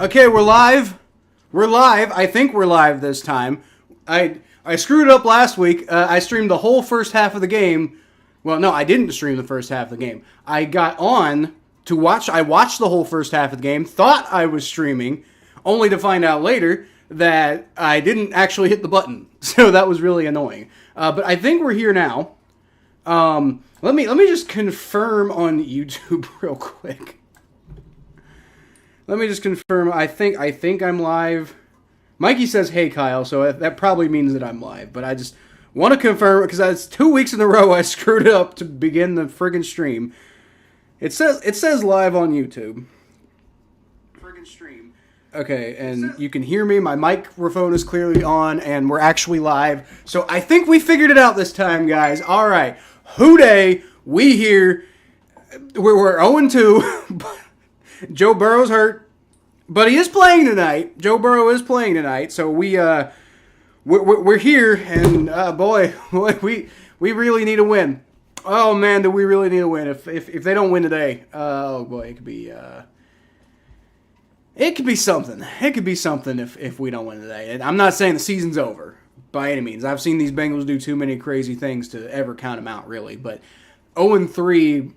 Okay, we're live. We're live. I think we're live this time. I screwed up last week. I streamed the whole first half of the game. Well, no, I didn't stream the first half of the game. I got on to watch. I watched the whole first half of the game, thought I was streaming, only to find out later that I didn't actually hit the button. So that was really annoying. But I think we're here now. Let me just confirm on YouTube real quick. Let me just confirm. I think I'm live. Mikey says, "Hey Kyle," so that probably means that I'm live. But I just want to confirm because it's 2 weeks in a row I screwed up to begin the friggin' stream. It says live on YouTube. Friggin' stream. Okay, and you can hear me. My microphone is clearly on, and we're actually live. So I think we figured it out this time, guys. All right, Hooday, we here. We're 0-2. Joe Burrow's hurt, but he is playing tonight. Joe Burrow is playing tonight, so we're here, and boy, we really need a win. Oh man, do we really need a win? If they don't win today, oh boy, it could be something. It could be something if we don't win today. And I'm not saying the season's over by any means. I've seen these Bengals do too many crazy things to ever count them out, really. But 0-3.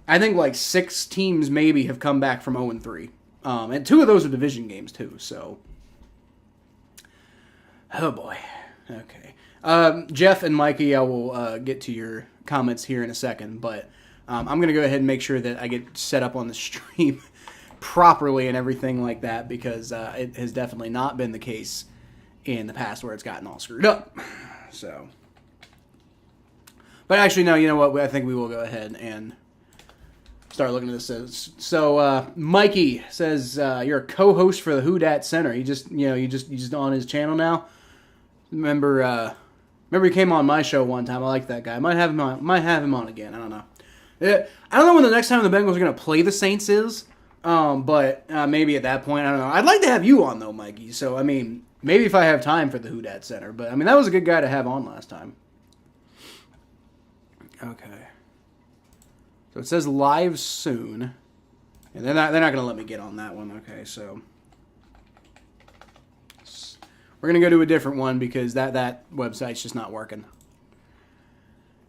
I think like 6 teams maybe have come back from 0-3. And 2 of those are division games too, so. Oh boy. Okay. Jeff and Mikey, I will get to your comments here in a second, but I'm going to go ahead and make sure that I get set up on the stream properly and everything like that, because it has definitely not been the case in the past where it's gotten all screwed up. So. But actually, no, you know what? I think we will go ahead and start looking at this. So Mikey says you're a co-host for the Who Dat Center. You just on his channel now. Remember he came on my show one time. I like that guy. Might have him on again. I don't know. I don't know when the next time the Bengals are going to play the Saints is. But maybe at that point, I don't know. I'd like to have you on though, Mikey. So I mean, maybe if I have time for the Who Dat Center. But I mean, that was a good guy to have on last time. Okay. So it says live soon, and they're not going to let me get on that one. Okay, so we're going to go to a different one because that website's just not working.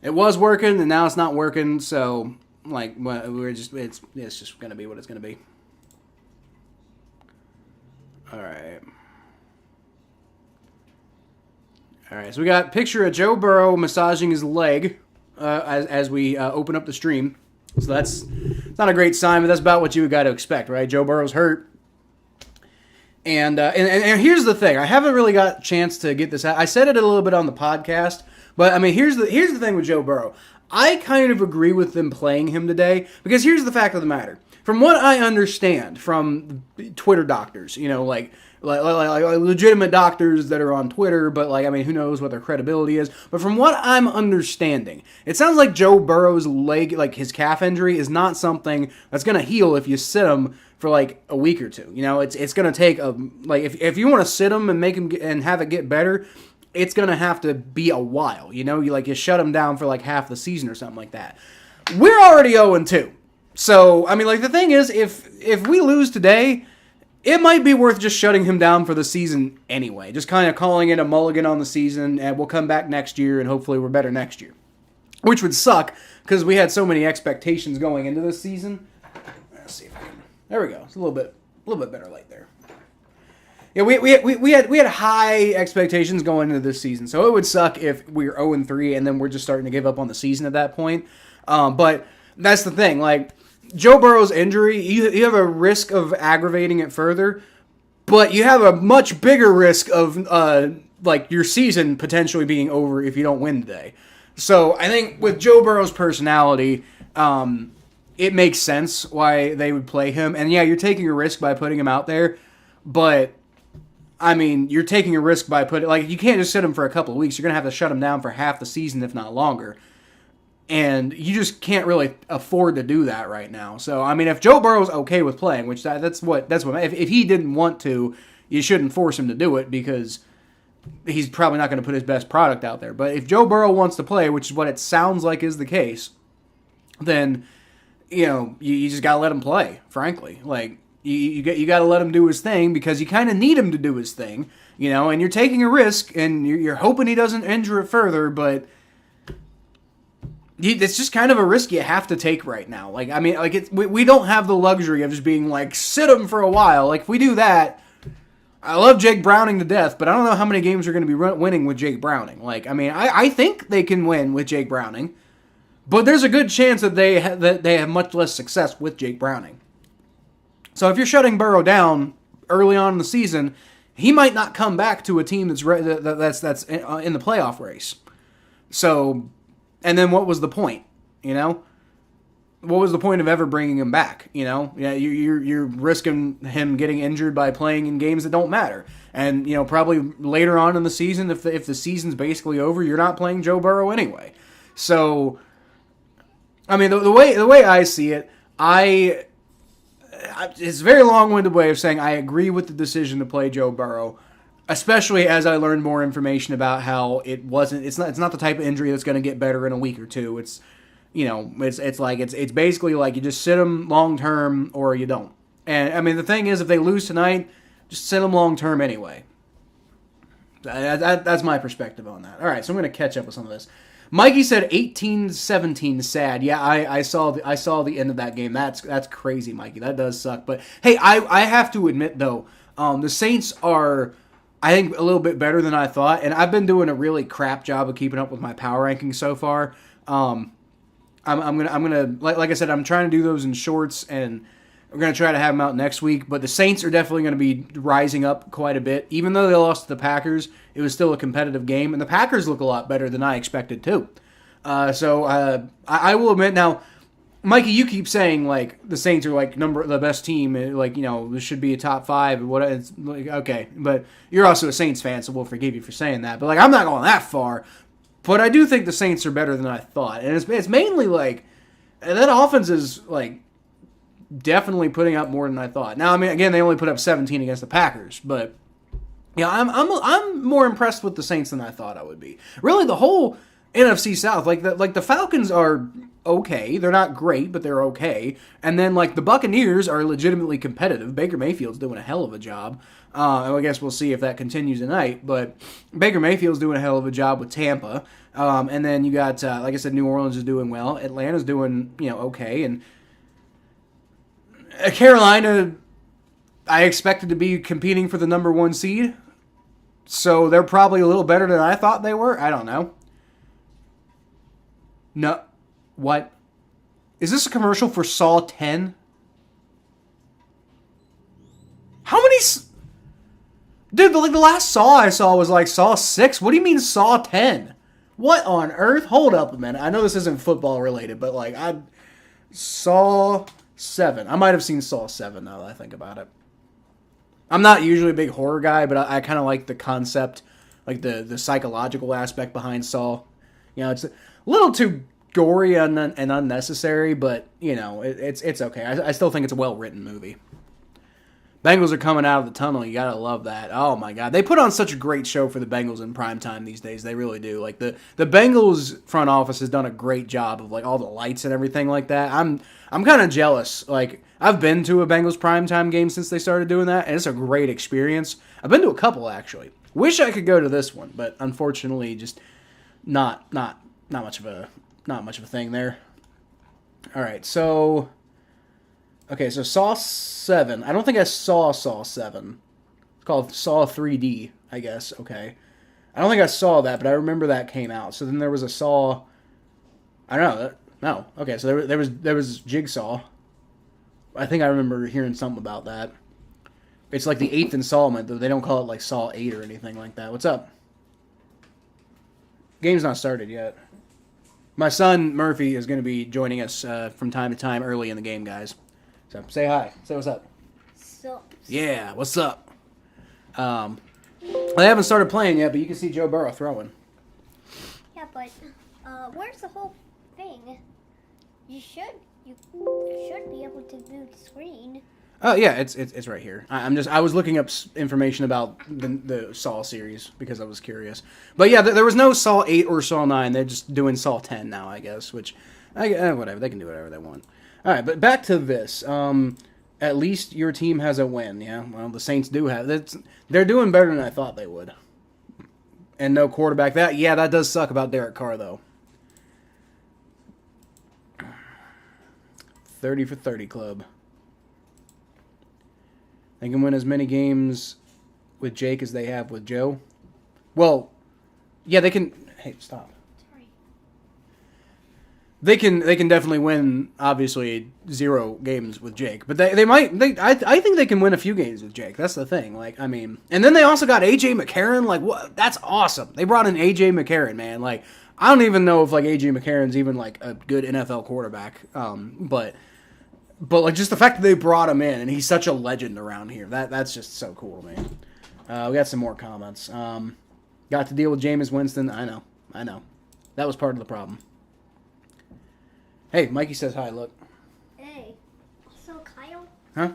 It was working, and now it's not working. So like, it's just going to be what it's going to be. All right. So we got a picture of Joe Burrow massaging his leg as we open up the stream. So that's not a great sign, but that's about what you got to expect, right? Joe Burrow's hurt. And here's the thing. I haven't really got a chance to get this out. I said it a little bit on the podcast, but I mean, here's the thing with Joe Burrow. I kind of agree with them playing him today, because here's the fact of the matter. From what I understand from Twitter doctors, like legitimate doctors that are on Twitter, but like, I mean, who knows what their credibility is. But from what I'm understanding, it sounds like Joe Burrow's leg, like his calf injury, is not something that's going to heal if you sit him for like a week or two. It's going to take if you want to sit him and make him and have it get better, it's going to have to be a while. You shut him down for like half the season or something like that. We're already 0-2. So, I mean, like, the thing is, if we lose today, it might be worth just shutting him down for the season anyway. Just kind of calling it a mulligan on the season, and we'll come back next year, and hopefully we're better next year. Which would suck, because we had so many expectations going into this season. Let's see if I can... There we go. It's a little bit better light there. Yeah, we had high expectations going into this season, so it would suck if we were 0-3, and then we're just starting to give up on the season at that point. But that's the thing, like... Joe Burrow's injury, you have a risk of aggravating it further, but you have a much bigger risk of your season potentially being over if you don't win today. So I think with Joe Burrow's personality, it makes sense why they would play him. And yeah, you're taking a risk by putting him out there, but I mean, you're taking a risk by you can't just sit him for a couple of weeks. You're going to have to shut him down for half the season, if not longer. And you just can't really afford to do that right now. So, I mean, if Joe Burrow's okay with playing, which that's what if he didn't want to, you shouldn't force him to do it, because he's probably not going to put his best product out there. But if Joe Burrow wants to play, which is what it sounds like is the case, then, you just got to let him play, frankly. Like, You got to let him do his thing because you kind of need him to do his thing, and you're taking a risk and you're hoping he doesn't injure it further, but it's just kind of a risk you have to take right now. Like, I mean, like we don't have the luxury of just being like, sit him for a while. Like, if we do that, I love Jake Browning to death, but I don't know how many games are going to be winning with Jake Browning. Like, I mean, I think they can win with Jake Browning, but there's a good chance that they have much less success with Jake Browning. So if you're shutting Burrow down early on in the season, he might not come back to a team that's in the playoff race. So, and then what was the point? What was the point of ever bringing him back? Yeah, you're risking him getting injured by playing in games that don't matter. And probably later on in the season, if the season's basically over, you're not playing Joe Burrow anyway. So, I mean, the way I see it, it's a very long-winded way of saying I agree with the decision to play Joe Burrow, especially as I learned more information about how it's not the type of injury that's going to get better in a week or two. It's it's basically like you just sit them long term or you don't. And I mean, the thing is, if they lose tonight, just sit them long term anyway. That's my perspective on that. All right, so I'm going to catch up with some of this. Mikey said 18-17 sad. Yeah, I saw the end of that game. That's crazy, Mikey. That does suck. But hey, I have to admit though, the Saints are, I think, a little bit better than I thought, and I've been doing a really crap job of keeping up with my power rankings so far. I'm gonna like I said, I'm trying to do those in shorts, and we're gonna try to have them out next week. But the Saints are definitely gonna be rising up quite a bit. Even though they lost to the Packers, it was still a competitive game, and the Packers look a lot better than I expected too. So I will admit now, Mikey, you keep saying like the Saints are like the best team, like this should be a top 5. What it's like, okay, but you're also a Saints fan, so we'll forgive you for saying that. But like I'm not going that far. But I do think the Saints are better than I thought. And it's mainly like, that offense is like definitely putting up more than I thought. Now, I mean, again, they only put up 17 against the Packers. But, I'm more impressed with the Saints than I thought I would be. Really, the whole NFC South, like the Falcons are okay. They're not great, but they're okay. And then, like, the Buccaneers are legitimately competitive. Baker Mayfield's doing a hell of a job. I guess we'll see if that continues tonight. But Baker Mayfield's doing a hell of a job with Tampa. And then you got, like I said, New Orleans is doing well. Atlanta's doing, okay. And Carolina, I expected to be competing for the number 1 seed. So they're probably a little better than I thought they were. I don't know. No. What? Is this a commercial for Saw 10? How many... Dude, the last Saw I saw was like Saw 6. What do you mean Saw 10? What on earth? Hold up a minute. I know this isn't football related, but like Saw 7. I might have seen Saw 7 now that I think about it. I'm not usually a big horror guy, but I kind of like the concept, like the psychological aspect behind Saw. It's a little too gory and unnecessary, but it's okay. I still think it's a well-written movie. Bengals are coming out of the tunnel. You gotta love that. Oh my God, they put on such a great show for the Bengals in primetime these days. They really do. Like the Bengals front office has done a great job of like all the lights and everything like that. I'm kind of jealous. Like I've been to a Bengals primetime game since they started doing that, and it's a great experience. I've been to a couple actually. Wish I could go to this one, but unfortunately, just not much of a thing there. All right, so. Okay, so Saw 7. I don't think I saw Saw 7. It's called Saw 3D, I guess. Okay. I don't think I saw that, but I remember that came out. So then there was a Saw... I don't know. No. Okay, so there was Jigsaw. I think I remember hearing something about that. It's like the 8th installment, though they don't call it like Saw 8 or anything like that. What's up? Game's not started yet. My son, Murphy, is going to be joining us from time to time early in the game, guys. So say hi. Say what's up. Yeah, what's up? I haven't started playing yet, but you can see Joe Burrow throwing. Yeah, but where's the whole thing? You should be able to view the screen. Oh yeah, it's right here. I was looking up information about the Saw series because I was curious. But yeah, there was no Saw 8 or Saw 9. They're just doing Saw 10 now, I guess. Which, whatever. They can do whatever they want. All right, but back to this. At least your team has a win, yeah. Well, the Saints do have. They're doing better than I thought they would. And no quarterback. That does suck about Derek Carr, though. 30 for 30 club. They can win as many games with Jake as they have with Joe. Well, yeah, they can. Hey, stop. Sorry. They can definitely win, obviously, 0 games with Jake. But they might. I think they can win a few games with Jake. That's the thing. Like, I mean. And then they also got A.J. McCarron. Like, what? That's awesome. They brought in A.J. McCarron, man. Like, I don't even know if, like, A.J. McCarron's even, like, a good NFL quarterback. But like, just the fact that they brought him in, and he's such a legend around here. That's just so cool, man. We got some more comments. Got to deal with Jameis Winston. I know. That was part of the problem. Hey, Mikey says hi, look. Hey. So, Kyle? Huh?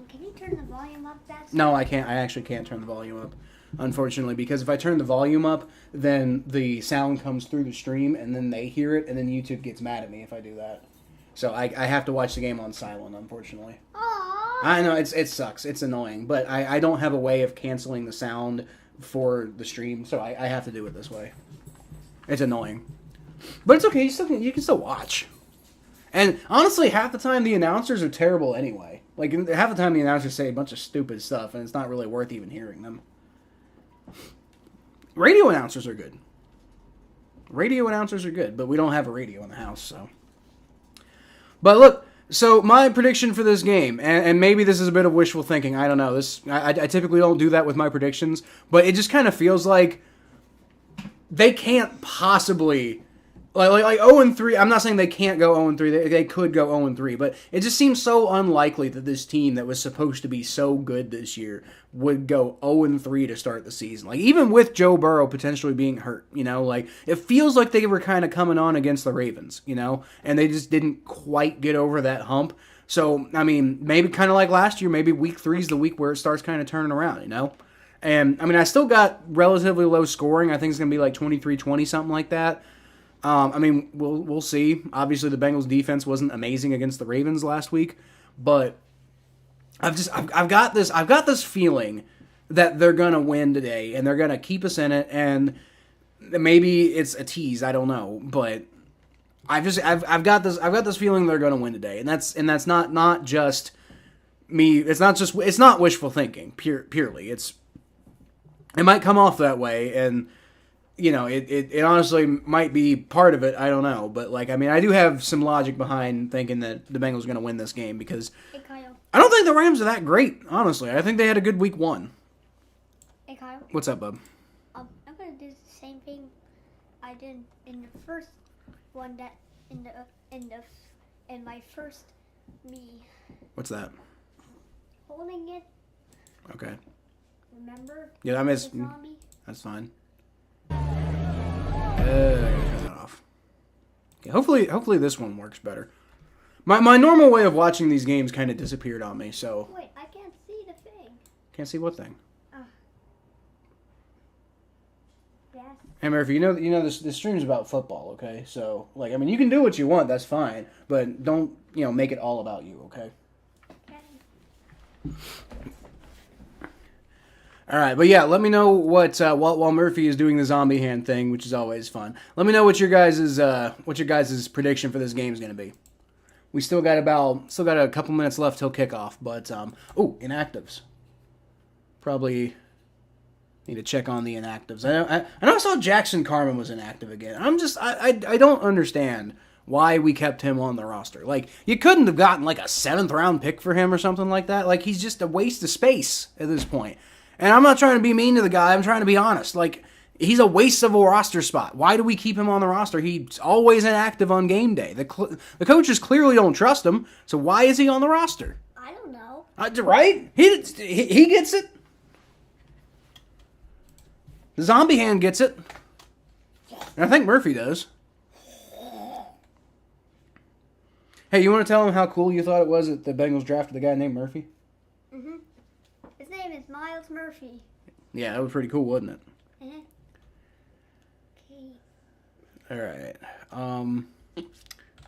Can you turn the volume up that No, I can't. I actually can't turn the volume up, unfortunately, because if I turn the volume up, then the sound comes through the stream, and then they hear it, and then YouTube gets mad at me if I do that. So I have to watch the game on silent, unfortunately. Aww. I know, it sucks. It's annoying, but I don't have a way of canceling the sound for the stream, so I have to do it this way. It's annoying. But it's okay. You can still watch. And honestly, half the time the announcers are terrible anyway. Like, half the time the announcers say a bunch of stupid stuff, and it's not really worth even hearing them. Radio announcers are good. But we don't have a radio in the house, so. But look, so my prediction for this game, and maybe this is a bit of wishful thinking, I don't know. I typically don't do that with my predictions, but it just kind of feels like they can't possibly... Like 0-3, I'm not saying they can't go 0-3, they could go 0-3, but it just seems so unlikely that this team that was supposed to be so good this year would go 0-3 to start the season. Like, even with Joe Burrow potentially being hurt, like, it feels like they were kind of coming on against the Ravens, and they just didn't quite get over that hump. So, I mean, maybe kind of like last year, maybe week 3 is the week where it starts kind of turning around, And, I mean, I still got relatively low scoring. I think it's going to be like 23-20, something like that. I mean, we'll see. Obviously, the Bengals defense wasn't amazing against the Ravens last week, but I've got this feeling that they're gonna win today and they're gonna keep us in it. And maybe it's a tease, I don't know, but I've got this feeling they're gonna win today, and that's not just me. It's not wishful thinking purely. It might come off that way, and it honestly might be part of it. I don't know. But, like, I mean, I do have some logic behind thinking that the Bengals are going to win this game because Hey, Kyle. I don't think the Rams are that great, honestly. I think they had a good week 1. Hey, Kyle. What's up, bub? I'm going to do the same thing I did in the first one that in my first me What's that? holding it. Okay. Remember? Yeah, The zombie? that's fine. I gotta turn that off. Okay, hopefully this one works better. My normal way of watching these games kind of disappeared on me, so... Wait, I can't see the thing. Can't see what thing? Yes. Hey Murphy, this stream's about football, okay? So, like, I mean, you can do what you want, that's fine, but don't, make it all about you, okay? Okay. All right, but yeah, let me know what while Murphy is doing the zombie hand thing, which is always fun. Let me know what your guys' prediction for this game is going to be. We still got a couple minutes left till kickoff, but inactives. Probably need to check on the inactives. I know I saw Jackson Carman was inactive again. I don't understand why we kept him on the roster. Like, you couldn't have gotten like a 7th round pick for him or something like that. Like, he's just a waste of space at this point. And I'm not trying to be mean to the guy. I'm trying to be honest. Like, he's a waste of a roster spot. Why do we keep him on the roster? He's always inactive on game day. The coaches clearly don't trust him. So why is he on the roster? I don't know. Right? He gets it. The zombie hand gets it. And I think Murphy does. Hey, you want to tell him how cool you thought it was that the Bengals drafted a guy named Murphy? Mm-hmm. His name is Miles Murphy. Yeah, that was pretty cool, wasn't it? Okay. All right.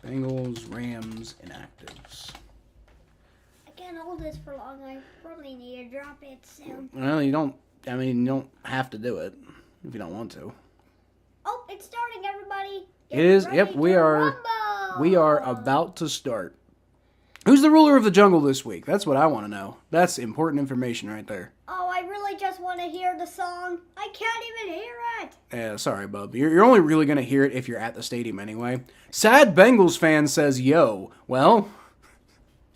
Bengals, Rams, inactives. I guess can't hold this for long. I probably need to drop it soon. Well, you don't have to do it if you don't want to. Oh, it's starting, everybody. It is. Yep, we are about to start. Who's the ruler of the jungle this week? That's what I want to know. That's important information right there. Oh, I really just want to hear the song. I can't even hear it. Yeah, sorry, bub. You're only really going to hear it if you're at the stadium anyway. Sad Bengals fan says, yo. Well,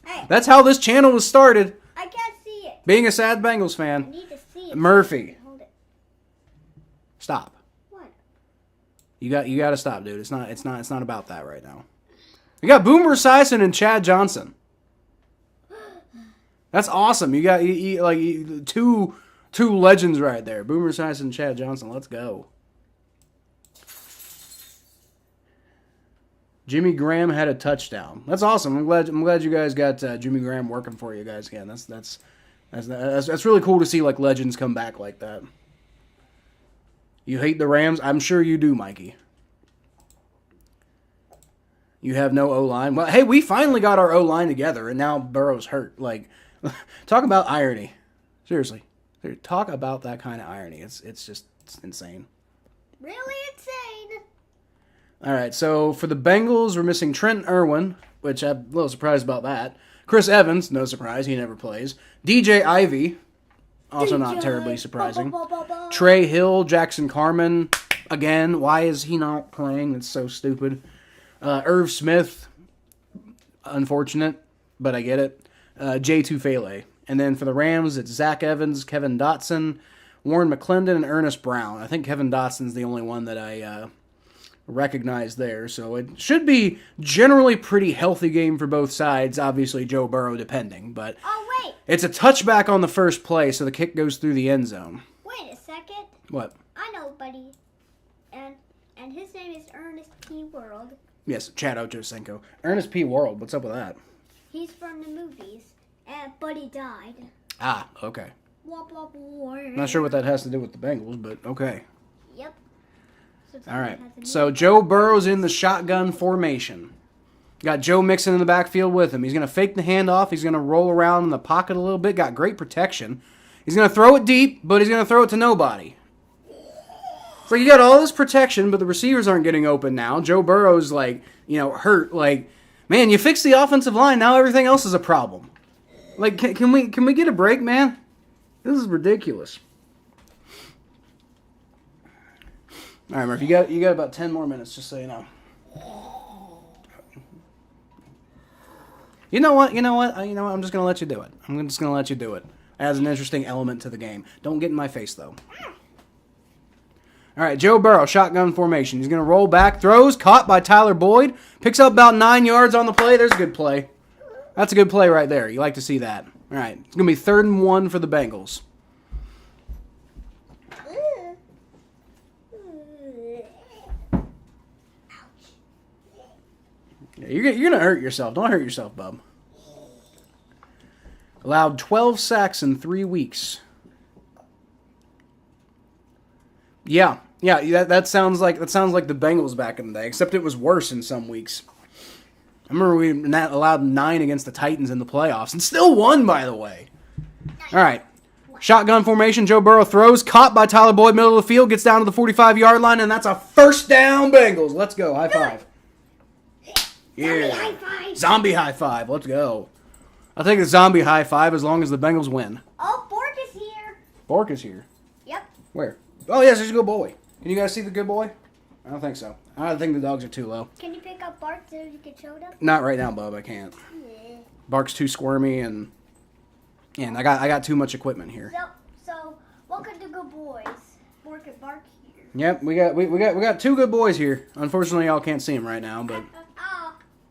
Hey, that's how this channel was started. I can't see it. Being a sad Bengals I fan. need to see it. Murphy. Hold it. Stop. What? You got to stop, dude. It's not about that right now. You got Boomer Esiason and Chad Johnson. That's awesome. You got two legends right there. Boomer Esiason and Chad Johnson. Let's go. Jimmy Graham had a touchdown. That's awesome. I'm glad you guys got Jimmy Graham working for you guys again. That's really cool to see like legends come back like that. You hate the Rams? I'm sure you do, Mikey. You have no O-line. Well, hey, we finally got our O-line together, and now Burrow's hurt. Like, talk about irony. Seriously. Talk about that kind of irony. It's insane. Really insane. All right, so for the Bengals, we're missing Trent Irwin, which I'm a little surprised about that. Chris Evans, no surprise, he never plays. DJ Ivey, also not terribly surprising. Trey Hill, Jackson Carman, again, why is he not playing? That's so stupid. Irv Smith, unfortunate, but I get it. Jay Tufele. And then for the Rams, it's Zach Evans, Kevin Dotson, Warren McClendon, and Ernest Brown. I think Kevin Dotson's the only one that I recognize there. So it should be generally pretty healthy game for both sides. Obviously, Joe Burrow depending. But it's a touchback on the first play, so the kick goes through the end zone. Wait a second. What? I know, buddy. And his name is Ernest P. World. Yes, Chad Ochocinco. Ernest P. World, what's up with that? He's from the movies, but he died. Ah, okay. Wop, wop, wop. Not sure what that has to do with the Bengals, but okay. Yep. All right. So Joe Burrow's in the shotgun formation. Got Joe Mixon in the backfield with him. He's going to fake the handoff. He's going to roll around in the pocket a little bit. Got great protection. He's going to throw it deep, but he's going to throw it to nobody. So you got all this protection, but the receivers aren't getting open now. Joe Burrow's hurt. Like, man, you fix the offensive line, now everything else is a problem. Like, can we get a break, man? This is ridiculous. All right, Murph, you got about 10 more minutes, just so you know. You know what? I'm just gonna let you do it. I'm just gonna let you do it. It has an interesting element to the game. Don't get in my face, though. All right, Joe Burrow, shotgun formation. He's going to roll back, throws, caught by Tyler Boyd. Picks up about 9 yards on the play. There's a good play. That's a good play right there. You like to see that. All right, it's going to be 3rd and 1 for the Bengals. Yeah, you're going to hurt yourself. Don't hurt yourself, bub. Allowed 12 sacks in 3 weeks. Yeah, that sounds like the Bengals back in the day, except it was worse in some weeks. I remember we allowed 9 against the Titans in the playoffs, and still won, by the way. All right, shotgun formation, Joe Burrow throws, caught by Tyler Boyd, middle of the field, gets down to the 45-yard line, and that's a first down, Bengals. Let's go, high five. Yeah, zombie high five, let's go. I'll take a zombie high five as long as the Bengals win. Oh, Bork is here. Bork is here? Yep. Where? Oh, yes, there's a good boy. Can you guys see the good boy? I don't think so. I think the dogs are too low. Can you pick up Bark so you can show them? Not right now, bub. I can't. Yeah. Bark's too squirmy, and I got too much equipment here. So what could the good boys? Bork and Bark here. Yep, we got 2 good boys here. Unfortunately, y'all can't see them right now, but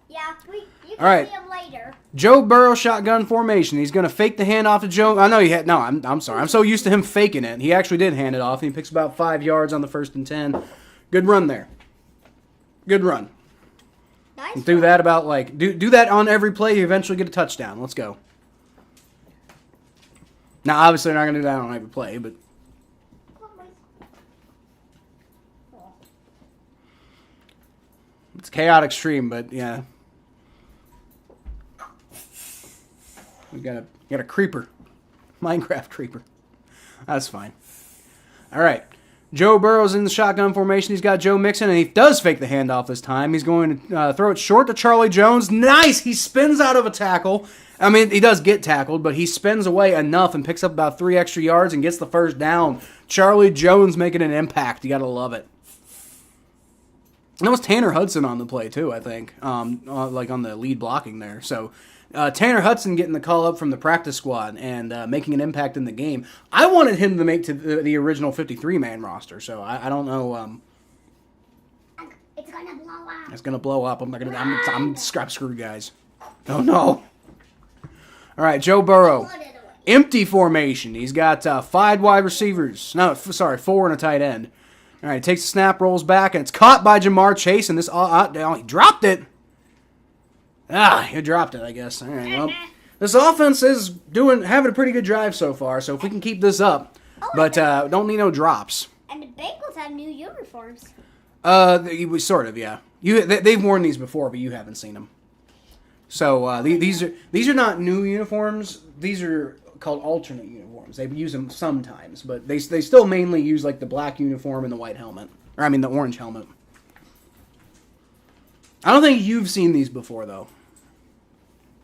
yeah, you all right. See them later. Joe Burrow shotgun formation. He's going to fake the handoff to Joe. I know he had. No, I'm sorry. I'm so used to him faking it. He actually did hand it off, and he picks about 5 yards on the 1st and 10. Good run there. Good run. Nice. And do that about do that on every play. You eventually get a touchdown. Let's go. Now, obviously, they're not going to do that on every play, but it's chaotic stream. But yeah. We got a creeper. Minecraft creeper. That's fine. All right. Joe Burrow's in the shotgun formation. He's got Joe Mixon, and he does fake the handoff this time. He's going to throw it short to Charlie Jones. Nice! He spins out of a tackle. I mean, he does get tackled, but he spins away enough and picks up about 3 extra yards and gets the first down. Charlie Jones making an impact. You got to love it. And that was Tanner Hudson on the play, too, I think, like on the lead blocking there. So Tanner Hudson getting the call up from the practice squad and making an impact in the game. I wanted him to make to the original 53-man roster, so I don't know. It's gonna blow up. It's gonna blow up. I'm screwed, guys. Oh no! All right, Joe Burrow, empty formation. He's got 5 wide receivers. No, sorry, 4 and a tight end. All right, takes the snap, rolls back, and it's caught by Jamar Chase, and this he dropped it. He dropped it, I guess. All right, well, this offense is having a pretty good drive so far, so if we can keep this up, but don't need no drops. And the Bengals have new uniforms. Sort of, yeah. They've worn these before, but you haven't seen them. So these are not new uniforms. These are called alternate uniforms. They use them sometimes, but they still mainly use like the black uniform and the white helmet, or I mean the orange helmet. I don't think you've seen these before, though.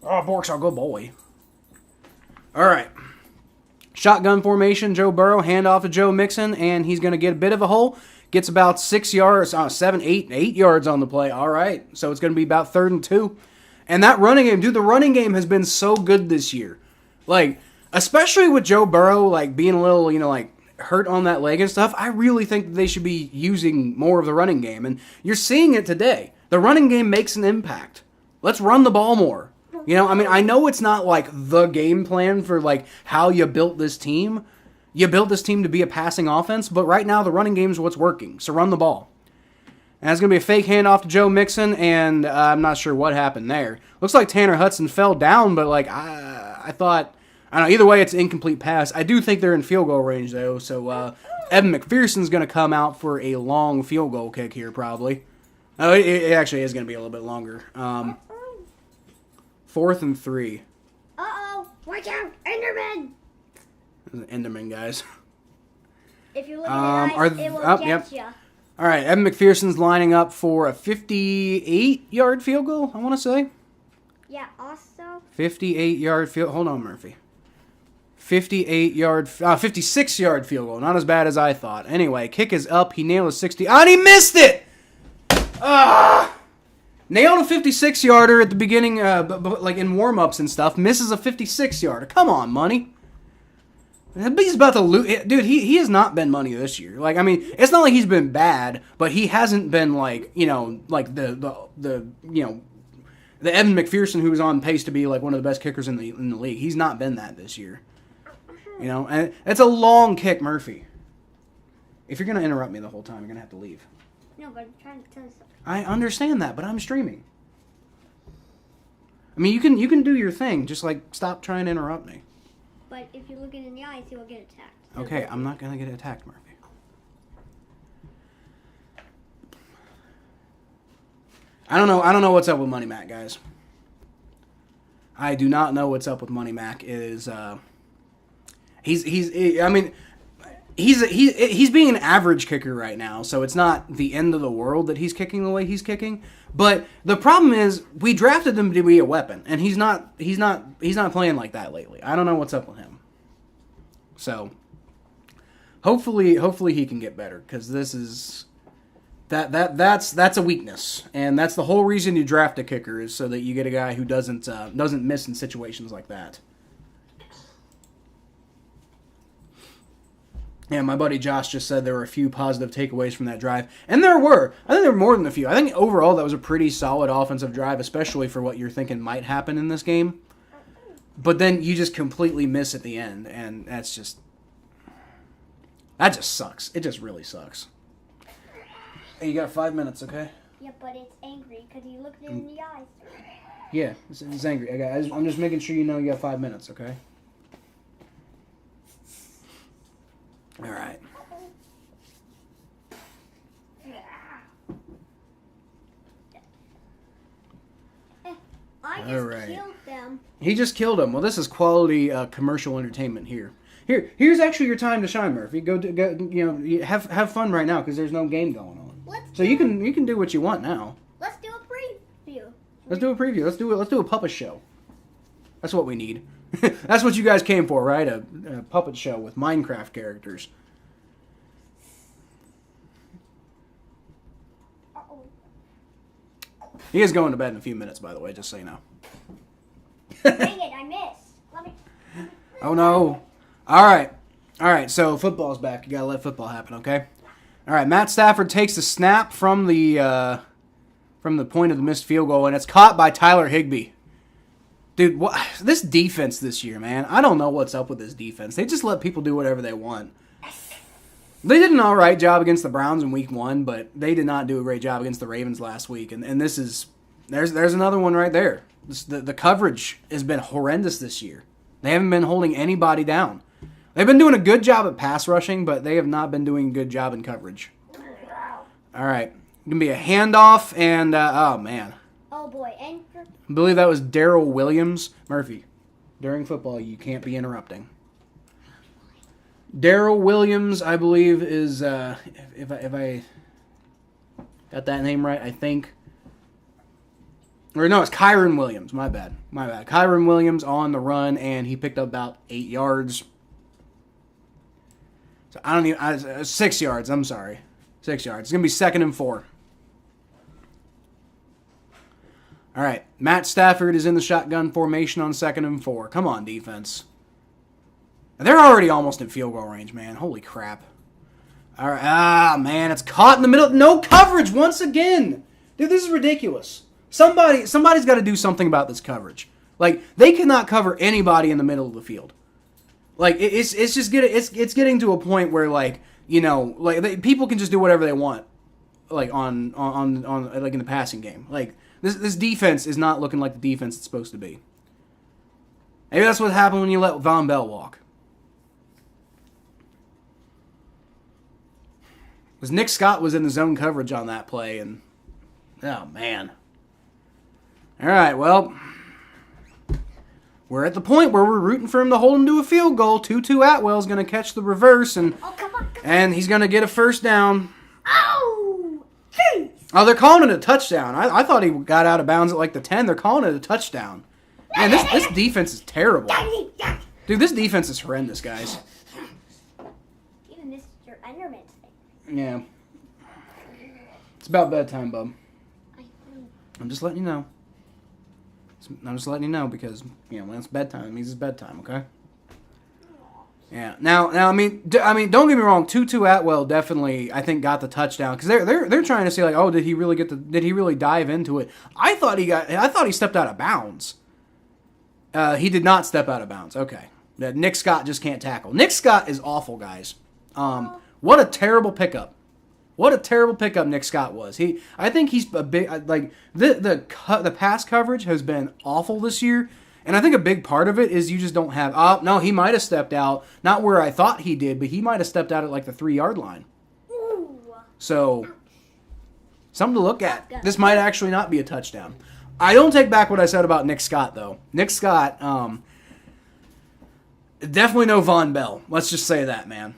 Oh, Bork's our good boy. All right. Shotgun formation, Joe Burrow, handoff to Joe Mixon, and he's going to get a bit of a hole. Gets about 6 yards, 8 yards on the play. All right. So it's going to be about 3rd and 2. And that running game, dude, the running game has been so good this year. Like, especially with Joe Burrow, like, being a little, like, hurt on that leg and stuff, I really think that they should be using more of the running game. And you're seeing it today. The running game makes an impact. Let's run the ball more. I mean, I know it's not like the game plan for like how you built this team. You built this team to be a passing offense, but right now the running game is what's working. So run the ball. And it's going to be a fake handoff to Joe Mixon, and I'm not sure what happened there. Looks like Tanner Hudson fell down, but like I thought, I don't know, either way it's an incomplete pass. I do think they're in field goal range though, so Evan McPherson's going to come out for a long field goal kick here probably. Oh, it actually is going to be a little bit longer. 4th and 3. Uh-oh. Watch out. Enderman. Enderman, guys. If you look at it, it will get you. All right, Evan McPherson's lining up for a 58-yard field goal, I want to say. Yeah, also. 58-yard field. Hold on, Murphy. 56-yard field goal. Not as bad as I thought. Anyway, kick is up. He nailed a 60. And he missed it! Nailed a 56-yarder at the beginning, like in warm-ups and stuff. Misses a 56-yarder. Come on, Money. He's about to lose. Dude, he has not been Money this year. Like, I mean, it's not like he's been bad, but he hasn't been like, like the Evan McPherson who was on pace to be like one of the best kickers in the league. He's not been that this year. And it's a long kick, Murphy. If you're gonna interrupt me the whole time, you're gonna have to leave. No, but I'm trying to tell you something. I understand that, but I'm streaming. I mean, you can do your thing. Just like stop trying to interrupt me. But if you look it in the eyes, you will get attacked. So okay, I'm not gonna get attacked, Murphy. I don't know what's up with Money Mac, guys. I do not know what's up with Money Mac. It is he's being an average kicker right now, so it's not the end of the world that he's kicking the way he's kicking. But the problem is we drafted him to be a weapon, and he's not playing like that lately. I don't know what's up with him. So hopefully he can get better, because this is that's a weakness, and that's the whole reason you draft a kicker, is so that you get a guy who doesn't miss in situations like that. Yeah, my buddy Josh just said there were a few positive takeaways from that drive. And there were. I think there were more than a few. I think overall that was a pretty solid offensive drive, especially for what you're thinking might happen in this game. But then you just completely miss at the end, and that just sucks. It just really sucks. Hey, you got 5 minutes, okay? Yeah, but it's angry because you looked it in the eyes. Yeah, it's angry. I'm just making sure you know you got 5 minutes, okay? All right. I I just All right. killed them. He just killed him. Well, this is quality commercial entertainment here. Here's actually your time to shine, Murphy. Go have fun right now because there's no game going on. So you can do what you want now. Let's do a preview. Let's do a preview. Let's do a puppet show. That's what we need. That's what you guys came for, right? A puppet show with Minecraft characters. Uh-oh. He is going to bed in a few minutes, by the way, just so you know. Dang it, I missed. Let me. Oh no. All right. So football's back. You gotta let football happen, okay? All right. Matt Stafford takes the snap from the point of the missed field goal, and it's caught by Tyler Higbee. Dude, this defense this year, man. I don't know what's up with this defense. They just let people do whatever they want. They did an all right job against the Browns in Week 1, but they did not do a great job against the Ravens last week. And this is there's another one right there. The coverage has been horrendous this year. They haven't been holding anybody down. They've been doing a good job at pass rushing, but they have not been doing a good job in coverage. All right. Going to be a handoff, and, oh, man. Oh, boy. And I believe that was Darrell Williams. Murphy, during football, you can't be interrupting. Darrell Williams, I believe, is, if I got that name right, I think. Or no, it's Kyron Williams. My bad. Kyron Williams on the run, and he picked up about 8 yards. So I don't even... 6 yards, I'm sorry. 6 yards. It's going to be 2nd and 4. All right. Matt Stafford is in the shotgun formation on 2nd and 4. Come on, defense. They're already almost in field goal range, man. Holy crap. All right. Ah, man, it's caught in the middle. No coverage once again. Dude, this is ridiculous. Somebody's got to do something about this coverage. Like, they cannot cover anybody in the middle of the field. Like, it's just getting to a point where, like, you know, like people can just do whatever they want, like on like in the passing game. Like this defense is not looking like the defense it's supposed to be. Maybe that's what happened when you let Von Bell walk. Because Nick Scott was in the zone coverage on that play, and oh man. All right, well, we're at the point where we're rooting for him to hold him to a field goal. Tutu Atwell's going to catch the reverse, and and he's going to get a first down. Oh, jeez. Oh, they're calling it a touchdown. I thought he got out of bounds at like the 10. They're calling it a touchdown. Man, this defense is terrible. Dude, this defense is horrendous, guys. Even this is your Enderman thing. Yeah. It's about bedtime, bub. I'm just letting you know. I'm just letting you know because, you know, when it's bedtime, it means it's bedtime, okay? Yeah. Now, I mean, don't get me wrong. Tutu Atwell definitely, I think, got the touchdown because they're trying to see like, oh, did he really dive into it? I thought he stepped out of bounds. He did not step out of bounds. Okay. Nick Scott just can't tackle. Nick Scott is awful, guys. What a terrible pickup. What a terrible pickup Nick Scott was. I think he's a big like the pass coverage has been awful this year, and I think a big part of it is you just don't have. Oh no, he might have stepped out, not where I thought he did, but he might have stepped out at like the 3-yard line. Ooh. So something to look at. This might actually not be a touchdown. I don't take back what I said about Nick Scott though. Nick Scott, definitely no Von Bell. Let's just say that, man.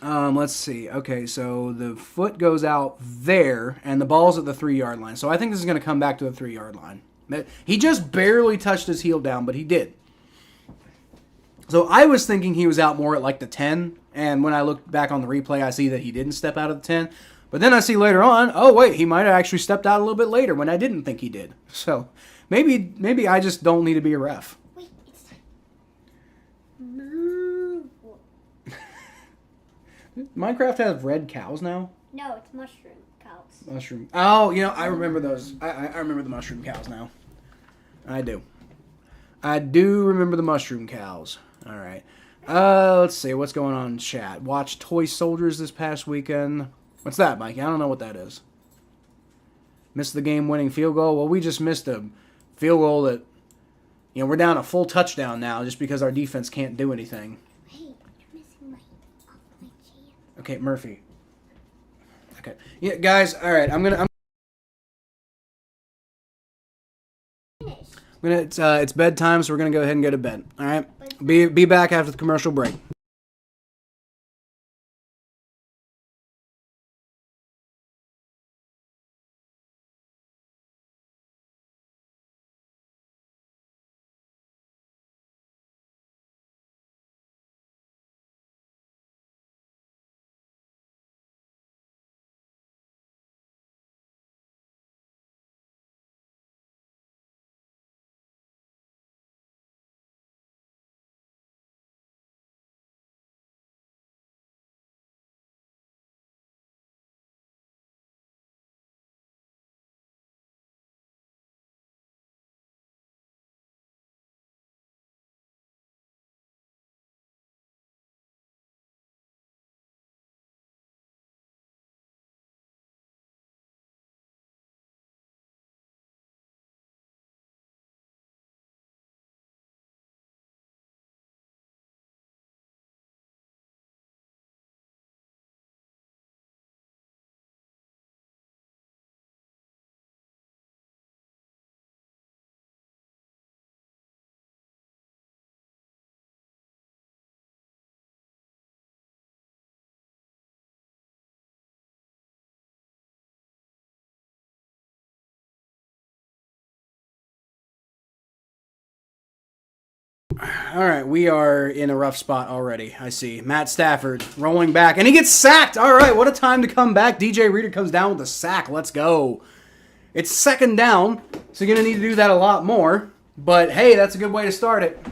Let's see. Okay, so the foot goes out there, and the ball's at the 3-yard line. So I think this is going to come back to the 3-yard line. He just barely touched his heel down, but he did. So I was thinking he was out more at like the 10, and when I look back on the replay, I see that he didn't step out of the 10. But then I see later on, oh wait, he might have actually stepped out a little bit later when I didn't think he did. So maybe I just don't need to be a ref. Wait, it's move. Minecraft has red cows now? No, it's mushroom cows. Mushroom. Oh, you know, I remember those. I remember the mushroom cows now. I do. I do remember the mushroom cows. All right. Let's see. What's going on in chat? Watched Toy Soldiers this past weekend. What's that, Mikey? I don't know what that is. Missed the game-winning field goal? Well, we just missed a field goal that, you know, we're down a full touchdown now just because our defense can't do anything. Hey, you're missing my chance. Okay, Murphy. Okay. Yeah, guys, all right. I'm It's bedtime, so we're gonna go ahead and go to bed. All right. Be back after the commercial break. All right, we are in a rough spot already. I see. Matt Stafford rolling back, and he gets sacked. All right, what a time to come back. DJ Reader comes down with a sack. Let's go. It's second down, so you're going to need to do that a lot more. But, hey, that's a good way to start it.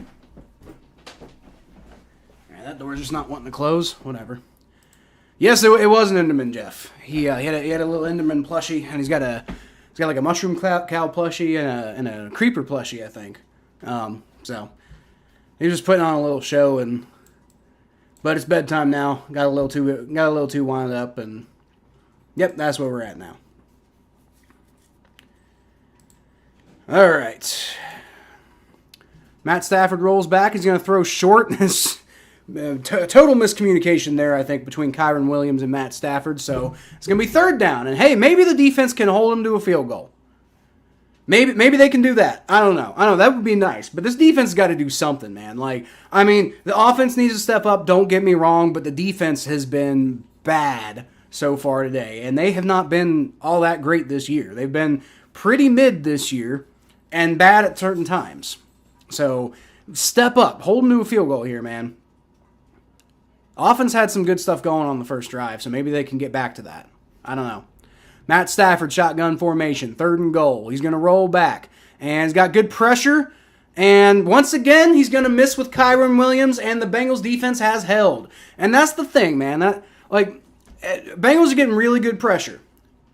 Man, that door's just not wanting to close. Whatever. Yes, it was an Enderman, Jeff. He had a little Enderman plushie, and he's got like a mushroom cow plushie and a creeper plushie, I think. So he was just putting on a little show, but it's bedtime now. Got a little too wound up, and yep, that's where we're at now. All right. Matt Stafford rolls back. He's going to throw short. Total miscommunication there, I think, between Kyron Williams and Matt Stafford. So it's going to be third down. And, hey, maybe the defense can hold him to a field goal. Maybe they can do that. I don't know. That would be nice. But this defense has got to do something, man. The offense needs to step up. Don't get me wrong. But the defense has been bad so far today. And they have not been all that great this year. They've been pretty mid this year and bad at certain times. So step up. Hold them to a field goal here, man. Offense had some good stuff going on the first drive, so maybe they can get back to that. I don't know. Matt Stafford, shotgun formation, 3rd and goal. He's going to roll back, and he's got good pressure. And once again, he's going to miss with Kyron Williams, and the Bengals defense has held. And that's the thing, man. Bengals are getting really good pressure.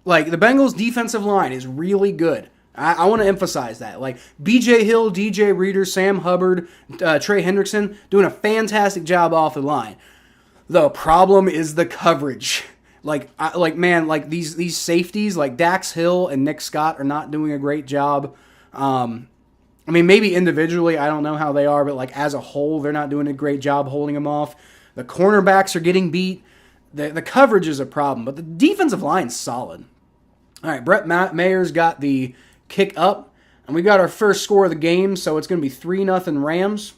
The Bengals defensive line is really good. I want to emphasize that. B.J. Hill, DJ Reader, Sam Hubbard, Trey Hendrickson doing a fantastic job off the line. The problem is the coverage. These safeties, like Dax Hill and Nick Scott, are not doing a great job. Maybe individually, I don't know how they are, but as a whole, they're not doing a great job holding them off. The cornerbacks are getting beat. The coverage is a problem, but the defensive line's solid. All right, Brett Mayer's got the kick up, and we got our first score of the game, so it's going to be 3-0 Rams.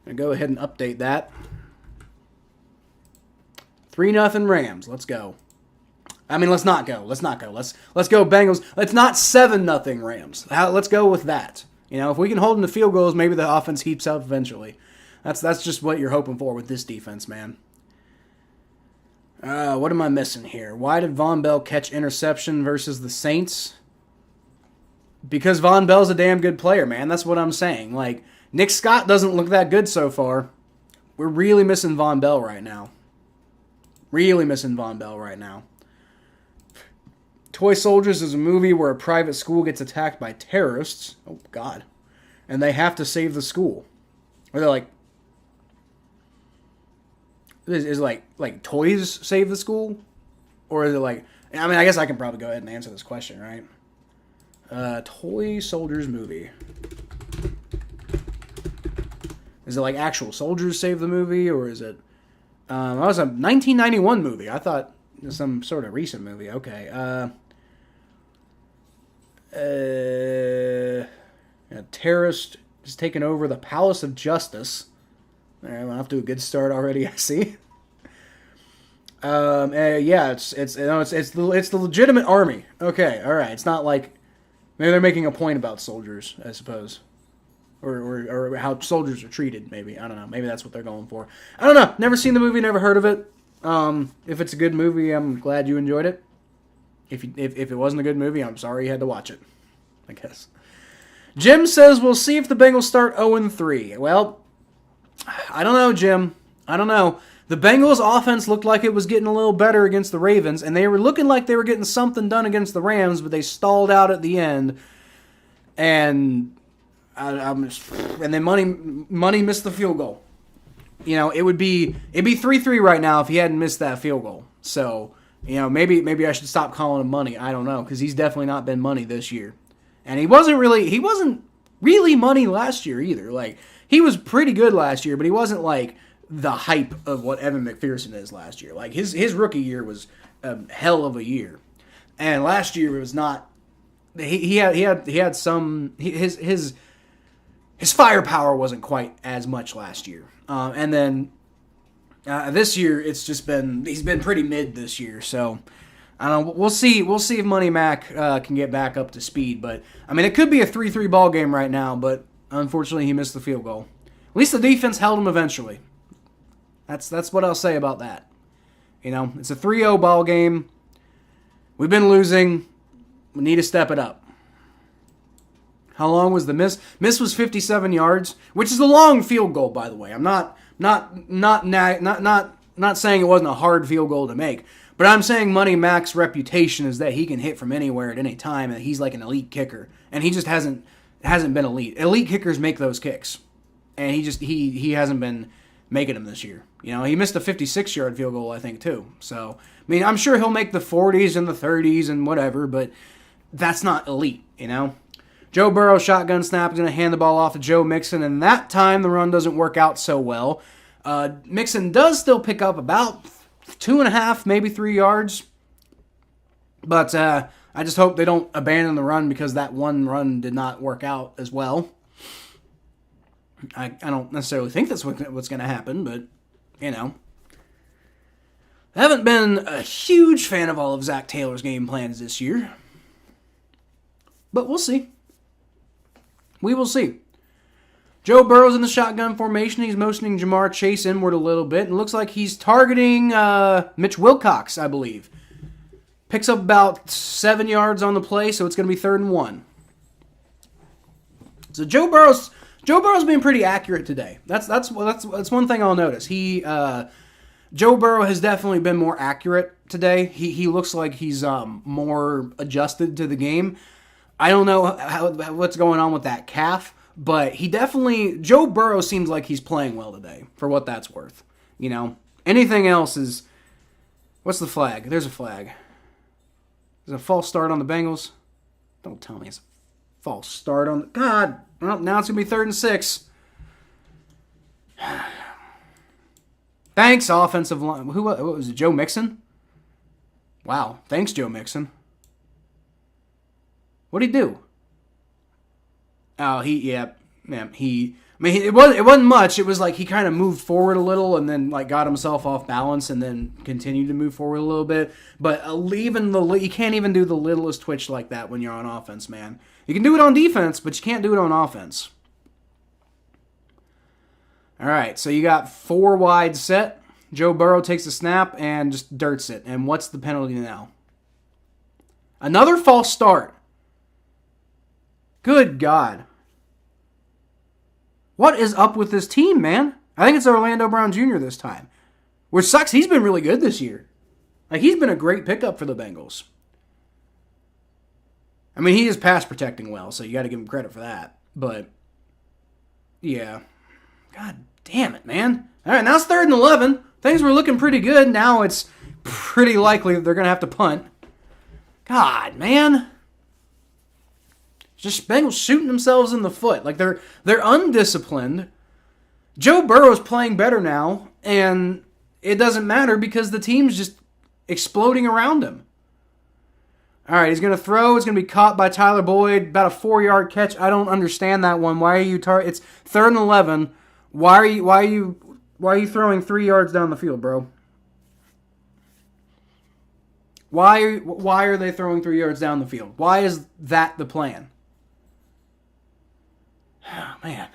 I'm going to go ahead and update that. 3-0 Rams. Let's go. Let's not go. Let's go Bengals. Let's not 7-0 Rams. Let's go with that. If we can hold them to field goals, maybe the offense heaps up eventually. That's just what you're hoping for with this defense, man. What am I missing here? Why did Von Bell catch interception versus the Saints? Because Von Bell's a damn good player, man. That's what I'm saying. Nick Scott doesn't look that good so far. We're really missing Von Bell right now. Toy Soldiers is a movie where a private school gets attacked by terrorists. Oh, God. And they have to save the school. Or they're is toys save the school? Or is it I guess I can probably go ahead and answer this question, right? Toy Soldiers movie. Is it actual soldiers save the movie, or is it... that was a 1991 movie. I thought it was some sort of recent movie. Okay. A terrorist has taken over the Palace of Justice. All right, we're off to a good start already, I see. Yeah, it's the legitimate army. Okay, all right. It's not like maybe they're making a point about soldiers, I suppose, or how soldiers are treated. Maybe I don't know. Maybe that's what they're going for. I don't know. Never seen the movie. Never heard of it. If it's a good movie, I'm glad you enjoyed it. If it wasn't a good movie, I'm sorry you had to watch it. I guess. Jim says we'll see if the Bengals start 0-3. Well, I don't know, Jim. I don't know. The Bengals' offense looked like it was getting a little better against the Ravens, and they were looking like they were getting something done against the Rams, but they stalled out at the end. And and then money missed the field goal. You know, it'd be 3-3 right now if he hadn't missed that field goal. So, you know, maybe I should stop calling him money. I don't know, because he's definitely not been money this year. And he wasn't really money last year either. Like, he was pretty good last year, but he wasn't like the hype of what Evan McPherson is last year. Like, his rookie year was a hell of a year. And last year it was not. He had some. His firepower wasn't quite as much last year. And then this year he's been pretty mid this year. So I don't know. We'll see if Money Mac can get back up to speed. But I mean, it could be a 3-3 ball game right now. But unfortunately, he missed the field goal. At least the defense held him eventually. That's what I'll say about that. You know, it's a 3-0 ball game. We've been losing. We need to step it up. How long was the miss? Miss was 57 yards, which is a long field goal, by the way. I'm not saying it wasn't a hard field goal to make, but I'm saying Money Mac's reputation is that he can hit from anywhere at any time, and he's like an elite kicker, and he just hasn't been elite. Elite kickers make those kicks, and he hasn't been making them this year. You know, he missed a 56-yard field goal, I think, too. So, I mean, I'm sure he'll make the 40s and the 30s and whatever, but that's not elite, you know? Joe Burrow, shotgun snap, is going to hand the ball off to Joe Mixon, and that time the run doesn't work out so well. Mixon does still pick up about 2.5, maybe 3 yards, but I just hope they don't abandon the run because that one run did not work out as well. I don't necessarily think that's what's going to happen, but, you know. I haven't been a huge fan of all of Zach Taylor's game plans this year. But we'll see. We will see. Joe Burrow's in the shotgun formation. He's motioning Jamar Chase inward a little bit. And it looks like he's targeting Mitch Wilcox, I believe. Picks up about 7 yards on the play, so it's going to be 3rd and 1. So Joe Burrow's been pretty accurate today. That's one thing I'll notice. Joe Burrow has definitely been more accurate today. He looks like he's more adjusted to the game. I don't know what's going on with that calf, but Joe Burrow seems like he's playing well today, for what that's worth. You know, anything else is, what's the flag? There's a flag. There's a false start on the Bengals. Don't tell me it's a false start on the, God. Well, now it's going to be 3rd and 6. Thanks, offensive line. What was it, Joe Mixon? Wow. Thanks, Joe Mixon. What'd he do? Oh, it wasn't much. It was like he kind of moved forward a little and then like got himself off balance and then continued to move forward a little bit. But you can't even do the littlest twitch like that when you're on offense, man. You can do it on defense, but you can't do it on offense. All right, so you got 4 wide set. Joe Burrow takes the snap and just dirts it. And what's the penalty now? Another false start. Good God. What is up with this team, man? I think it's Orlando Brown Jr. this time. Which sucks. He's been really good this year. Like, he's been a great pickup for the Bengals. I mean, he is pass protecting well, so you got to give him credit for that. But, yeah. God damn it, man. All right, now it's 3rd and 11. Things were looking pretty good. Now it's pretty likely that they're going to have to punt. God, man. Just Bengals shooting themselves in the foot. Like, they're undisciplined. Joe Burrow's playing better now, and it doesn't matter because the team's just exploding around him. All right, he's going to throw. It's going to be caught by Tyler Boyd. About a 4-yard catch. I don't understand that one. Why are you It's 3rd and 11. Why are you throwing 3 yards down the field, bro? Why are they throwing 3 yards down the field? Why is that the plan? Oh, man.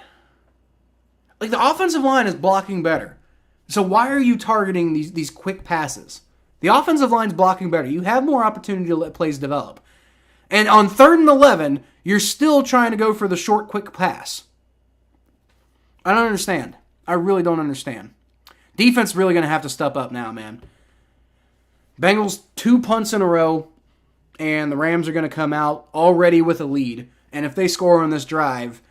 Like, the offensive line is blocking better. So why are you targeting these quick passes? The offensive line's blocking better. You have more opportunity to let plays develop. And on 3rd and 11, you're still trying to go for the short, quick pass. I don't understand. I really don't understand. Defense really going to have to step up now, man. Bengals 2 punts in a row, and the Rams are going to come out already with a lead. And if they score on this drive,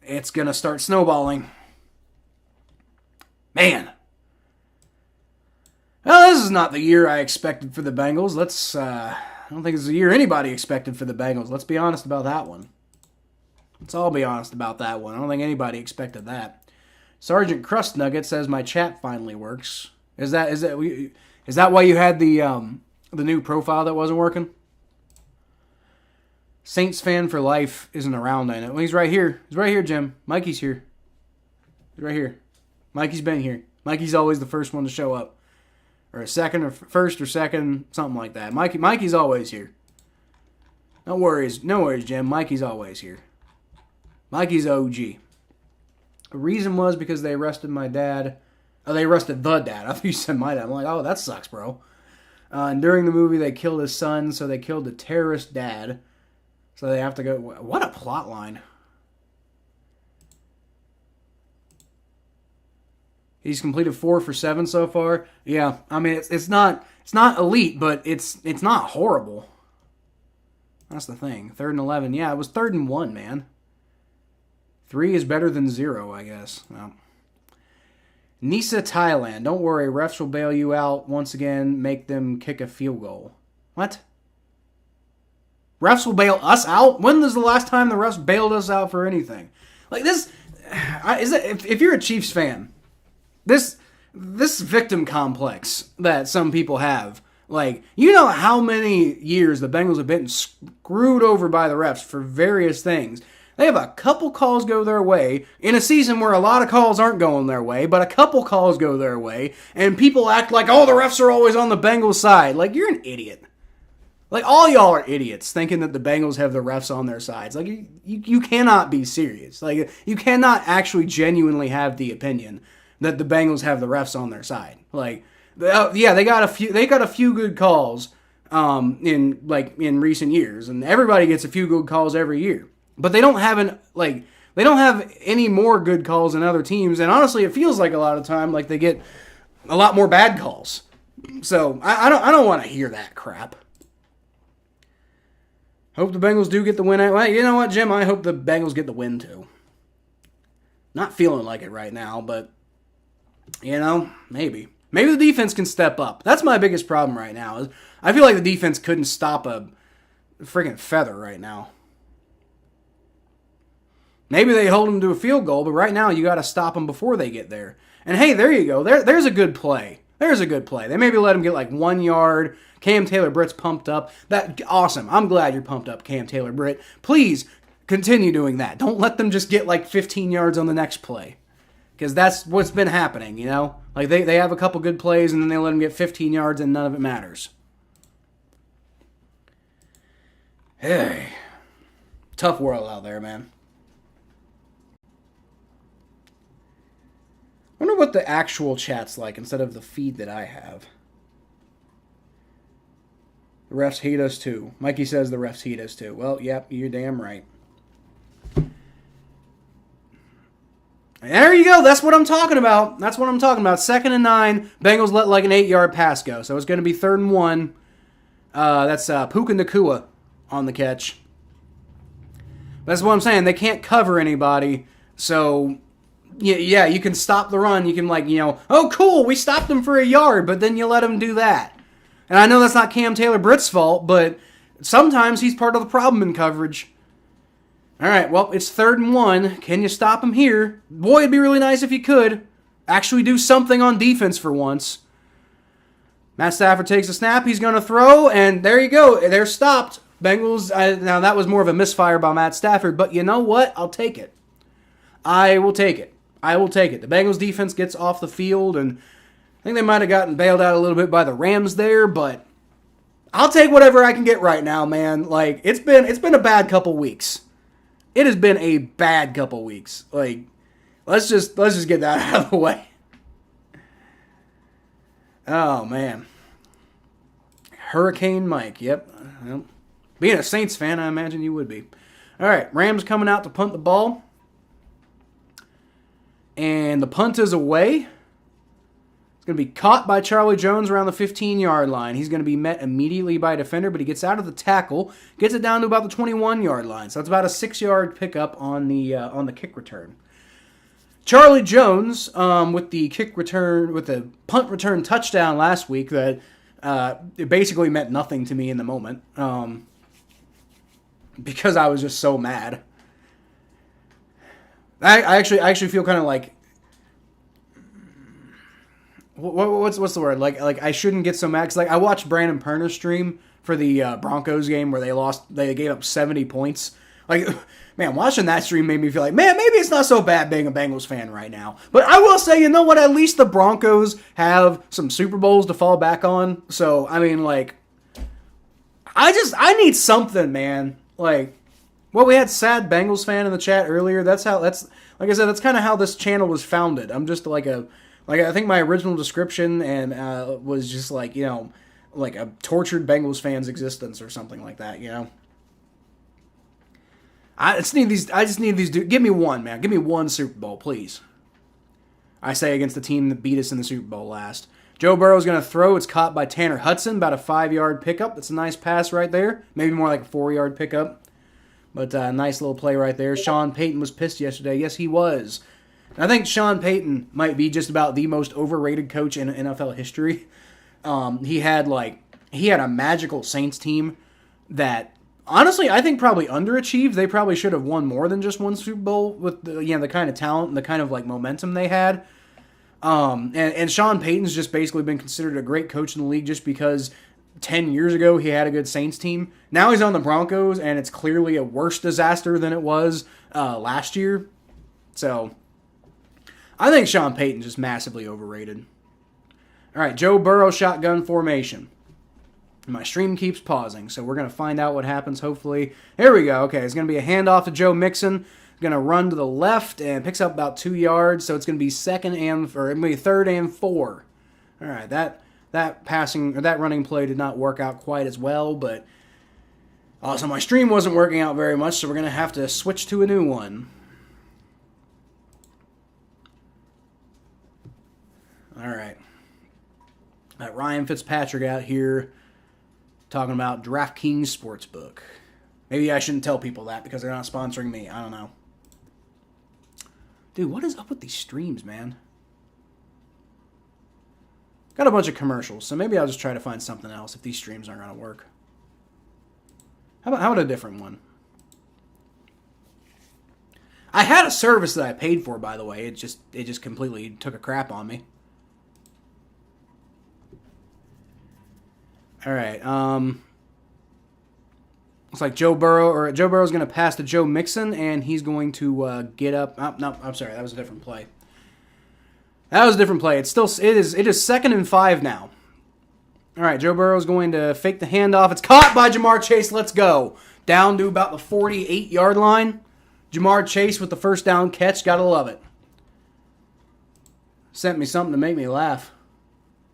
it's going to start snowballing. Man. Well, this is not the year I expected for the Bengals. I don't think it's the year anybody expected for the Bengals. Let's be honest about that one. Let's all be honest about that one. I don't think anybody expected that. Sergeant Crust Nugget says my chat finally works. Is that why you had the new profile that wasn't working? Saints fan for life isn't around, I know. Well, he's right here. He's right here, Jim. Mikey's here. He's right here. Mikey's been here. Mikey's always the first one to show up. Or second, or first, or second, something like that. Mikey's always here. No worries, Jim. Mikey's always here. Mikey's OG. The reason was because they arrested my dad. Oh, they arrested the dad. I thought you said my dad. I'm like, oh, that sucks, bro. And during the movie, they killed his son, so they killed the terrorist dad. So they have to go. What a plot line. He's completed 4 for 7 so far. Yeah, I mean it's not elite, but it's not horrible. That's the thing. 3rd and 11. Yeah, it was 3rd and 1, man. 3 is better than 0, I guess. Well. Nisa, Thailand. Don't worry, refs will bail you out once again. Make them kick a field goal. What? Refs will bail us out? When was the last time the refs bailed us out for anything? Like this, if you're a Chiefs fan. This victim complex that some people have, like, you know how many years the Bengals have been screwed over by the refs for various things. They have a couple calls go their way in a season where a lot of calls aren't going their way, but a couple calls go their way, and people act like, oh, the refs are always on the Bengals side. Like, you're an idiot. Like, all y'all are idiots thinking that the Bengals have the refs on their sides. Like, you cannot be serious. Like, you cannot actually genuinely have the opinion that the Bengals have the refs on their side. Like, yeah, they got a few good calls in recent years, and everybody gets a few good calls every year. But they don't have any more good calls than other teams, and honestly, it feels like a lot of time like they get a lot more bad calls. So I don't want to hear that crap. Hope the Bengals do get the win. Well, you know what, Jim? I hope the Bengals get the win too. Not feeling like it right now, but you know, maybe the defense can step up. That's my biggest problem right now. Is I feel like the defense couldn't stop a freaking feather right now. Maybe they hold them to a field goal, but right now you got to stop them before they get there. And hey, there you go. There's a good play. There's a good play. They maybe let them get like 1 yard. Cam Taylor-Britt's pumped up. Awesome. I'm glad you're pumped up, Cam Taylor-Britt. Please continue doing that. Don't let them just get like 15 yards on the next play. Because that's what's been happening, you know? Like, they have a couple good plays, and then they let them get 15 yards, and none of it matters. Hey. Tough world out there, man. I wonder what the actual chat's like instead of the feed that I have. The refs hate us, too. Mikey says the refs hate us, too. Well, yep, you're damn right. There you go. That's what I'm talking about. 2nd and 9. Bengals let like an 8-yard pass go. So it's going to be 3rd and 1. That's Puka Nacua on the catch. That's what I'm saying. They can't cover anybody. So, yeah, you can stop the run. You can, oh, cool, we stopped them for a yard, but then you let them do that. And I know that's not Cam Taylor-Britt's fault, but sometimes he's part of the problem in coverage. All right, well, it's 3rd and 1. Can you stop him here? Boy, it'd be really nice if you could. Actually do something on defense for once. Matt Stafford takes a snap. He's going to throw, and there you go. They're stopped. Bengals, now that was more of a misfire by Matt Stafford, but you know what? I'll take it. I will take it. I will take it. The Bengals defense gets off the field, and I think they might have gotten bailed out a little bit by the Rams there, but I'll take whatever I can get right now, man. Like, it's been a bad couple weeks. It has been a bad couple weeks. Like, let's just get that out of the way. Oh, man. Hurricane Mike, yep. Well, being a Saints fan, I imagine you would be. All right, Rams coming out to punt the ball. And the punt is away. It's going to be caught by Charlie Jones around the 15-yard line. He's going to be met immediately by a defender, but he gets out of the tackle, gets it down to about the 21-yard line. So that's about a 6-yard pickup on the kick return. Charlie Jones, with the punt return touchdown last week, that it basically meant nothing to me in the moment, because I was just so mad. I actually feel kind of like, what's the word? Like I shouldn't get so mad, because like I watched Brandon Perner's stream for the Broncos game where they gave up 70 points. Like, man, watching that stream made me feel like, man, maybe it's not so bad being a Bengals fan right now. But I will say, you know what? At least the Broncos have some Super Bowls to fall back on. So I mean, like, I need something, man. Like, well, we had sad Bengals fan in the chat earlier. That's like I said, that's kind of how this channel was founded. I'm just like I think my original description and was just like, you know, like a tortured Bengals fan's existence or something like that, you know. I just need these dudes. Give me one, man. Give me one Super Bowl, please. I say against the team that beat us in the Super Bowl last. Joe Burrow's going to throw. It's caught by Tanner Hudson, about a 5-yard pickup. That's a nice pass right there. Maybe more like a 4-yard pickup. But nice little play right there. Sean Payton was pissed yesterday. Yes, he was. I think Sean Payton might be just about the most overrated coach in NFL history. He had a magical Saints team that, honestly, I think probably underachieved. They probably should have won more than just one Super Bowl with the kind of talent and the kind of like momentum they had. And Sean Payton's just basically been considered a great coach in the league just because 10 years ago he had a good Saints team. Now he's on the Broncos, and it's clearly a worse disaster than it was last year. So I think Sean Payton's just massively overrated. All right, Joe Burrow shotgun formation. My stream keeps pausing, so we're going to find out what happens, hopefully. Here we go. Okay, it's going to be a handoff to Joe Mixon. Going to run to the left and picks up about 2 yards, so it's going to be 3rd and 4. All right, that running play did not work out quite as well, but also my stream wasn't working out very much, so we're going to have to switch to a new one. All right. Ryan Fitzpatrick out here talking about DraftKings Sportsbook. Maybe I shouldn't tell people that because they're not sponsoring me. I don't know. Dude, what is up with these streams, man? Got a bunch of commercials, so maybe I'll just try to find something else if these streams aren't going to work. How about a different one? I had a service that I paid for, by the way. It just completely took a crap on me. All right. Looks like Joe Burrow's going to pass to Joe Mixon, and he's going to get up. Oh, no, I'm sorry. That was a different play. It is 2nd and 5 now. All right, Joe Burrow's going to fake the handoff. It's caught by Jamar Chase. Let's go. Down to about the 48-yard line. Jamar Chase with the first down catch. Gotta love it. Sent me something to make me laugh.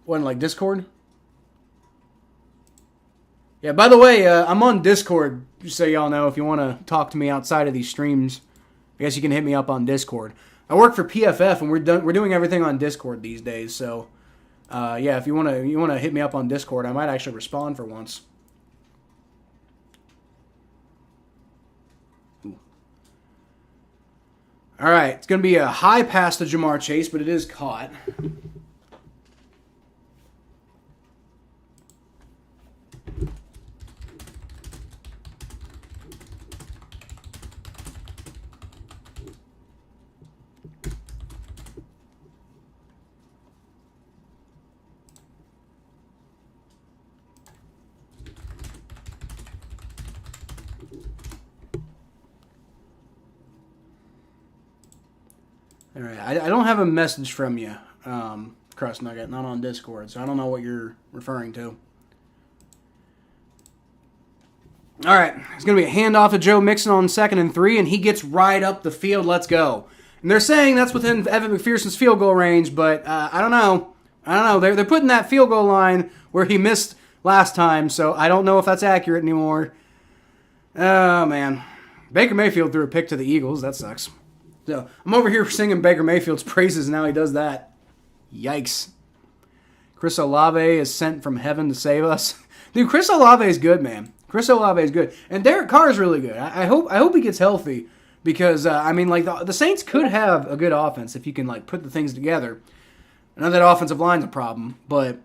Wasn't like Discord? Yeah, by the way, I'm on Discord, just so y'all know, if you want to talk to me outside of these streams. I guess you can hit me up on Discord. I work for PFF, and we're doing everything on Discord these days, so yeah, if you want to hit me up on Discord, I might actually respond for once. Ooh. All right, it's going to be a high pass to Jamar Chase, but it is caught. All right, I don't have a message from you, Crust Nugget, not on Discord, so I don't know what you're referring to. All right, it's going to be a handoff to Joe Mixon on 2nd and 3, and he gets right up the field. Let's go. And they're saying that's within Evan McPherson's field goal range, but I don't know. They're putting that field goal line where he missed last time, so I don't know if that's accurate anymore. Oh, man. Baker Mayfield threw a pick to the Eagles. That sucks. So I'm over here singing Baker Mayfield's praises, and now he does that. Yikes. Chris Olave is sent from heaven to save us. Dude, Chris Olave is good, man. Chris Olave is good. And Derek Carr is really good. I hope he gets healthy because, the Saints could have a good offense if you can, put the things together. I know that offensive line's a problem, but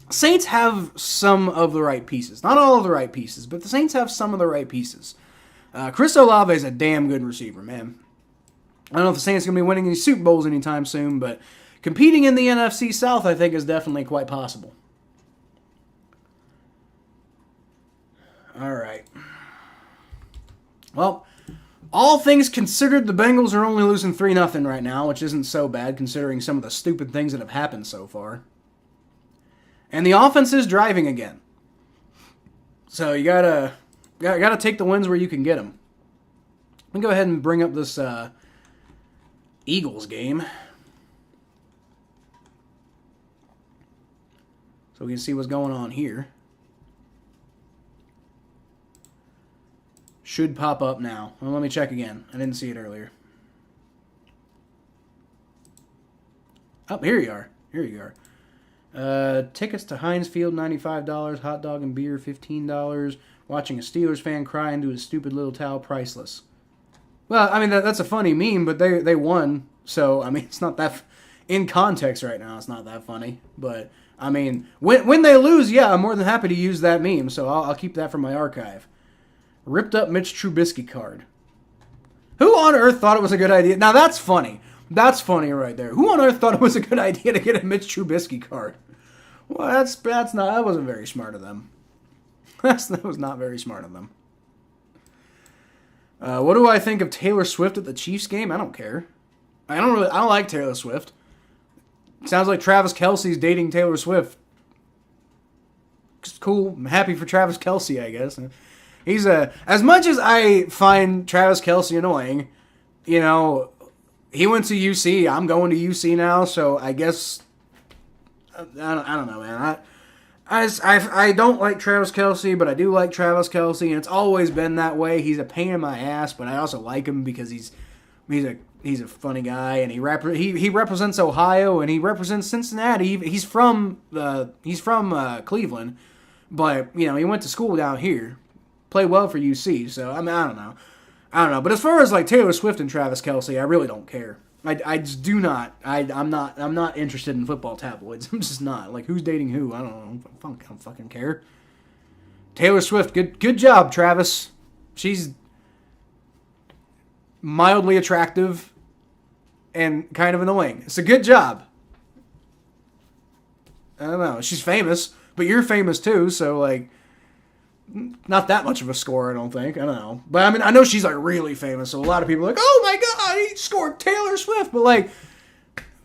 Saints have some of the right pieces. Not all of the right pieces, but the Saints have some of the right pieces. Chris Olave is a damn good receiver, man. I don't know if the Saints are going to be winning any Super Bowls anytime soon, but competing in the NFC South, I think, is definitely quite possible. All right. Well, all things considered, the Bengals are only losing 3-0 right now, which isn't so bad considering some of the stupid things that have happened so far. And the offense is driving again. So you gotta take the wins where you can get them. Let me go ahead and bring up this Eagles game, so we can see what's going on here. Should pop up now. Well, let me check again. I didn't see it earlier. Oh, here you are. Here you are. Tickets to Heinz Field, $95. Hot dog and beer, $15. Watching a Steelers fan cry into his stupid little towel, priceless. Well, I mean, that's a funny meme, but they won. So, I mean, it's not that... In context right now, it's not that funny. But, I mean, when they lose, yeah, I'm more than happy to use that meme. So I'll keep that for my archive. Ripped up Mitch Trubisky card. Who on earth thought it was a good idea? Now, that's funny. That's funny right there. Who on earth thought it was a good idea to get a Mitch Trubisky card? Well, that wasn't very smart of them. That was not very smart of them. What do I think of Taylor Swift at the Chiefs game? I don't care. I don't like Taylor Swift. Sounds like Travis Kelce's dating Taylor Swift. It's cool. I'm happy for Travis Kelce, I guess. He's as much as I find Travis Kelce annoying, you know, he went to UC. I'm going to UC now, so I guess I don't know, man. I don't like Travis Kelce, but I do like Travis Kelce, and it's always been that way. He's a pain in my ass, but I also like him because he's a funny guy, and he represents Ohio, and he represents Cincinnati. He's from Cleveland, but you know he went to school down here, played well for UC. So I mean I don't know. But as far as like Taylor Swift and Travis Kelce, I really don't care. I just do not. I'm not interested in football tabloids. I'm just not. Like, who's dating who? I don't know. I don't fucking care. Taylor Swift, good job, Travis. She's mildly attractive and kind of annoying. It's a good job. I don't know. She's famous, but you're famous too, so like not that much of a score, I don't think. I don't know. But I mean, I know she's like really famous, so a lot of people are like, oh my god, he scored Taylor Swift. But like,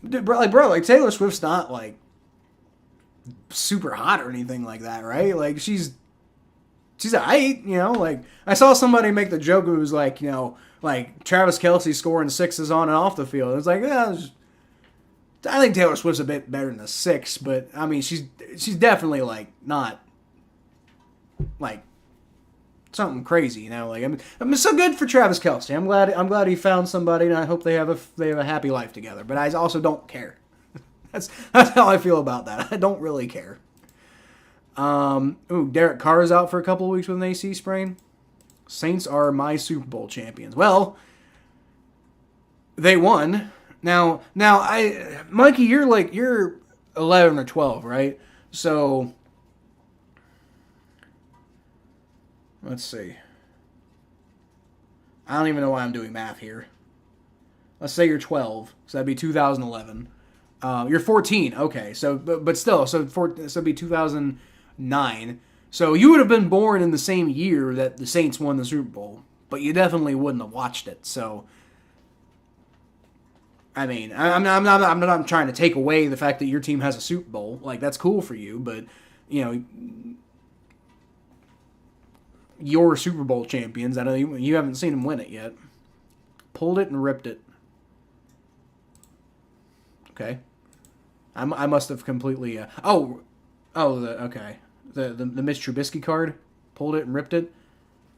bro, Taylor Swift's not like super hot or anything like that, right? Like she's alright, you know? Like, I saw somebody make the joke, it was like, you know, like Travis Kelce scoring sixes on and off the field. It's like, yeah, I think Taylor Swift's a bit better than a six, but I mean, she's definitely like not like something crazy, you know. Like I'm so good for Travis Kelce. I'm glad he found somebody, and I hope they have a happy life together. But I also don't care. That's how I feel about that. I don't really care. Derek Carr is out for a couple of weeks with an AC sprain. Saints are my Super Bowl champions. Well, they won. Now, Mikey, you're 11 or 12, right? So let's see. I don't even know why I'm doing math here. Let's say you're 12, so that'd be 2011. You're 14, okay. So, but still, so it'd be 2009. So you would have been born in the same year that the Saints won the Super Bowl, but you definitely wouldn't have watched it. So I mean, I'm not trying to take away the fact that your team has a Super Bowl. Like, that's cool for you, but, you know, your Super Bowl champions, I know you haven't seen them win it yet. Pulled it and ripped it. Okay. I must have completely... okay. The Mitch Trubisky card. Pulled it and ripped it.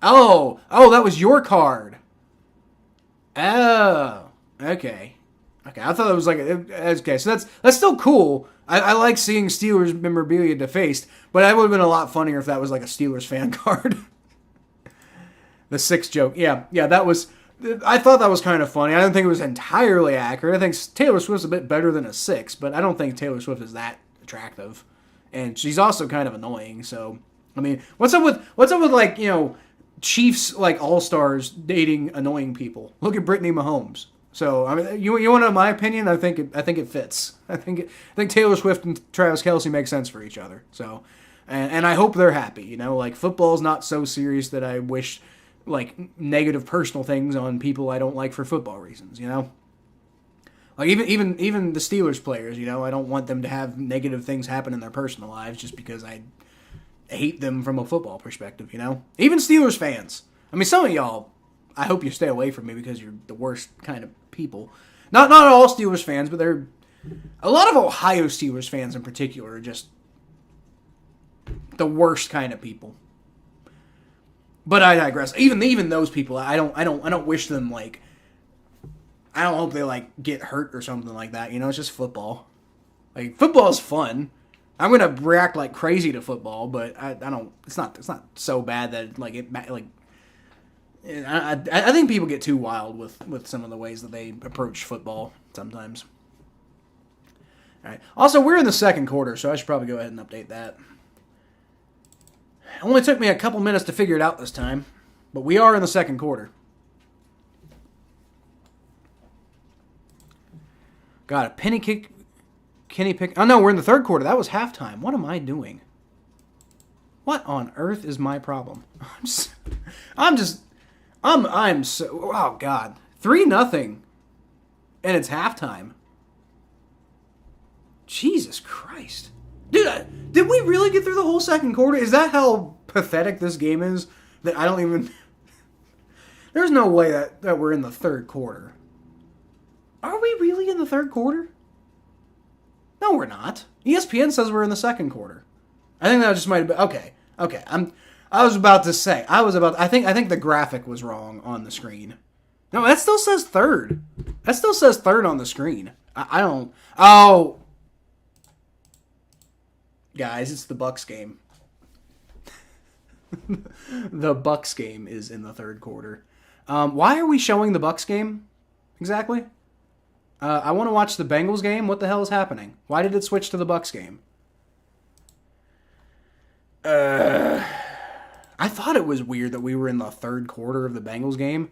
Oh, that was your card. Oh, okay. Okay, I thought it was like... Okay, so that's still cool. I like seeing Steelers memorabilia defaced, but that would have been a lot funnier if that was like a Steelers fan card. The 6 joke. Yeah, that was... I thought that was kind of funny. I didn't think it was entirely accurate. I think Taylor Swift's a bit better than a 6, but I don't think Taylor Swift is that attractive. And she's also kind of annoying, so... I mean, what's up with like, you know, Chiefs, like, all-stars dating annoying people? Look at Brittany Mahomes. So, I mean, you want to know my opinion? I think it fits. I think Taylor Swift and Travis Kelce make sense for each other. So, and I hope they're happy, you know? Like, football's not so serious that I wish... like negative personal things on people I don't like for football reasons, you know? Like even the Steelers players, you know, I don't want them to have negative things happen in their personal lives just because I hate them from a football perspective, you know? Even Steelers fans. I mean, some of y'all, I hope you stay away from me because you're the worst kind of people. Not all Steelers fans, but they're a lot of Ohio Steelers fans in particular are just the worst kind of people. But I digress. Even those people, I don't wish them, like, I don't hope they, like, get hurt or something like that. You know, it's just football. Like, football is fun. I'm gonna react like crazy to football, but I don't. It's not so bad that like it like. I think people get too wild with some of the ways that they approach football sometimes. All right. Also, we're in the second quarter, so I should probably go ahead and update that. It only took me a couple minutes to figure it out this time, but we are in the second quarter. Got a penny kick. Kenny Pick. Oh no, we're in the third quarter. That was halftime. What am I doing? What on earth is my problem? I'm so. Oh God, 3-0, and it's halftime. Jesus Christ, dude! Did we really get through the whole second quarter? Is that how pathetic this game is? That I don't even. There's no way that we're in the third quarter. Are we really in the third quarter? No, we're not. ESPN says we're in the second quarter. I think that just might have been okay. I think the graphic was wrong on the screen. No, that still says third. That still says third on the screen. I don't. Oh, guys, it's the Bucks game. The Bucks game is in the third quarter. Why are we showing the Bucks game exactly? I want to watch the Bengals game. What the hell is happening? Why did it switch to the Bucks game? I thought it was weird that we were in the third quarter of the Bengals game.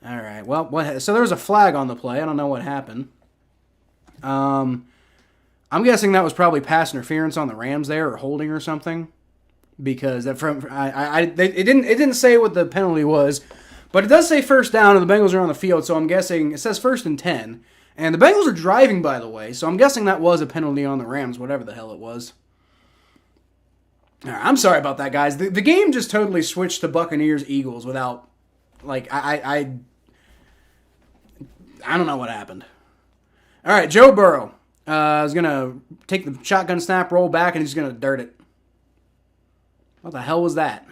All right. Well, so there was a flag on the play. I don't know what happened. I'm guessing that was probably pass interference on the Rams there, or holding or something, because it didn't say what the penalty was, but it does say first down and the Bengals are on the field. So I'm guessing it says 1st and 10. And the Bengals are driving, by the way, so I'm guessing that was a penalty on the Rams, whatever the hell it was. All right, I'm sorry about that, guys. The game just totally switched to Buccaneers-Eagles without, like, I don't know what happened. All right, Joe Burrow is going to take the shotgun snap, roll back, and he's going to dirt it. What the hell was that?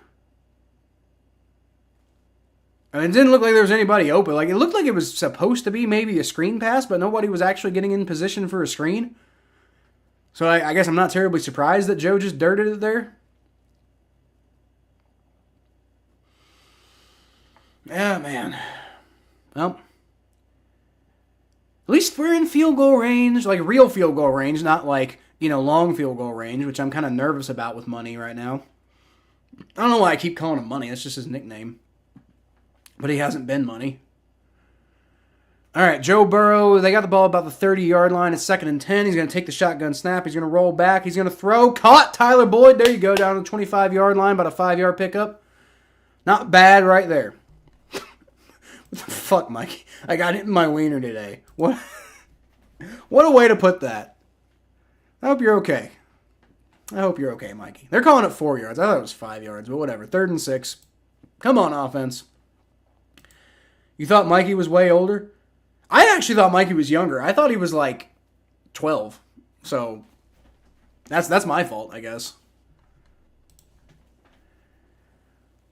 And it didn't look like there was anybody open. Like, it looked like it was supposed to be maybe a screen pass, but nobody was actually getting in position for a screen. So I guess I'm not terribly surprised that Joe just dirted it there. Yeah, man. Well, at least we're in field goal range, like real field goal range, not like, long field goal range, which I'm kind of nervous about with Money right now. I don't know why I keep calling him Money. That's just his nickname. But he hasn't been Money. All right, Joe Burrow, they got the ball about the 30-yard line. It's 2nd and 10. He's going to take the shotgun snap. He's going to roll back. He's going to throw. Caught Tyler Boyd. There you go, down to the 25-yard line, about a 5-yard pickup. Not bad right there. What the fuck, Mike? I got hit in my wiener today. What? What a way to put that. I hope you're okay. I hope you're okay, Mikey. They're calling it 4 yards. I thought it was 5 yards, but whatever. 3rd and 6. Come on, offense. You thought Mikey was way older? I actually thought Mikey was younger. I thought he was like 12. So that's my fault, I guess.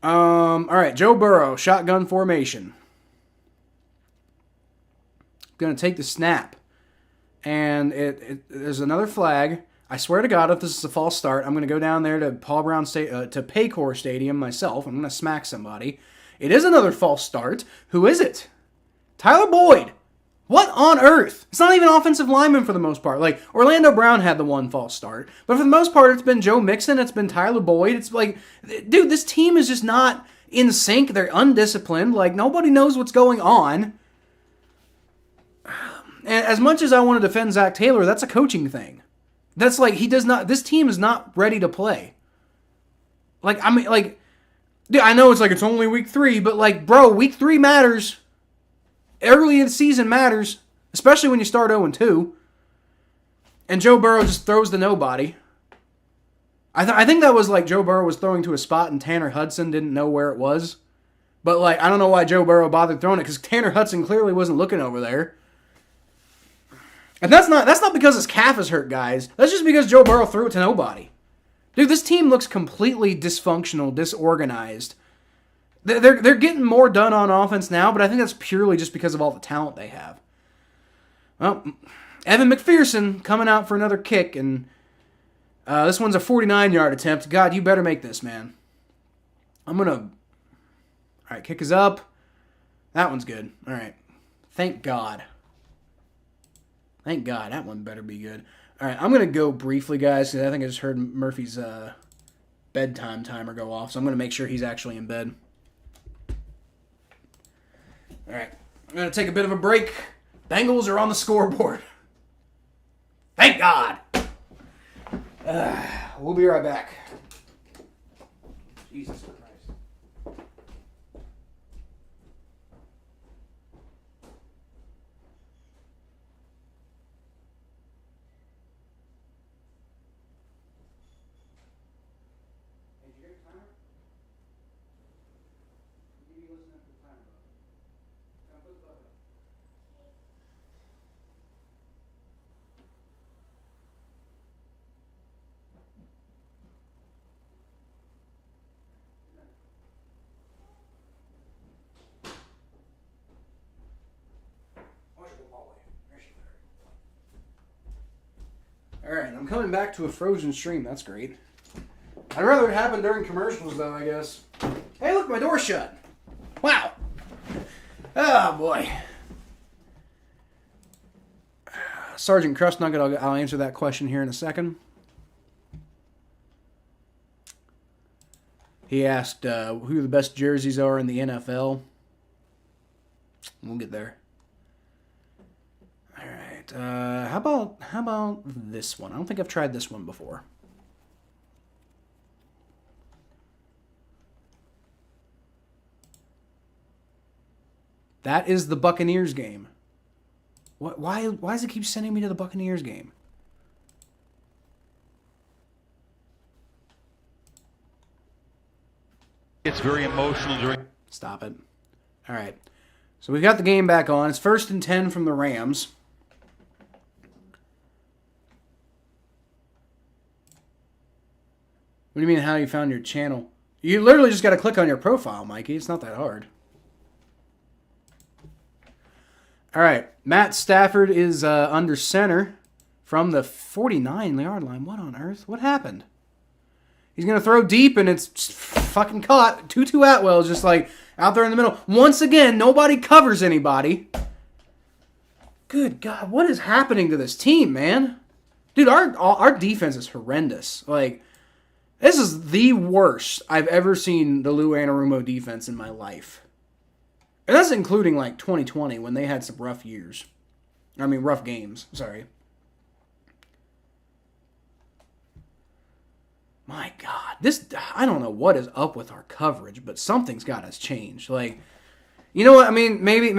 All right, Joe Burrow, shotgun formation. Going to take the snap. And there's another flag. I swear to God, if this is a false start, I'm going to go down there to Paul Brown to Paycor Stadium myself. I'm going to smack somebody. It is another false start. Who is it? Tyler Boyd. What on earth? It's not even offensive lineman for the most part. Like, Orlando Brown had the one false start. But for the most part, it's been Joe Mixon. It's been Tyler Boyd. It's like, dude, this team is just not in sync. They're undisciplined. Like, nobody knows what's going on. And as much as I want to defend Zach Taylor, that's a coaching thing. That's like, this team is not ready to play. Like, I mean, like, yeah, I know it's like it's only week 3, but like, bro, week 3 matters. Early in the season matters, especially when you start 0-2. And Joe Burrow just throws to nobody. I think that was like Joe Burrow was throwing to a spot and Tanner Hudson didn't know where it was. But like, I don't know why Joe Burrow bothered throwing it because Tanner Hudson clearly wasn't looking over there. And that's not because his calf is hurt, guys. That's just because Joe Burrow threw it to nobody. Dude, this team looks completely dysfunctional, disorganized. They're getting more done on offense now, but I think that's purely just because of all the talent they have. Well, Evan McPherson coming out for another kick, and this one's a 49-yard attempt. God, you better make this, man. All right, kick is up. That one's good. All right. Thank God. Thank God, that one better be good. All right, I'm going to go briefly, guys, because I think I just heard Murphy's bedtime timer go off, so I'm going to make sure he's actually in bed. All right, I'm going to take a bit of a break. Bengals are on the scoreboard. Thank God. We'll be right back. Jesus Christ. Alright, I'm coming back to a frozen stream. That's great. I'd rather it happen during commercials, though, I guess. Hey, look, my door's shut. Wow. Oh, boy. Sergeant Crustnugget, I'll answer that question here in a second. He asked who the best jerseys are in the NFL. We'll get there. All right. How about this one? I don't think I've tried this one before. That is the Buccaneers game. What? Why does it keep sending me to the Buccaneers game? It's very emotional during. Stop it. All right. So we've got the game back on. It's 1st and 10 from the Rams. What do you mean how you found your channel? You literally just got to click on your profile, Mikey. It's not that hard. All right. Matt Stafford is under center from the 49-yard line. What on earth? What happened? He's going to throw deep, and it's fucking caught. Tutu Atwell is just like out there in the middle. Once again, nobody covers anybody. Good God, what is happening to this team, man? Dude, our defense is horrendous. Like, this is the worst I've ever seen the Lou Anarumo defense in my life. And that's including, like, 2020 when they had some rough years. I mean, rough games. Sorry. My God, I don't know what is up with our coverage, but something's got us changed. Like, You know what? I mean, maybe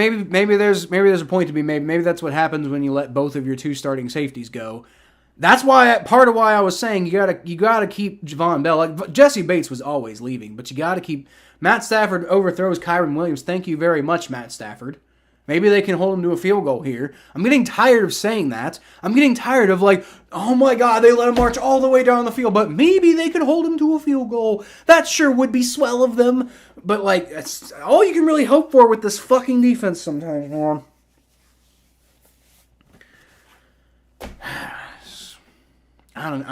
there's a point to be made. Maybe that's what happens when you let both of your two starting safeties go. That's part of why I was saying you gotta keep Javon Bell. Like Jesse Bates was always leaving, but you gotta keep Matt Stafford overthrows Kyren Williams. Thank you very much, Matt Stafford. Maybe they can hold him to a field goal here. I'm getting tired of saying that. I'm getting tired of like, oh my God, they let him march all the way down the field, but maybe they could hold him to a field goal. That sure would be swell of them. But like, that's all you can really hope for with this fucking defense sometimes, man. I don't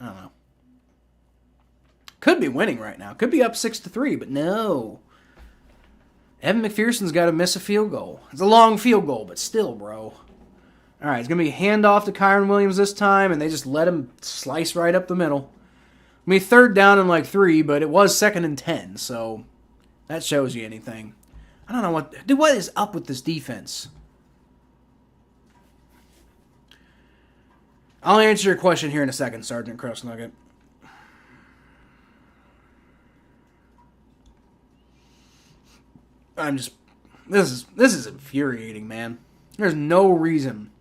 know. Could be winning right now. Could be up 6-3, but no. Evan McPherson's got to miss a field goal. It's a long field goal, but still, bro. All right, it's going to be a handoff to Kyren Williams this time, and they just let him slice right up the middle. I mean, 3rd down and like 3, but it was 2nd and 10, so that shows you anything. I don't know what is up with this defense? I'll answer your question here in a second, Sergeant Crustnugget. This is infuriating, man. There's no reason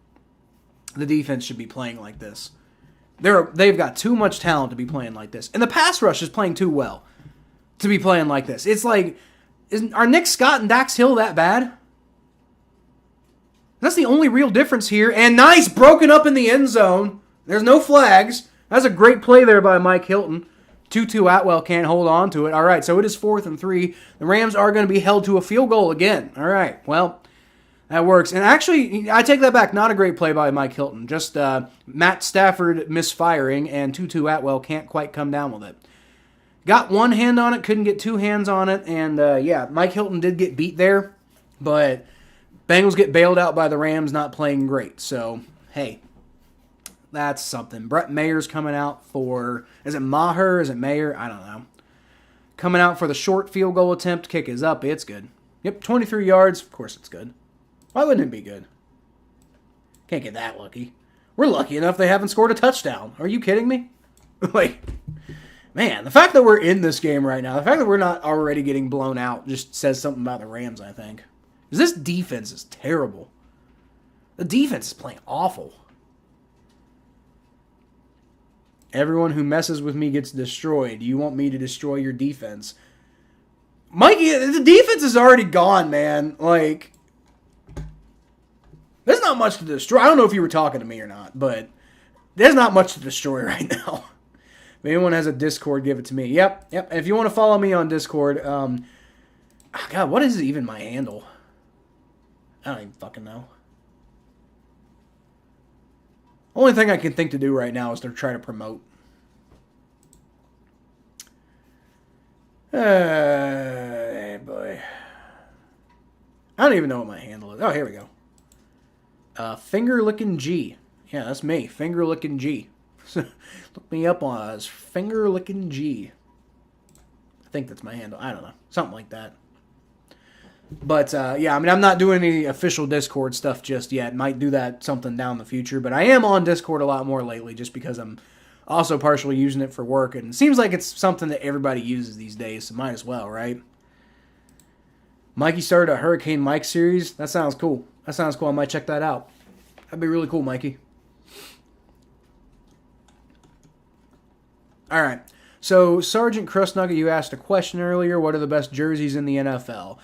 the defense should be playing like this. They've got too much talent to be playing like this. And the pass rush is playing too well to be playing like this. It's like, are Nick Scott and Dax Hill that bad? That's the only real difference here. And nice, broken up in the end zone. There's no flags. That's a great play there by Mike Hilton. Tutu Atwell can't hold on to it. All right, so it is 4th and 3. The Rams are going to be held to a field goal again. All right, well, that works. And actually, I take that back. Not a great play by Mike Hilton. Just Matt Stafford misfiring, and Tutu Atwell can't quite come down with it. Got one hand on it, couldn't get two hands on it, and yeah, Mike Hilton did get beat there, but Bengals get bailed out by the Rams not playing great. So, hey. That's something. Brett Mayer's coming out for, is it Maher? Is it Mayer? I don't know. Coming out for the short field goal attempt. Kick is up. It's good. Yep, 23 yards. Of course it's good. Why wouldn't it be good? Can't get that lucky. We're lucky enough they haven't scored a touchdown. Are you kidding me? Like, man, the fact that we're in this game right now, the fact that we're not already getting blown out just says something about the Rams, I think. Because this defense is terrible. The defense is playing awful. Everyone who messes with me gets destroyed. You want me to destroy your defense. Mikey, the defense is already gone, man. Like, there's not much to destroy. I don't know if you were talking to me or not, but there's not much to destroy right now. If anyone has a Discord, give it to me. Yep. If you want to follow me on Discord, God, what is even my handle? I don't even fucking know. Only thing I can think to do right now is to try to promote. Hey, boy. I don't even know what my handle is. Oh, here we go. Finger Licking G. Yeah, that's me. Finger Licking G. Look me up on as Finger Licking G. I think that's my handle. I don't know. Something like that. But, yeah, I mean, I'm not doing any official Discord stuff just yet. Might do that something down the future. But I am on Discord a lot more lately just because I'm also partially using it for work. And it seems like it's something that everybody uses these days, so might as well, right? Mikey started a Hurricane Mike series. That sounds cool. I might check that out. That'd be really cool, Mikey. All right. So, Sergeant Crustnugget, you asked a question earlier. What are the best jerseys in the NFL?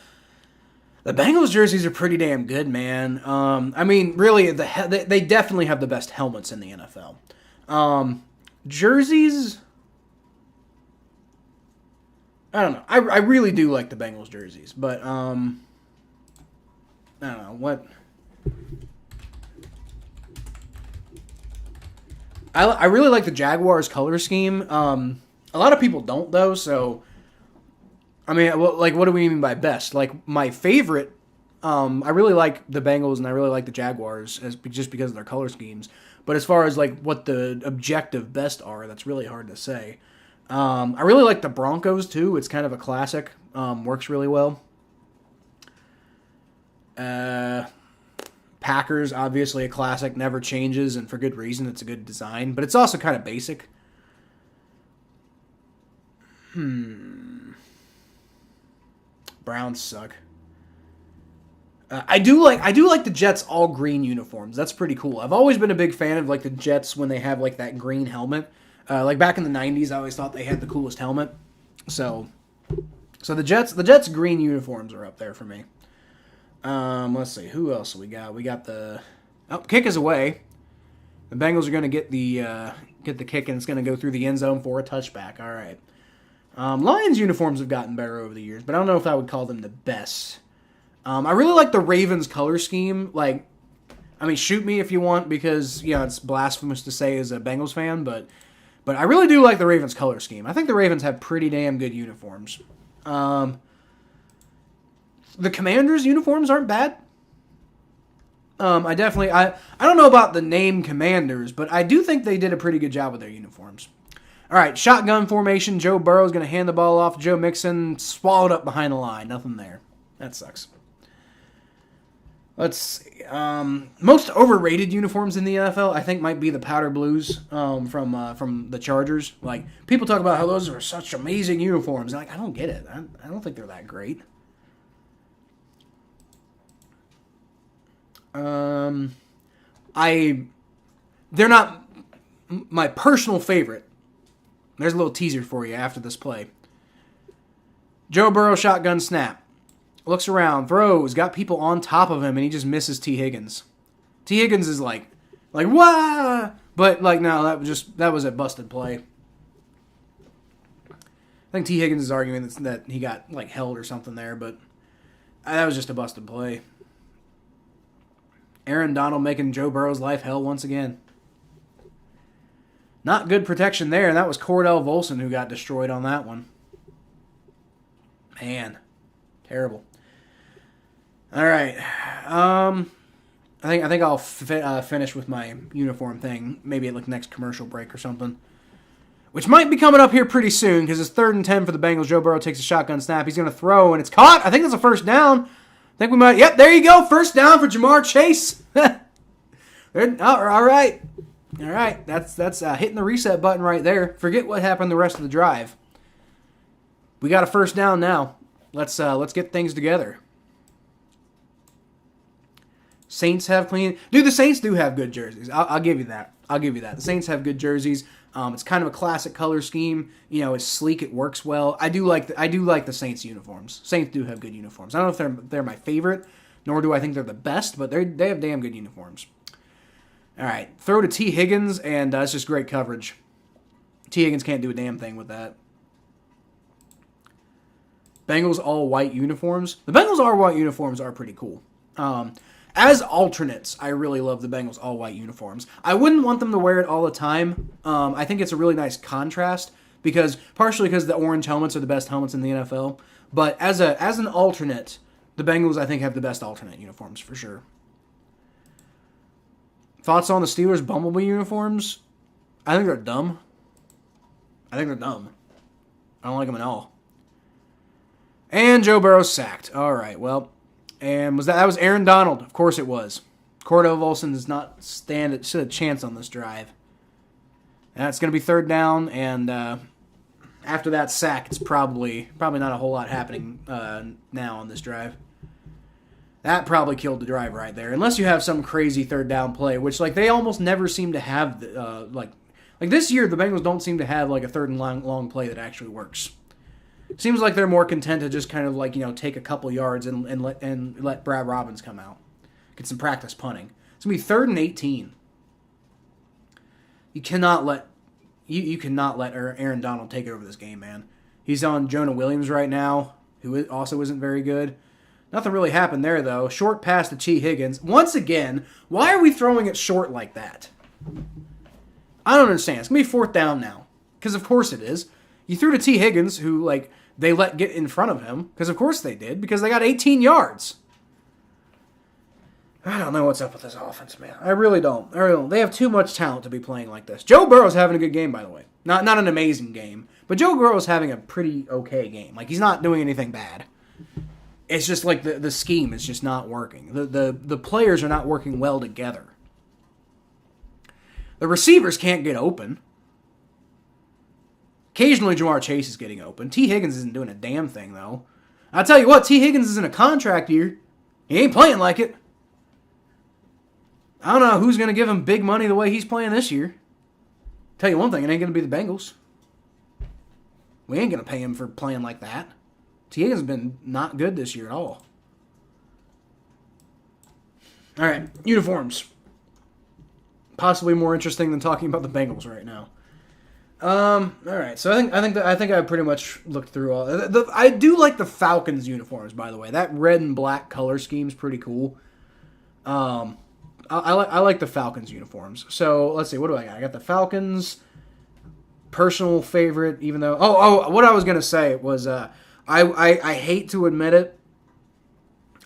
The Bengals jerseys are pretty damn good, man. I mean, really, they definitely have the best helmets in the NFL. Jerseys, I don't know. I really do like the Bengals jerseys, but I don't know what. I really like the Jaguars color scheme. A lot of people don't though, so. I mean, like, what do we mean by best? Like, my favorite, I really like the Bengals and I really like the Jaguars just because of their color schemes. But as far as, like, what the objective best are, that's really hard to say. I really like the Broncos, too. It's kind of a classic. Works really well. Packers, obviously a classic, never changes, and for good reason. It's a good design. But it's also kind of basic. Browns suck. I do like the Jets all green uniforms. That's pretty cool. I've always been a big fan of like the Jets when they have like that green helmet. Like back in the '90s, I always thought they had the coolest helmet. So the Jets green uniforms are up there for me. Let's see, who else we got? We got the kick is away. The Bengals are going to get the kick, and it's going to go through the end zone for a touchback. All right. Lions uniforms have gotten better over the years, but I don't know if I would call them the best. I really like the Ravens color scheme. Like, I mean, shoot me if you want, because it's blasphemous to say as a Bengals fan, but I really do like the Ravens color scheme. I think the Ravens have pretty damn good uniforms. The Commanders uniforms aren't bad. I don't know about the name Commanders, but I do think they did a pretty good job with their uniforms. All right, shotgun formation. Joe Burrow is going to hand the ball off to Joe Mixon. Swallowed up behind the line. Nothing there. That sucks. Let's see. Most overrated uniforms in the NFL, I think, might be the powder blues from the Chargers. Like, people talk about how those are such amazing uniforms. Like, I don't get it. I don't think they're that great. They're not my personal favorite. There's a little teaser for you after this play. Joe Burrow shotgun snap. Looks around, throws, got people on top of him, and he just misses T. Higgins. T. Higgins is like, wah! But, no, that was a busted play. I think T. Higgins is arguing that he got, held or something there, but that was just a busted play. Aaron Donald making Joe Burrow's life hell once again. Not good protection there, and that was Cordell Volson who got destroyed on that one. Man, terrible. All right, I think I'll finish with my uniform thing. Maybe at the next commercial break or something, which might be coming up here pretty soon because it's 3rd and 10 for the Bengals. Joe Burrow takes a shotgun snap. He's going to throw, and it's caught. I think that's a first down. I think we might. Yep, there you go. First down for Jamar Chase. All right. That's hitting the reset button right there. Forget what happened the rest of the drive. We got a first down now. Let's get things together. Saints have clean. Dude, the Saints do have good jerseys. I'll give you that. The Saints have good jerseys. It's kind of a classic color scheme. It's sleek. It works well. I do like the Saints uniforms. Saints do have good uniforms. I don't know if they're my favorite, nor do I think they're the best, but they have damn good uniforms. All right, throw to T. Higgins, and it's just great coverage. T. Higgins can't do a damn thing with that. Bengals all white uniforms. The Bengals all white uniforms are pretty cool. As alternates, I really love the Bengals all white uniforms. I wouldn't want them to wear it all the time. I think it's a really nice contrast partially because the orange helmets are the best helmets in the NFL. But as an alternate, the Bengals I think have the best alternate uniforms for sure. Thoughts on the Steelers Bumblebee uniforms? I think they're dumb. I don't like them at all. And Joe Burrow sacked. All right, well, and that was Aaron Donald? Of course it was. Cordell Volson does not stand a chance on this drive. And it's going to be 3rd down, and after that sack, it's probably not a whole lot happening now on this drive. That probably killed the drive right there, unless you have some crazy 3rd down play, which they almost never seem to have. Like this year, the Bengals don't seem to have a 3rd and long play that actually works. It seems like they're more content to just kind of take a couple yards and let Brad Robbins come out, get some practice punting. It's gonna be 3rd and 18. You cannot let Aaron Donald take over this game, man. He's on Jonah Williams right now, who also isn't very good. Nothing really happened there, though. Short pass to T. Higgins. Once again, why are we throwing it short like that? I don't understand. It's going to be 4th down now. Because of course it is. You threw to T. Higgins, who, they let get in front of him. Because of course they did. Because they got 18 yards. I don't know what's up with this offense, man. I really don't. They have too much talent to be playing like this. Joe Burrow's having a good game, by the way. Not an amazing game. But Joe Burrow's having a pretty okay game. He's not doing anything bad. It's just the scheme is just not working. The players are not working well together. The receivers can't get open. Occasionally Jamar Chase is getting open. T. Higgins isn't doing a damn thing, though. I'll tell you what, T. Higgins is in a contract year. He ain't playing like it. I don't know who's going to give him big money the way he's playing this year. Tell you one thing, it ain't going to be the Bengals. We ain't going to pay him for playing like that. T. Higgins has been not good this year at all. All right, uniforms. Possibly more interesting than talking about the Bengals right now. All right, so I think I pretty much looked through all. I do like the Falcons uniforms, by the way. That red and black color scheme is pretty cool. I like the Falcons uniforms. So let's see, what do I got? I got the Falcons. Personal favorite, even though what I was gonna say was I hate to admit it.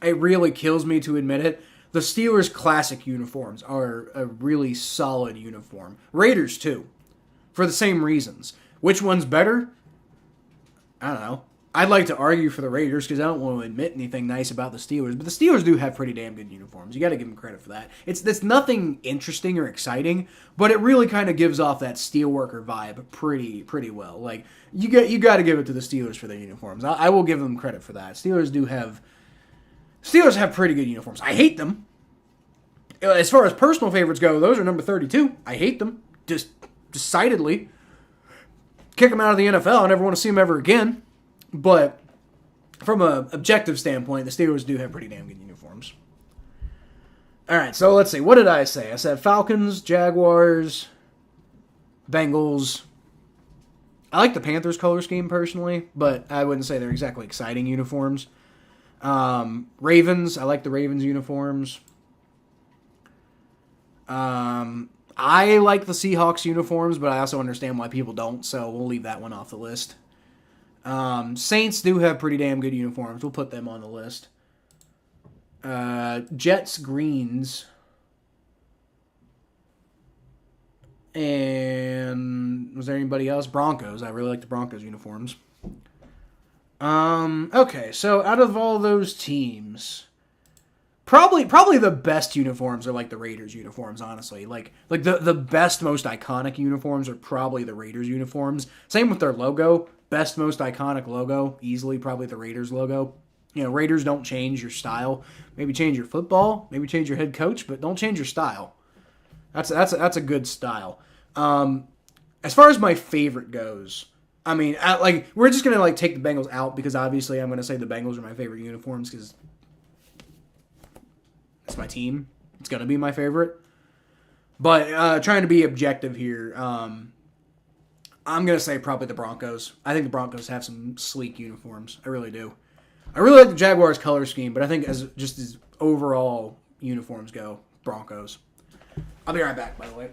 It really kills me to admit it. The Steelers classic uniforms are a really solid uniform. Raiders too, for the same reasons. Which one's better? I don't know. I'd like to argue for the Raiders because I don't want to admit anything nice about the Steelers, but the Steelers do have pretty damn good uniforms. You got to give them credit for that. It's nothing interesting or exciting, but it really kind of gives off that steelworker vibe pretty well. Like you got to give it to the Steelers for their uniforms. I will give them credit for that. Steelers have pretty good uniforms. I hate them. As far as personal favorites go, those are number 32. I hate them. Just decidedly. Kick them out of the NFL. I never want to see them ever again. But from an objective standpoint, the Steelers do have pretty damn good uniforms. All right, so let's see. What did I say? I said Falcons, Jaguars, Bengals. I like the Panthers color scheme personally, but I wouldn't say they're exactly exciting uniforms. Ravens, I like the Ravens uniforms. I like the Seahawks uniforms, but I also understand why people don't, so we'll leave that one off the list. Saints do have pretty damn good uniforms. We'll put them on the list. Jets greens. And was there anybody else? Broncos. I really like the Broncos uniforms. Okay, so out of all those teams, probably the best uniforms are like the Raiders uniforms, honestly. Like the best, most iconic uniforms are probably the Raiders uniforms. Same with their logo. Best, most iconic logo, easily probably the Raiders logo. You know, Raiders don't change your style. Maybe change your football, maybe change your head coach, but don't change your style. That's a good style. As far as my favorite goes, I mean, we're just gonna take the Bengals out because obviously I'm gonna say the Bengals are my favorite uniforms because it's my team. It's gonna be my favorite. But trying to be objective here, I'm going to say probably the Broncos. I think the Broncos have some sleek uniforms. I really do. I really like the Jaguars color scheme, but I think as overall uniforms go, Broncos. I'll be right back, by the way.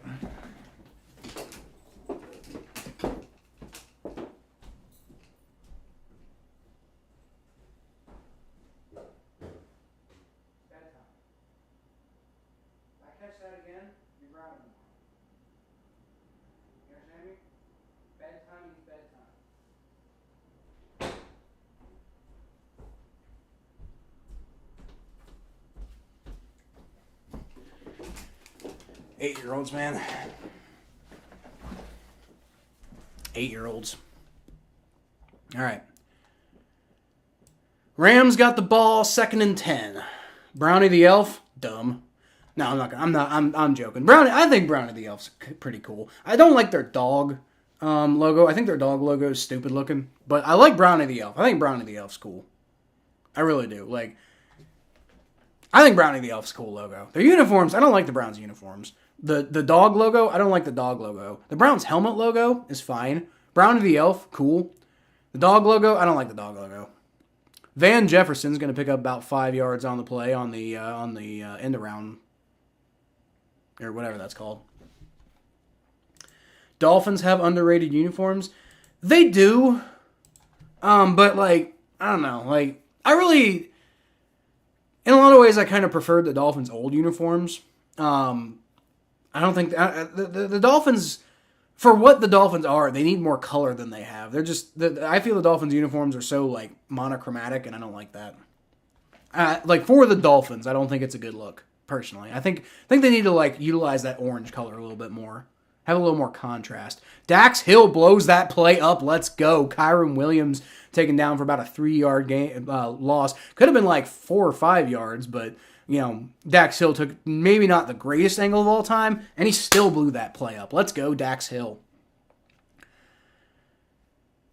Eight-year-olds, man. 8-year-olds. All right. Rams got the ball, 2nd and 10. Brownie the Elf, dumb. No, I'm joking. Brownie, I think Brownie the Elf's pretty cool. I don't like their dog logo. I think their dog logo is stupid looking, but I like Brownie the Elf. I think Brownie the Elf's cool. I really do. I think Brownie the Elf's a cool logo. Their uniforms, I don't like the Browns' uniforms. The dog logo, I don't like the dog logo. The Browns' helmet logo is fine. Brownie the Elf, cool. The dog logo, I don't like the dog logo. Van Jefferson's going to pick up about 5 yards on the play on the end around, or whatever that's called. Dolphins have underrated uniforms. They do. But I don't know. I really, in a lot of ways, I kind of preferred the Dolphins' old uniforms. I don't think the Dolphins, for what the Dolphins are, they need more color than they have. They're just, I feel the Dolphins' uniforms are so monochromatic, and I don't like that. For the Dolphins, I don't think it's a good look personally. I think they need to utilize that orange color a little bit more. Have a little more contrast. Dax Hill blows that play up. Let's go. Kyron Williams taken down for about a 3-yard game loss. Could have been like 4 or 5 yards, but Dax Hill took maybe not the greatest angle of all time, and he still blew that play up. Let's go, Dax Hill.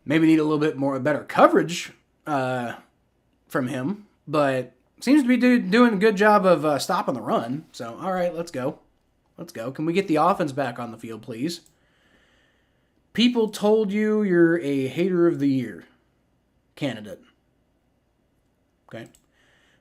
Maybe need a little bit better coverage from him, but seems to be doing a good job of stopping the run. So, all right, let's go. Let's go. Can we get the offense back on the field, please? People told you you're a hater of the year candidate. Okay.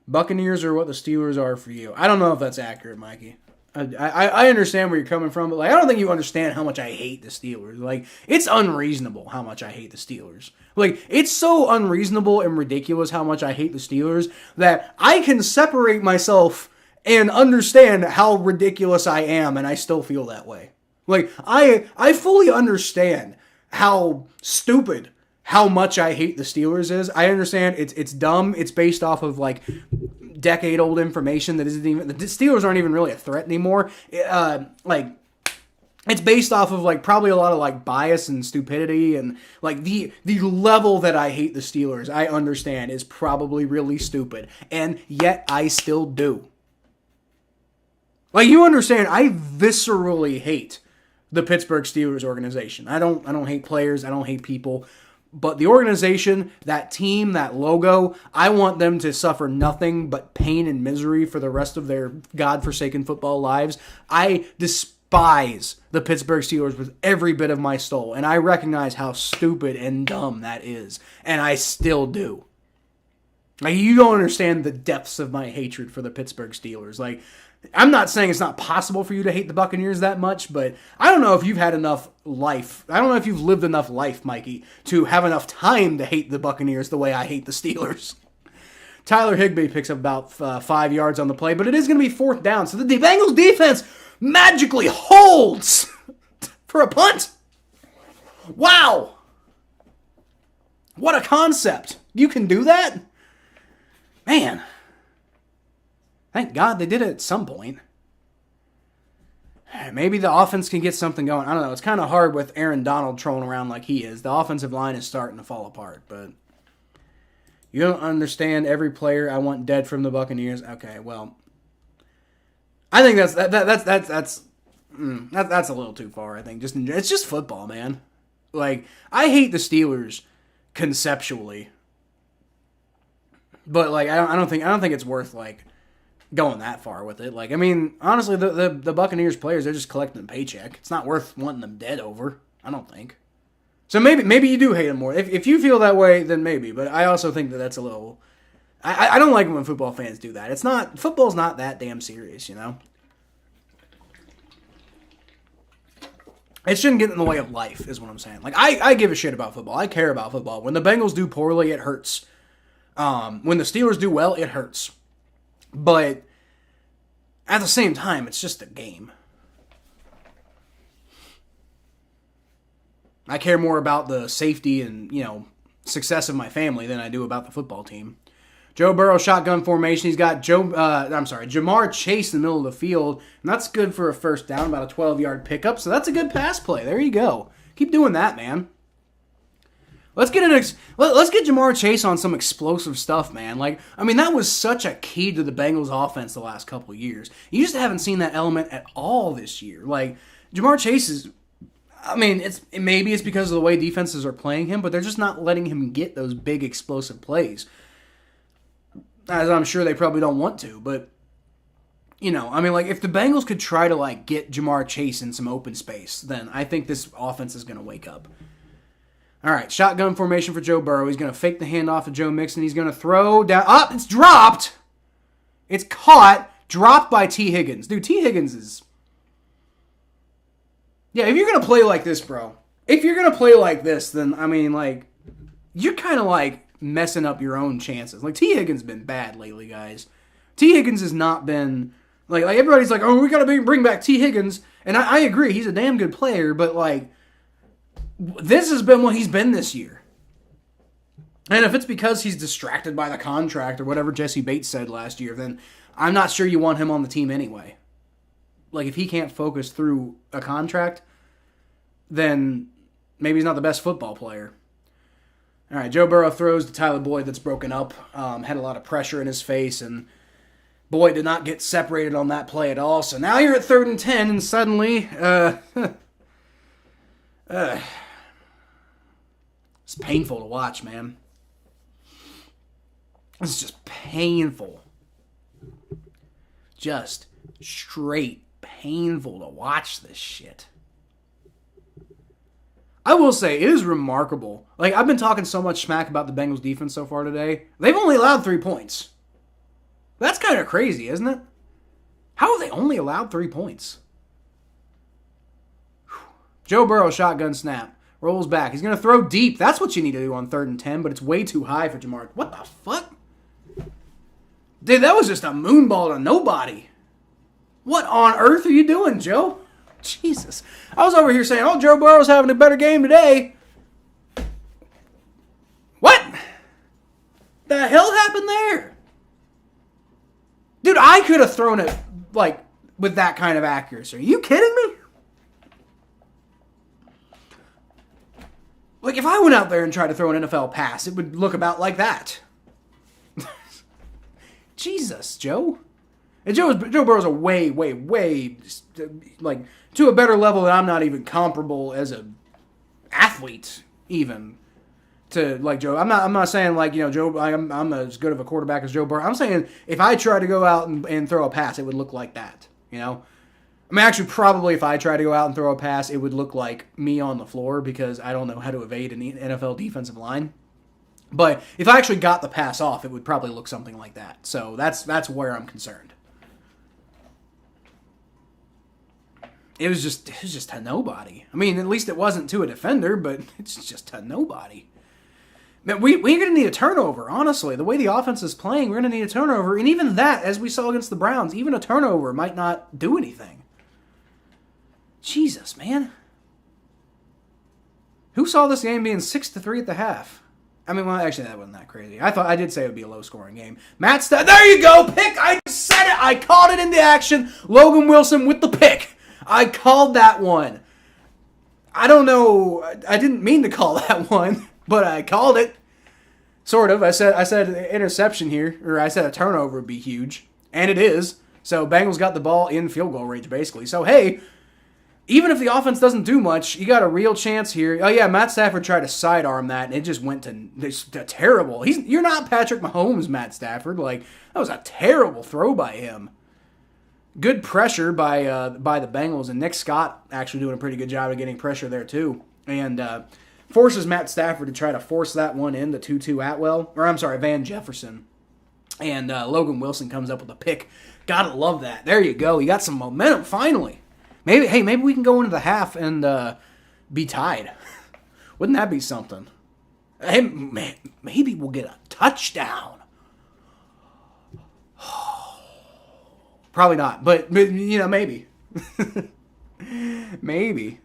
Buccaneers are what the Steelers are for you. I don't know if that's accurate, Mikey. I understand where you're coming from, but I don't think you understand how much I hate the Steelers. It's unreasonable how much I hate the Steelers. It's so unreasonable and ridiculous how much I hate the Steelers that I can separate myself and understand how ridiculous I am, and I still feel that way. I fully understand how stupid how much I hate the Steelers is. I understand it's dumb. It's based off of decade-old information that isn't even... The Steelers aren't even really a threat anymore. It's based off of probably a lot of bias and stupidity, and the level that I hate the Steelers, I understand, is probably really stupid, and yet I still do. You understand, I viscerally hate the Pittsburgh Steelers organization. I don't hate players, I don't hate people. But the organization, that team, that logo, I want them to suffer nothing but pain and misery for the rest of their godforsaken football lives. I despise the Pittsburgh Steelers with every bit of my soul, and I recognize how stupid and dumb that is, and I still do. You don't understand the depths of my hatred for the Pittsburgh Steelers. I'm not saying it's not possible for you to hate the Buccaneers that much, but I don't know if you've had enough life. I don't know if you've lived enough life, Mikey, to have enough time to hate the Buccaneers the way I hate the Steelers. Tyler Higbee picks up about 5 yards on the play, but it is going to be 4th down. So the Bengals defense magically holds for a punt. Wow. What a concept. You can do that? Man. Thank God they did it at some point. Maybe the offense can get something going. I don't know. It's kind of hard with Aaron Donald trolling around like he is. The offensive line is starting to fall apart, but you don't understand every player I want dead from the Buccaneers. Okay, well, I think that's a little too far. I think it's just football, man. I hate the Steelers conceptually, but I don't think it's worth going that far with it. Honestly, the Buccaneers players, they're just collecting a paycheck. It's not worth wanting them dead over, I don't think. So maybe you do hate them more. If you feel that way, then maybe. But I also think that's a little... I don't like when football fans do that. Football's not that damn serious, It shouldn't get in the way of life, is what I'm saying. I give a shit about football. I care about football. When the Bengals do poorly, it hurts. When the Steelers do well, it hurts. But at the same time, it's just a game. I care more about the safety and, success of my family than I do about the football team. Joe Burrow shotgun formation. He's got Jamar Chase in the middle of the field, and that's good for a 1st down, about a 12-yard pickup. So that's a good pass play. There you go. Keep doing that, man. Let's get Jamar Chase on some explosive stuff, man. That was such a key to the Bengals offense the last couple of years. You just haven't seen that element at all this year. Jamar Chase is, maybe it's because of the way defenses are playing him, but they're just not letting him get those big explosive plays. As I'm sure they probably don't want to, but if the Bengals could try to get Jamar Chase in some open space, then I think this offense is going to wake up. All right, shotgun formation for Joe Burrow. He's going to fake the handoff to Joe Mixon. He's going to throw down. It's dropped. It's caught. Dropped by T. Higgins. Dude, T. Higgins is... Yeah, if you're going to play like this, bro. If you're going to play like this, then, you're kind of, messing up your own chances. T. Higgins has been bad lately, guys. T. Higgins has not been... everybody's oh, we got to bring back T. Higgins. And I agree, he's a damn good player, but, this has been what he's been this year. And if it's because he's distracted by the contract or whatever Jesse Bates said last year, then I'm not sure you want him on the team anyway. If he can't focus through a contract, then maybe he's not the best football player. All right, Joe Burrow throws to Tyler Boyd that's broken up. Had a lot of pressure in his face, and Boyd did not get separated on that play at all. So now you're at 3rd and 10, and suddenly, it's painful to watch, man. It's just painful. Just straight painful to watch this shit. I will say, it is remarkable. Like, I've been talking so much smack about the Bengals defense so far today. They've only allowed 3 points. That's kind of crazy, isn't it? How have they only allowed 3 points? Whew. Joe Burrow, shotgun snap. Rolls back. He's going to throw deep. That's what you need to do on 3rd and 10, but it's way too high for Jamar. What the fuck? Dude, that was just a moonball to nobody. What on earth are you doing, Joe? Jesus. I was over here saying, oh, Joe Burrow's having a better game today. What? The hell happened there? Dude, I could have thrown it, like, with that kind of accuracy. Are you kidding me? Like, if I went out there and tried to throw an NFL pass, it would look about like that. Jesus, Joe. And Joe Burrow's a way, like, to a better level that I'm not even comparable as a athlete, even, to, like, Joe. I'm not saying, like, you know, Joe, I'm as good of a quarterback as Joe Burrow. I'm saying if I tried to go out and throw a pass, it would look like that, you know? I mean, actually, probably if I tried to go out and throw a pass, it would look like me on the floor because I don't know how to evade an NFL defensive line. But if I actually got the pass off, it would probably look something like that. So that's where I'm concerned. It was just to nobody. I mean, at least it wasn't to a defender, but it's just to nobody. Man, we're going to need a turnover, honestly. The way the offense is playing, we're going to need a turnover. And even that, as we saw against the Browns, even a turnover might not do anything. Jesus, man. Who saw this game being 6-3 at the half? I mean, well, actually, that wasn't that crazy. I did say it would be a low-scoring game. There you go, pick! I said it! I called it into action. Logan Wilson with the pick. I called that one. I don't know. I didn't mean to call that one, but I called it. Sort of. I said interception here, or I said a turnover would be huge, and it is. So Bengals got the ball in field goal range, basically. So, hey, even if the offense doesn't do much, you got a real chance here. Oh, yeah, Matt Stafford tried to sidearm that, and it just went to terrible. You're not Patrick Mahomes, Matt Stafford. Like, that was a terrible throw by him. Good pressure by the Bengals, and Nick Scott actually doing a pretty good job of getting pressure there, too. And forces Matt Stafford to try to force that one in, the 2-2 Van Jefferson. And Logan Wilson comes up with a pick. Gotta love that. There you go. You got some momentum, finally. Maybe we can go into the half and be tied. Wouldn't that be something? Hey, man, maybe we'll get a touchdown. Probably not, but you know, maybe. Maybe.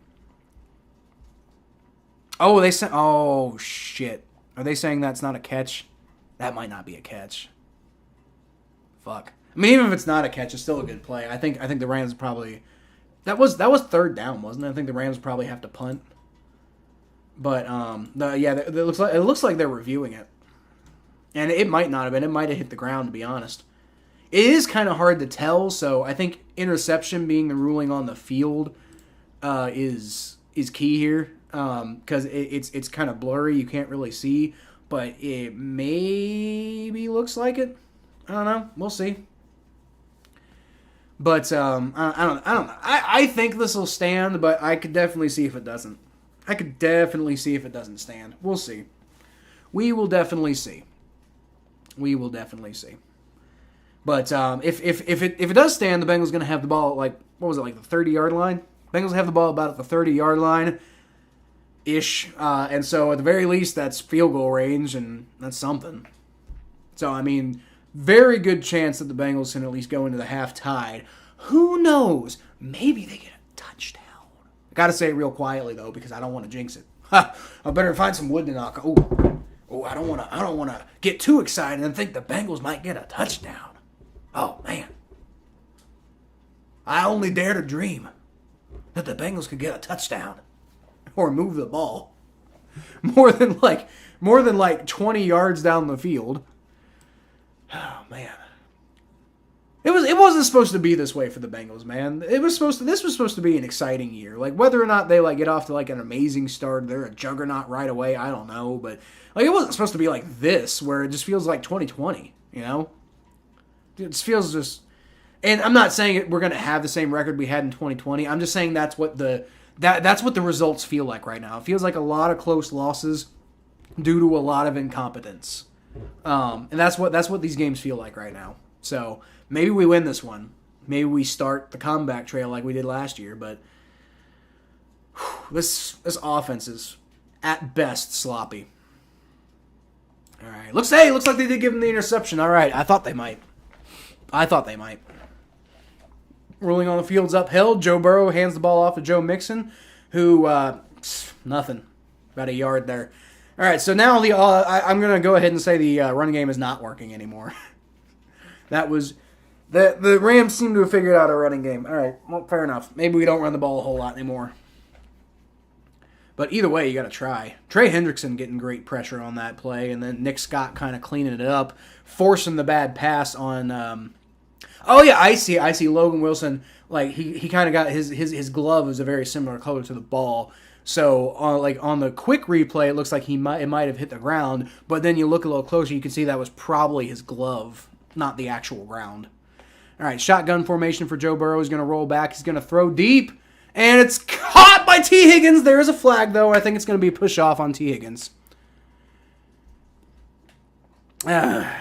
Oh, oh, shit. Are they saying that's not a catch? That might not be a catch. Fuck. I mean, even if it's not a catch, it's still a good play. I think the Rams probably... That was 3rd down, wasn't it? I think the Rams probably have to punt. But it looks like they're reviewing it, and it might not have been. It might have hit the ground, to be honest. It is kind of hard to tell. So I think interception being the ruling on the field is key here because it's kind of blurry. You can't really see, but it maybe looks like it. I don't know. We'll see. But I don't know. I think this will stand, but I could definitely see if it doesn't. I could definitely see if it doesn't stand. We'll see. We will definitely see. We will definitely see. But if it does stand, the Bengals are going to have the ball at, like, what was it, like the 30-yard line? Bengals have the ball about at the 30-yard line-ish. And so at the very least, that's field goal range, and that's something. So, I mean... Very good chance that the Bengals can at least go into the half tied. Who knows? Maybe they get a touchdown. I gotta say it real quietly though, because I don't want to jinx it. I better find some wood to knock. Oh, I don't want to get too excited and think the Bengals might get a touchdown. Oh man, I only dare to dream that the Bengals could get a touchdown. or move the ball more than like 20 yards down the field. Oh man. It wasn't supposed to be this way for the Bengals, man. This was supposed to be an exciting year. Like whether or not they like get off to like an amazing start, they're a juggernaut right away, I don't know, but like it wasn't supposed to be like this where it just feels like 2020, you know? It just feels just, and I'm not saying we're going to have the same record we had in 2020. I'm just saying that's what the results feel like right now. It feels like a lot of close losses due to a lot of incompetence. And that's what these games feel like right now. So maybe we win this one. Maybe we start the comeback trail like we did last year. But this offense is at best sloppy. All right, looks like they did give him the interception. All right, I thought they might. Rolling on the field's upheld. Joe Burrow hands the ball off to Joe Mixon, who nothing, about a yard there. All right, so now I'm going to go ahead and say the run game is not working anymore. That was the Rams seem to have figured out a running game. All right, well, fair enough. Maybe we don't run the ball a whole lot anymore. But either way, you got to try. Trey Hendrickson getting great pressure on that play, and then Nick Scott kind of cleaning it up, forcing the bad pass on. Oh yeah, I see. Logan Wilson, like he kind of got his glove is a very similar color to the ball. So on the quick replay, it looks like it might have hit the ground, but then you look a little closer, you can see that was probably his glove, not the actual ground. All right, shotgun formation for Joe Burrow. He's going to roll back. He's going to throw deep, and it's caught by T. Higgins. There is a flag, though. I think it's going to be a push-off on T. Higgins. Yeah.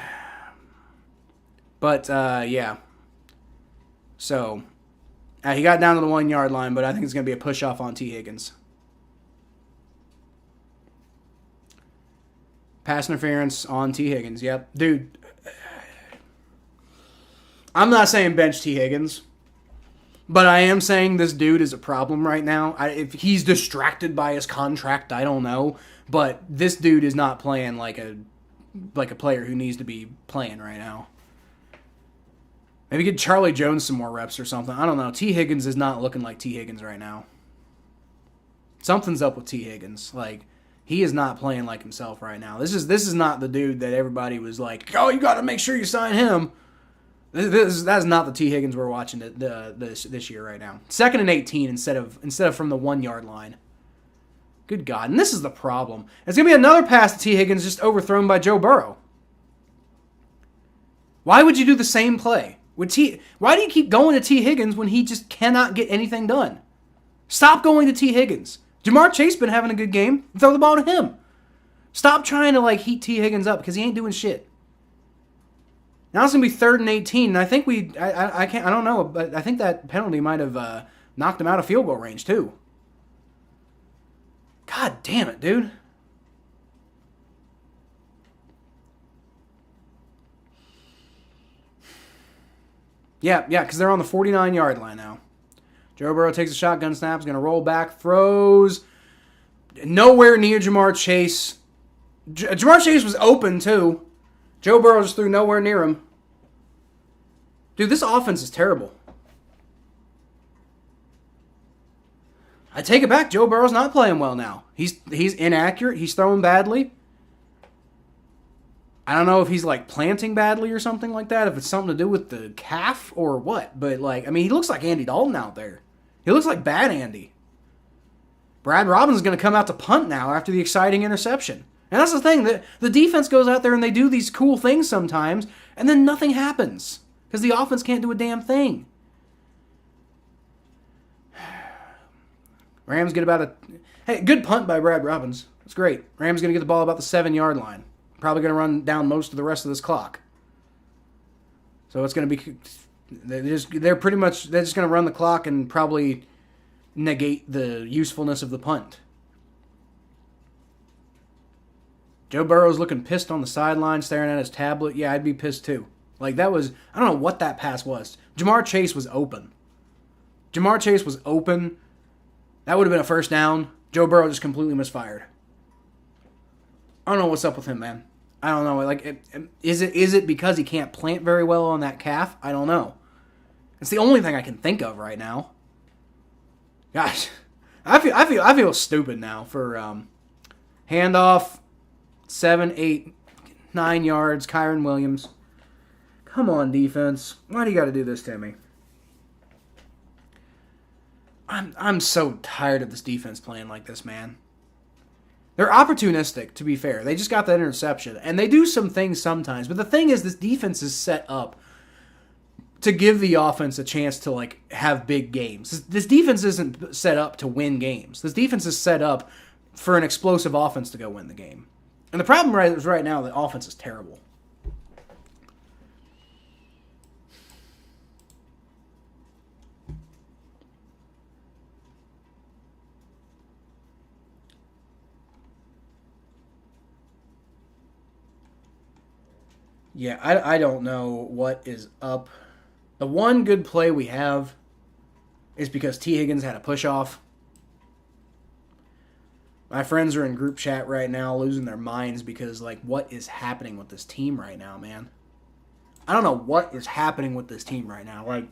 So, he got down to the 1 yard line, but I think it's going to be a push-off on T. Higgins. Pass interference on T. Higgins. Yep. Dude, I'm not saying bench T. Higgins, but I am saying this dude is a problem right now. If he's distracted by his contract, I don't know. But this dude is not playing like a player who needs to be playing right now. Maybe get Charlie Jones some more reps or something. I don't know. T. Higgins is not looking like T. Higgins right now. Something's up with T. Higgins. Like, he is not playing like himself right now. This is not the dude that everybody was like, oh, you got to make sure you sign him. That's not the T. Higgins we're watching this year right now. 2nd and 18 instead of from the 1 yard line. Good God. And this is the problem. It's going to be another pass to T. Higgins just overthrown by Joe Burrow. Why would you do the same play? Why do you keep going to T. Higgins when he just cannot get anything done? Stop going to T. Higgins. Jamar Chase been having a good game. Throw the ball to him. Stop trying to heat T. Higgins up because he ain't doing shit. Now it's gonna be 3rd and 18, and I think I don't know, but I think that penalty might have knocked him out of field goal range too. God damn it, dude. Yeah, because they're on the 49 yard line now. Joe Burrow takes a shotgun snap, is going to roll back, throws nowhere near Jamar Chase. Jamar Chase was open, too. Joe Burrow just threw nowhere near him. Dude, this offense is terrible. I take it back. Joe Burrow's not playing well now. He's inaccurate. He's throwing badly. I don't know if he's planting badly or something like that, if it's something to do with the calf or what. But, he looks like Andy Dalton out there. He looks like bad Andy. Brad Robbins is going to come out to punt now after the exciting interception. And that's the thing. The defense goes out there and they do these cool things sometimes, and then nothing happens because the offense can't do a damn thing. Rams get hey, good punt by Brad Robbins. That's great. Rams going to get the ball about the 7 yard line. Probably going to run down most of the rest of this clock. So it's going to be... They're just going to run the clock and probably negate the usefulness of the punt. Joe Burrow's looking pissed on the sideline, staring at his tablet. Yeah, I'd be pissed too. That was... I don't know what that pass was. Jamar Chase was open. That would have been a first down. Joe Burrow just completely misfired. I don't know what's up with him, man. I don't know. Is it because he can't plant very well on that calf? I don't know. It's the only thing I can think of right now. Gosh, I feel stupid now for handoff 7, 8, 9 yards. Kyron Williams. Come on, defense. Why do you got to do this to me? I'm so tired of this defense playing like this, man. They're opportunistic, to be fair. They just got that interception. And they do some things sometimes. But the thing is, this defense is set up to give the offense a chance to, like, have big games. This defense isn't set up to win games. This defense is set up for an explosive offense to go win the game. And the problem right now, the offense is terrible. Yeah, I don't know what is up. The one good play we have is because T. Higgins had a push-off. My friends are in group chat right now losing their minds because, like, what is happening with this team right now, man? I don't know what is happening with this team right now. Like,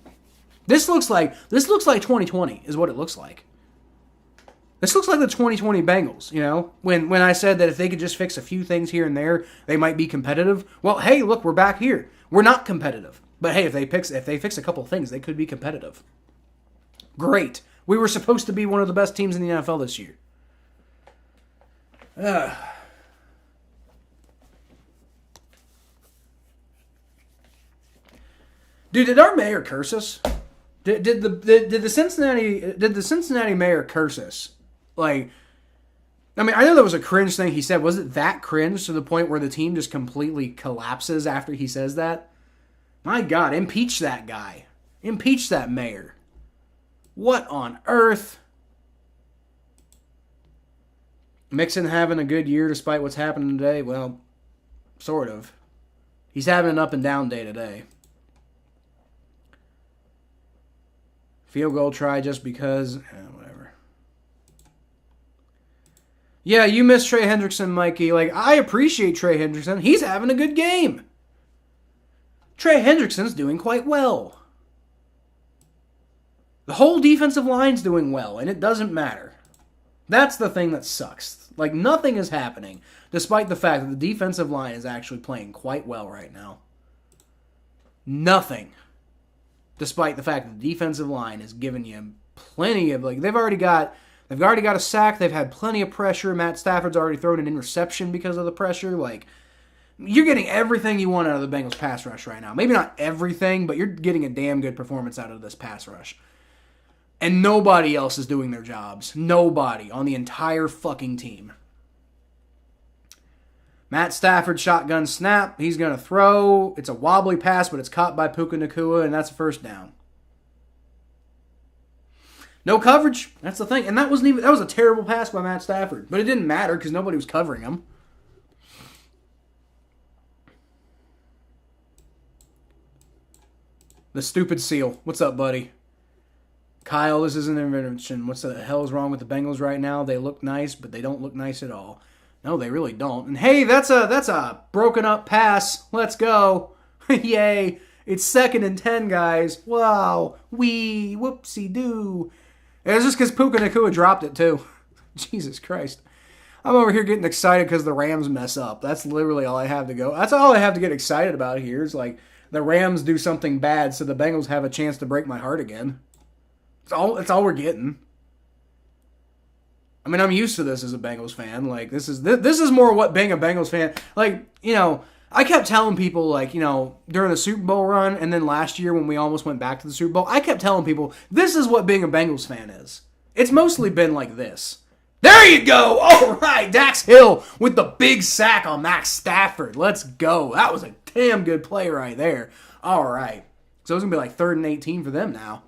this looks like 2020 is what it looks like. This looks like the 2020 Bengals, you know? When I said that if they could just fix a few things here and there, they might be competitive. Well, hey, look, we're back here. We're not competitive. But hey, if they fix a couple of things, they could be competitive. Great. We were supposed to be one of the best teams in the NFL this year. Dude, did our mayor curse us? Did the Cincinnati mayor curse us? Like, I mean, I know that was a cringe thing he said. Was it that cringe to the point where the team just completely collapses after he says that? My God, impeach that guy. Impeach that mayor. What on earth? Mixon having a good year despite what's happening today? Well, sort of. He's having an up and down day today. Field goal try just because. Whatever. Yeah, you miss Trey Hendrickson, Mikey. Like, I appreciate Trey Hendrickson. He's having a good game. Trey Hendrickson's doing quite well. The whole defensive line's doing well, and it doesn't matter. That's the thing that sucks. Like, nothing is happening, despite the fact that the defensive line is actually playing quite well right now. Nothing. Despite the fact that the defensive line is giving you plenty of, like, they've already got a sack. They've had plenty of pressure. Matt Stafford's already thrown an interception because of the pressure. Like, you're getting everything you want out of the Bengals pass rush right now. Maybe not everything, but you're getting a damn good performance out of this pass rush. And nobody else is doing their jobs. Nobody on the entire fucking team. Matt Stafford shotgun snap. He's going to throw. It's a wobbly pass, but it's caught by Puka Nacua, and that's a first down. No coverage. That's the thing. And that was a terrible pass by Matt Stafford. But it didn't matter because nobody was covering him. The stupid seal. What's up, buddy? Kyle, this is an intervention. What the hell is wrong with the Bengals right now? They look nice, but they don't look nice at all. No, they really don't. And hey, that's a broken up pass. Let's go. Yay. It's 2nd and 10, guys. Wow. Whoopsie-doo. It was just because Puka Nacua dropped it, too. Jesus Christ. I'm over here getting excited because the Rams mess up. That's literally all I have to go. That's all I have to get excited about here is, like, the Rams do something bad so the Bengals have a chance to break my heart again. It's all we're getting. I mean, I'm used to this as a Bengals fan. Like, this is more what being a Bengals fan. Like, you know, I kept telling people, like, you know, during the Super Bowl run and then last year when we almost went back to the Super Bowl, I kept telling people, this is what being a Bengals fan is. It's mostly been like this. There you go! All right, Dax Hill with the big sack on Max Stafford. Let's go. That was a damn good play right there. All right. So it's going to be like 3rd and 18 for them now.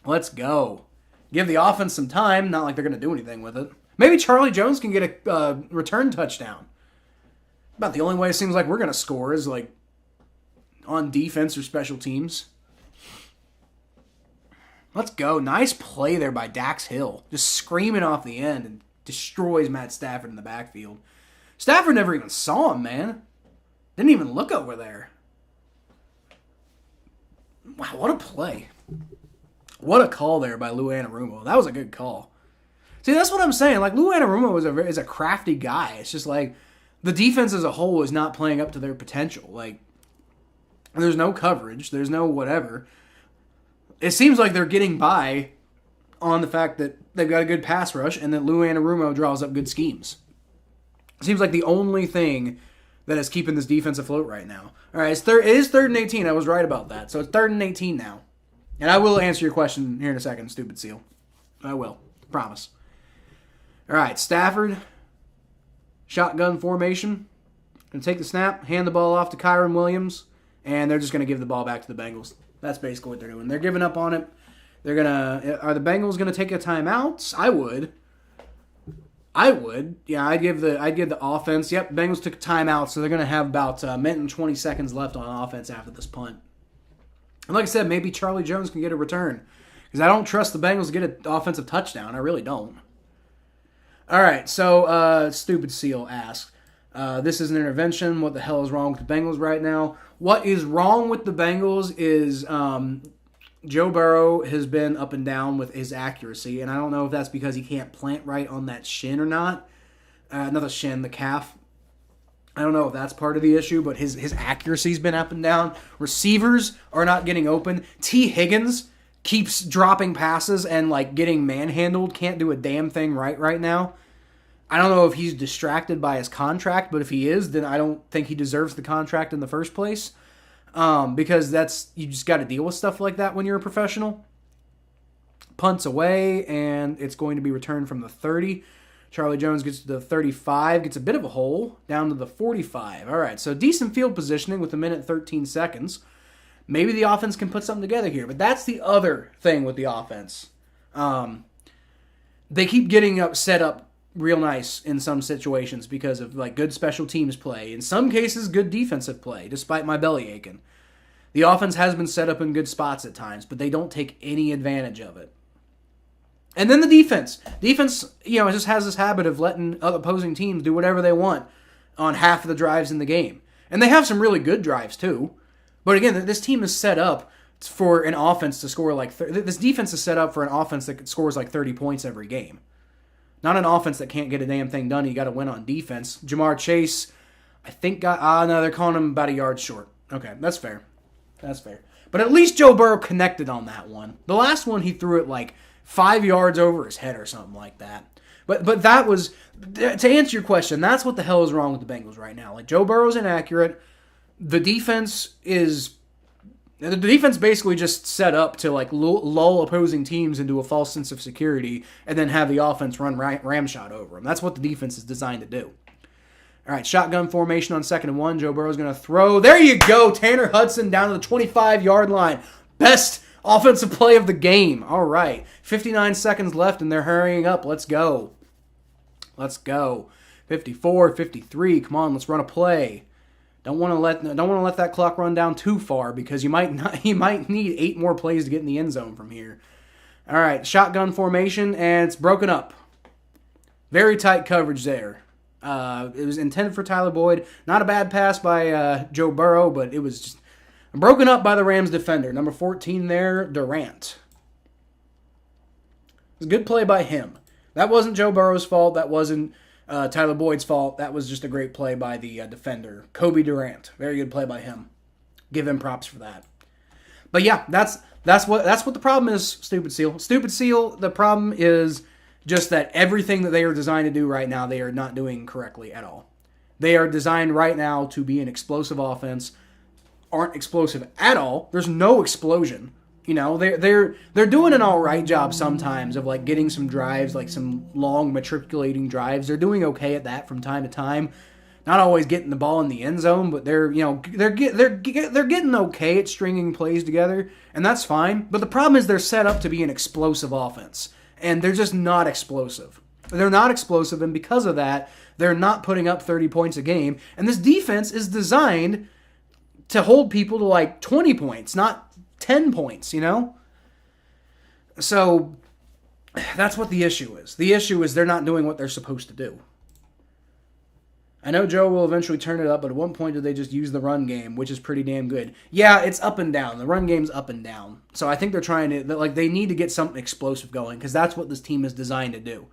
Let's go. Give the offense some time. Not like they're going to do anything with it. Maybe Charlie Jones can get a return touchdown. About the only way it seems like we're going to score is like on defense or special teams. Let's go. Nice play there by Dax Hill. Just screaming off the end and destroys Matt Stafford in the backfield. Stafford never even saw him, man. Didn't even look over there. Wow, what a play. What a call there by Lou Anarumo. That was a good call. See, that's what I'm saying. Like, Lou Anarumo is a crafty guy. It's just like the defense as a whole is not playing up to their potential. Like, there's no coverage. There's no whatever. It seems like they're getting by on the fact that they've got a good pass rush and that Lou Anarumo draws up good schemes. It seems like the only thing that is keeping this defense afloat right now. All right, it is 3rd and 18. I was right about that. So it's 3rd and 18 now. And I will answer your question here in a second, stupid seal. I will. Promise. All right, Stafford. Shotgun formation. Going to take the snap, hand the ball off to Kyron Williams, and they're just going to give the ball back to the Bengals. That's basically what they're doing. They're giving up on it. Are the Bengals going to take a timeout? I would. Yeah, I'd give the offense. Yep, Bengals took a timeout, so they're going to have about a minute and 20 seconds left on offense after this punt. And like I said, maybe Charlie Jones can get a return. Because I don't trust the Bengals to get an offensive touchdown. I really don't. All right, so Stupid Seal asks, this is an intervention. What the hell is wrong with the Bengals right now? What is wrong with the Bengals is Joe Burrow has been up and down with his accuracy. And I don't know if that's because he can't plant right on that shin or not. Not the shin, the calf. I don't know if that's part of the issue, but his accuracy's been up and down. Receivers are not getting open. T. Higgins keeps dropping passes and like getting manhandled. Can't do a damn thing right now. I don't know if he's distracted by his contract, but if he is, then I don't think he deserves the contract in the first place. Because you just got to deal with stuff like that when you're a professional. Punts away, and it's going to be returned from the 30. Charlie Jones gets to the 35, gets a bit of a hole, down to the 45. All right, so decent field positioning with a minute 13 seconds. Maybe the offense can put something together here, but that's the other thing with the offense. They keep getting set up real nice in some situations because of like good special teams play. In some cases, good defensive play, despite my belly aching. The offense has been set up in good spots at times, but they don't take any advantage of it. And then the defense. Defense, just has this habit of letting other opposing teams do whatever they want on half of the drives in the game. And they have some really good drives, too. But again, this team is set up for an offense to score like... This defense is set up for an offense that scores like 30 points every game. Not an offense that can't get a damn thing done. You got to win on defense. Jamar Chase, I think no, they're calling him about a yard short. Okay, that's fair. That's fair. But at least Joe Burrow connected on that one. The last one, he threw it like 5 yards over his head or something like that. But that was, to answer your question, that's what the hell is wrong with the Bengals right now. Like, Joe Burrow's inaccurate. The defense basically just set up to like lull opposing teams into a false sense of security and then have the offense run ramshot over them. That's what the defense is designed to do. All right, shotgun formation on 2nd and 1. Joe Burrow's going to throw. There you go. Tanner Hudson down to the 25-yard line. Best offensive play of the game. All right. 59 seconds left, and they're hurrying up. Let's go. 54, 53. Come on, let's run a play. Don't want to let that clock run down too far because you might need 8 more plays to get in the end zone from here. All right, shotgun formation, and it's broken up. Very tight coverage there. It was intended for Tyler Boyd. Not a bad pass by Joe Burrow, but it was just broken up by the Rams defender. Number 14 there, Durant. It was a good play by him. That wasn't Joe Burrow's fault. That wasn't Tyler Boyd's fault. That was just a great play by the defender, Kobe Durant. Very good play by him. Give him props for that. But yeah, that's what the problem is, Stupid Seal. Stupid Seal, the problem is just that everything that they are designed to do right now, they are not doing correctly at all. They are designed right now to be an explosive offense, aren't explosive at all. There's no explosion. They're doing an all right job sometimes of like getting some drives, like some long matriculating drives. They're doing okay at that from time to time. Not always getting the ball in the end zone, but they're getting okay at stringing plays together, and that's fine. But the problem is they're set up to be an explosive offense, and they're just not explosive. They're not explosive, and because of that, they're not putting up 30 points a game. And this defense is designed to hold people to like 20 points, not 10 points, So that's what the issue is. The issue is they're not doing what they're supposed to do. I know Joe will eventually turn it up, but at one point did they just use the run game, which is pretty damn good. Yeah, it's up and down. The run game's up and down. So I think they're trying to, they need to get something explosive going because that's what this team is designed to do.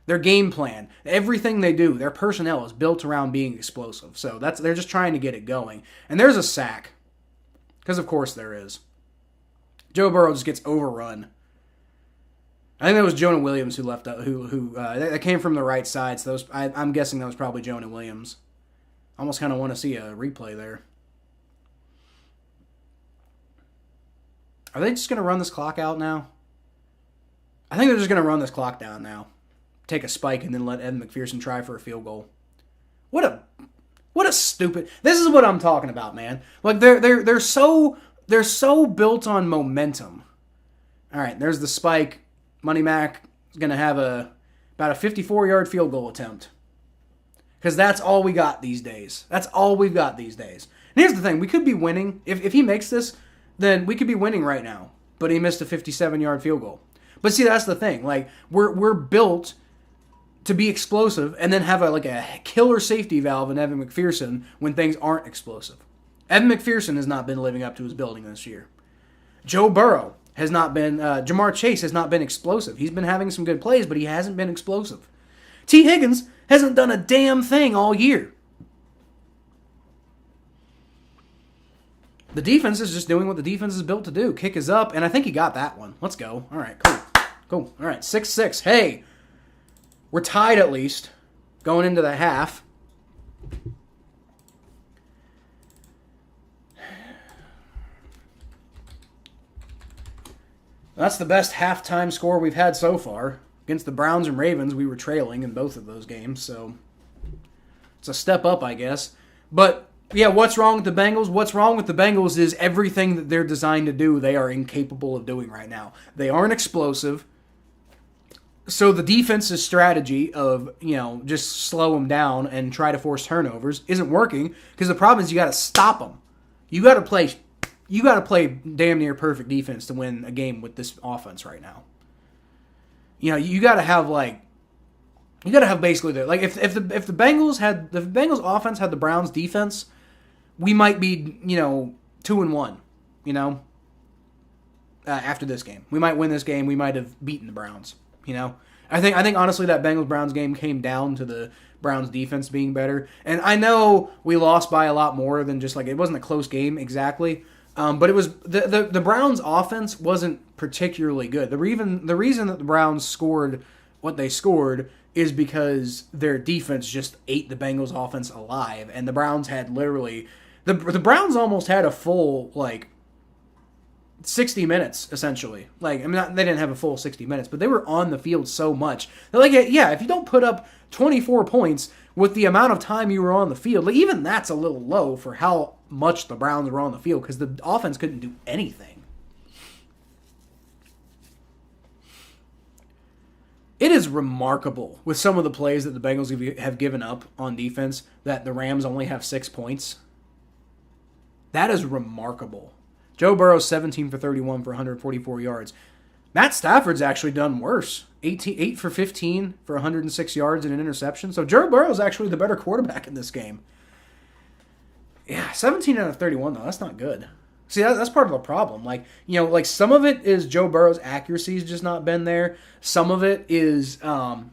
Their game plan, everything they do, their personnel is built around being explosive. So they're just trying to get it going. And there's a sack. Because of course there is. Joe Burrow just gets overrun. I think that was Jonah Williams who left. That came from the right side. So I'm guessing that was probably Jonah Williams. I almost kind of want to see a replay there. Are they just going to run this clock out now? I think they're just going to run this clock down now. Take a spike and then let Ed McPherson try for a field goal. What a stupid. This is what I'm talking about, man. Like they're so built on momentum. All right, there's the spike. Money Mac is going to have about a 54-yard field goal attempt. Because that's all we got these days. That's all we've got these days. And here's the thing. We could be winning. If he makes this, then we could be winning right now. But he missed a 57-yard field goal. But see, that's the thing. Like, we're built to be explosive and then have a killer safety valve in Evan McPherson when things aren't explosive. Evan McPherson has not been living up to his building this year. Joe Burrow has not been, Jamar Chase has not been explosive. He's been having some good plays, but he hasn't been explosive. T. Higgins hasn't done a damn thing all year. The defense is just doing what the defense is built to do. Kick is up, and I think he got that one. Let's go. All right, cool. All right, 6-6. Hey, we're tied at least going into the half. That's the best halftime score we've had so far. Against the Browns and Ravens, we were trailing in both of those games, so it's a step up, I guess. But, yeah, what's wrong with the Bengals? What's wrong with the Bengals is everything that they're designed to do, they are incapable of doing right now. They aren't explosive. So the defense's strategy of, just slow them down and try to force turnovers isn't working because the problem is you got to stop them. You got to play damn near perfect defense to win a game with this offense right now. You got to have basically if the Bengals offense had the Browns defense, we might be 2-1. After this game, we might win this game. We might have beaten the Browns. I think honestly that Bengals-Browns game came down to the Browns defense being better. And I know we lost by a lot more than just it wasn't a close game exactly. But it was the Browns offense wasn't particularly good. The reason that the Browns scored what they scored is because their defense just ate the Bengals offense alive. And the Browns had literally the Browns almost had a full 60 minutes, essentially. They didn't have a full 60 minutes, but they were on the field so much. If you don't put up 24 points with the amount of time you were on the field, even that's a little low for how much the Browns were on the field because the offense couldn't do anything. It is remarkable with some of the plays that the Bengals have given up on defense that the Rams only have 6 points. That is remarkable. Joe Burrow 17 for 31 for 144 yards. Matt Stafford's actually done worse. 8 for 15 for 106 yards and an interception. So Joe Burrow's actually the better quarterback in this game. Yeah, 17 out of 31 though. That's not good. See, that's part of the problem. Some of it is Joe Burrow's accuracy's just not been there. Some of it is, Aaron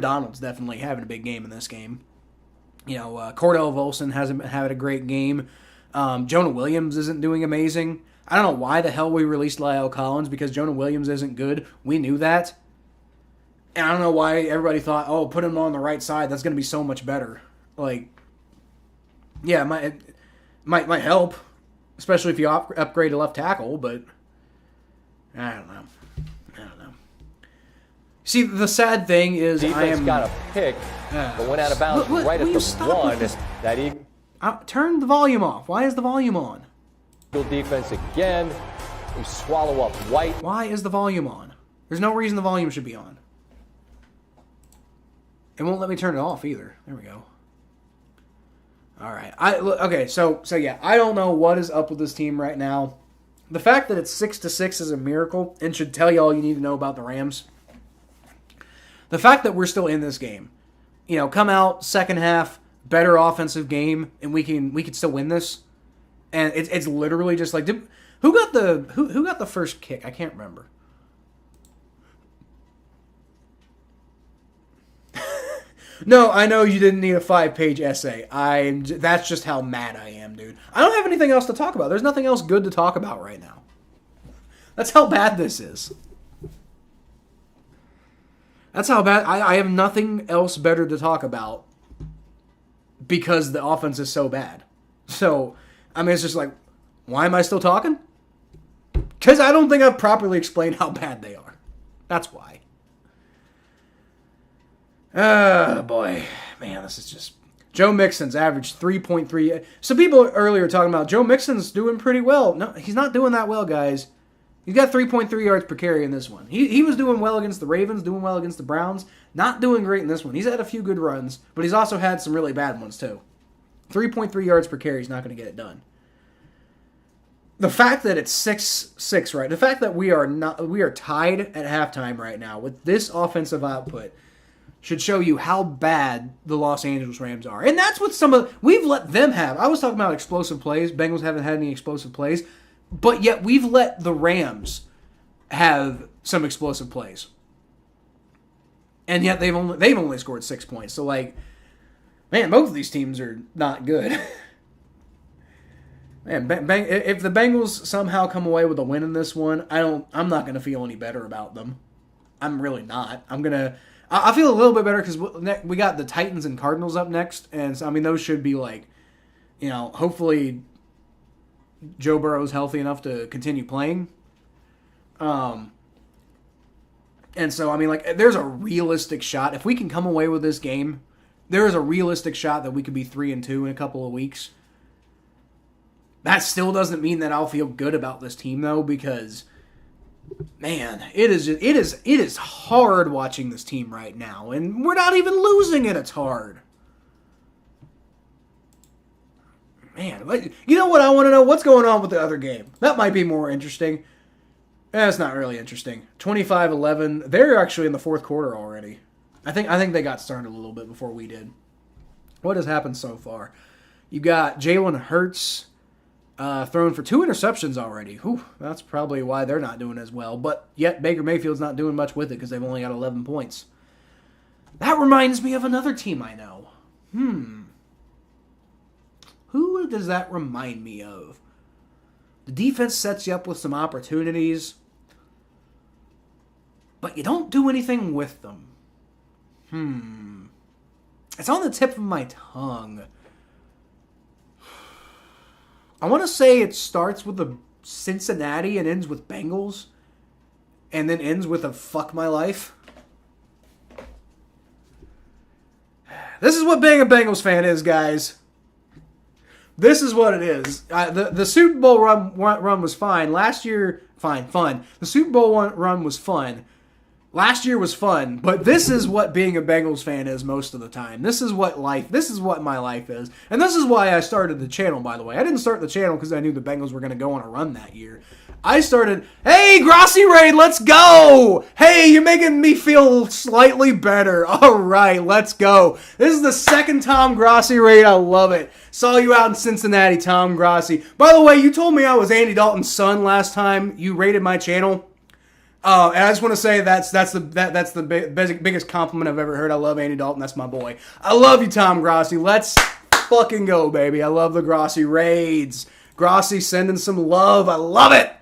Donald's definitely having a big game in this game. Cordell Volson hasn't had a great game. Jonah Williams isn't doing amazing. I don't know why the hell we released La'el Collins because Jonah Williams isn't good. We knew that. And I don't know why everybody thought, put him on the right side. That's going to be so much better. It might help, especially if you upgrade to left tackle, but I don't know. See, the sad thing is defense got a pick, but went out of bounds right at the one. That turn the volume off. Why is the volume on? Defense again. We swallow up White. Why is the volume on? There's no reason the volume should be on. It won't let me turn it off either. There we go. All right. So I don't know what is up with this team right now. The fact that it's 6-6 is a miracle and should tell you all you need to know about the Rams. The fact that we're still in this game come out second half, better offensive game, and we could still win this. And it's literally just like, who got the first kick? I can't remember. No, I know you didn't need a 5-page essay. That's just how mad I am, dude. I don't have anything else to talk about. There's nothing else good to talk about right now. That's how bad this is. That's how bad. I have nothing else better to talk about because the offense is so bad. So, I mean, it's just like, why am I still talking? Because I don't think I've properly explained how bad they are. That's why. Oh, boy. Man, this is just... Joe Mixon's averaged 3.3. So people earlier were talking about Joe Mixon's doing pretty well. No, he's not doing that well, guys. He's got 3.3 yards per carry in this one. He was doing well against the Ravens, doing well against the Browns. Not doing great in this one. He's had a few good runs, but he's also had some really bad ones, too. 3.3 yards per carry is not going to get it done. The fact that it's 6-6, right? The fact that we are tied at halftime right now with this offensive output should show you how bad the Los Angeles Rams are. And that's what we've let them have. I was talking about explosive plays. Bengals haven't had any explosive plays. But yet we've let the Rams have some explosive plays. And yet they've only scored 6 points. So, like, man, both of these teams are not good. Man, if the Bengals somehow come away with a win in this one, I'm not going to feel any better about them. I'm really not. I feel a little bit better because we got the Titans and Cardinals up next. And, so, I mean, those should be, like, hopefully Joe Burrow's healthy enough to continue playing. And so, I mean, like, there's a realistic shot. If we can come away with this game, there is a realistic shot that we could be 3-2 in a couple of weeks. That still doesn't mean that I'll feel good about this team, though, because, man, it is hard watching this team right now. And we're not even losing it. It's hard. Man, you know what I want to know? What's going on with the other game? That might be more interesting. It's not really interesting. 25-11. They're actually in the fourth quarter already. I think they got started a little bit before we did. What has happened so far? You got Jalen Hurts thrown for 2 interceptions already. Whew, that's probably why they're not doing as well. But yet Baker Mayfield's not doing much with it because they've only got 11 points. That reminds me of another team I know. Who does that remind me of? The defense sets you up with some opportunities, but you don't do anything with them. It's on the tip of my tongue. I want to say it starts with a Cincinnati and ends with Bengals, and then ends with a fuck my life. This is what being a Bengals fan is, guys. This is what it is. The Super Bowl run was fine. Last year, fun. The Super Bowl run was fun. Last year was fun, but this is what being a Bengals fan is most of the time. This is what my life is. And this is why I started the channel, by the way. I didn't start the channel because I knew the Bengals were going to go on a run that year. I started, hey, Grossi Raid, let's go! Hey, you're making me feel slightly better. All right, let's go. This is the second Tom Grossi Raid. I love it. Saw you out in Cincinnati, Tom Grossi. By the way, you told me I was Andy Dalton's son last time you raided my channel. And I just want to say that's the biggest compliment I've ever heard. I love Andy Dalton. That's my boy. I love you, Tom Grossi. Let's fucking go, baby. I love the Grossi Raids. Grossi sending some love. I love it.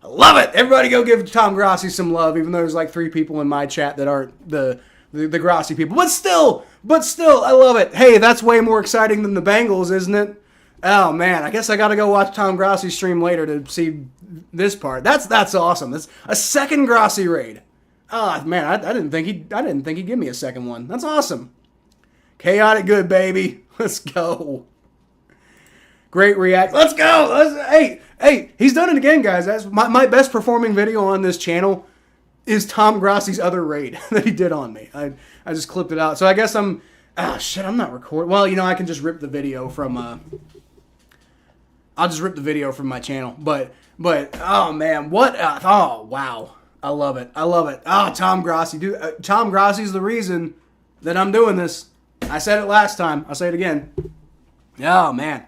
I love it. Everybody go give Tom Grossi some love, even though there's like 3 people in my chat that aren't the Grossi people. But still, I love it. Hey, that's way more exciting than the Bengals, isn't it? Oh, man. I guess I got to go watch Tom Grossi's stream later to see this part. That's awesome. That's a second Grossi raid. Oh, man, I didn't think he'd give me a second one. That's awesome. Chaotic good, baby. Let's go. Great react. Let's go. Hey, he's done it again, guys. That's my best performing video on this channel is Tom Grossi's other raid that he did on me. I just clipped it out. So I guess I'm not recording. Well, I can just rip the video from I'll just rip the video from my channel. But oh man, what oh wow. I love it. Oh, Tom Grossi. Dude, Tom Grossi's the reason that I'm doing this. I said it last time. I'll say it again. Oh, man.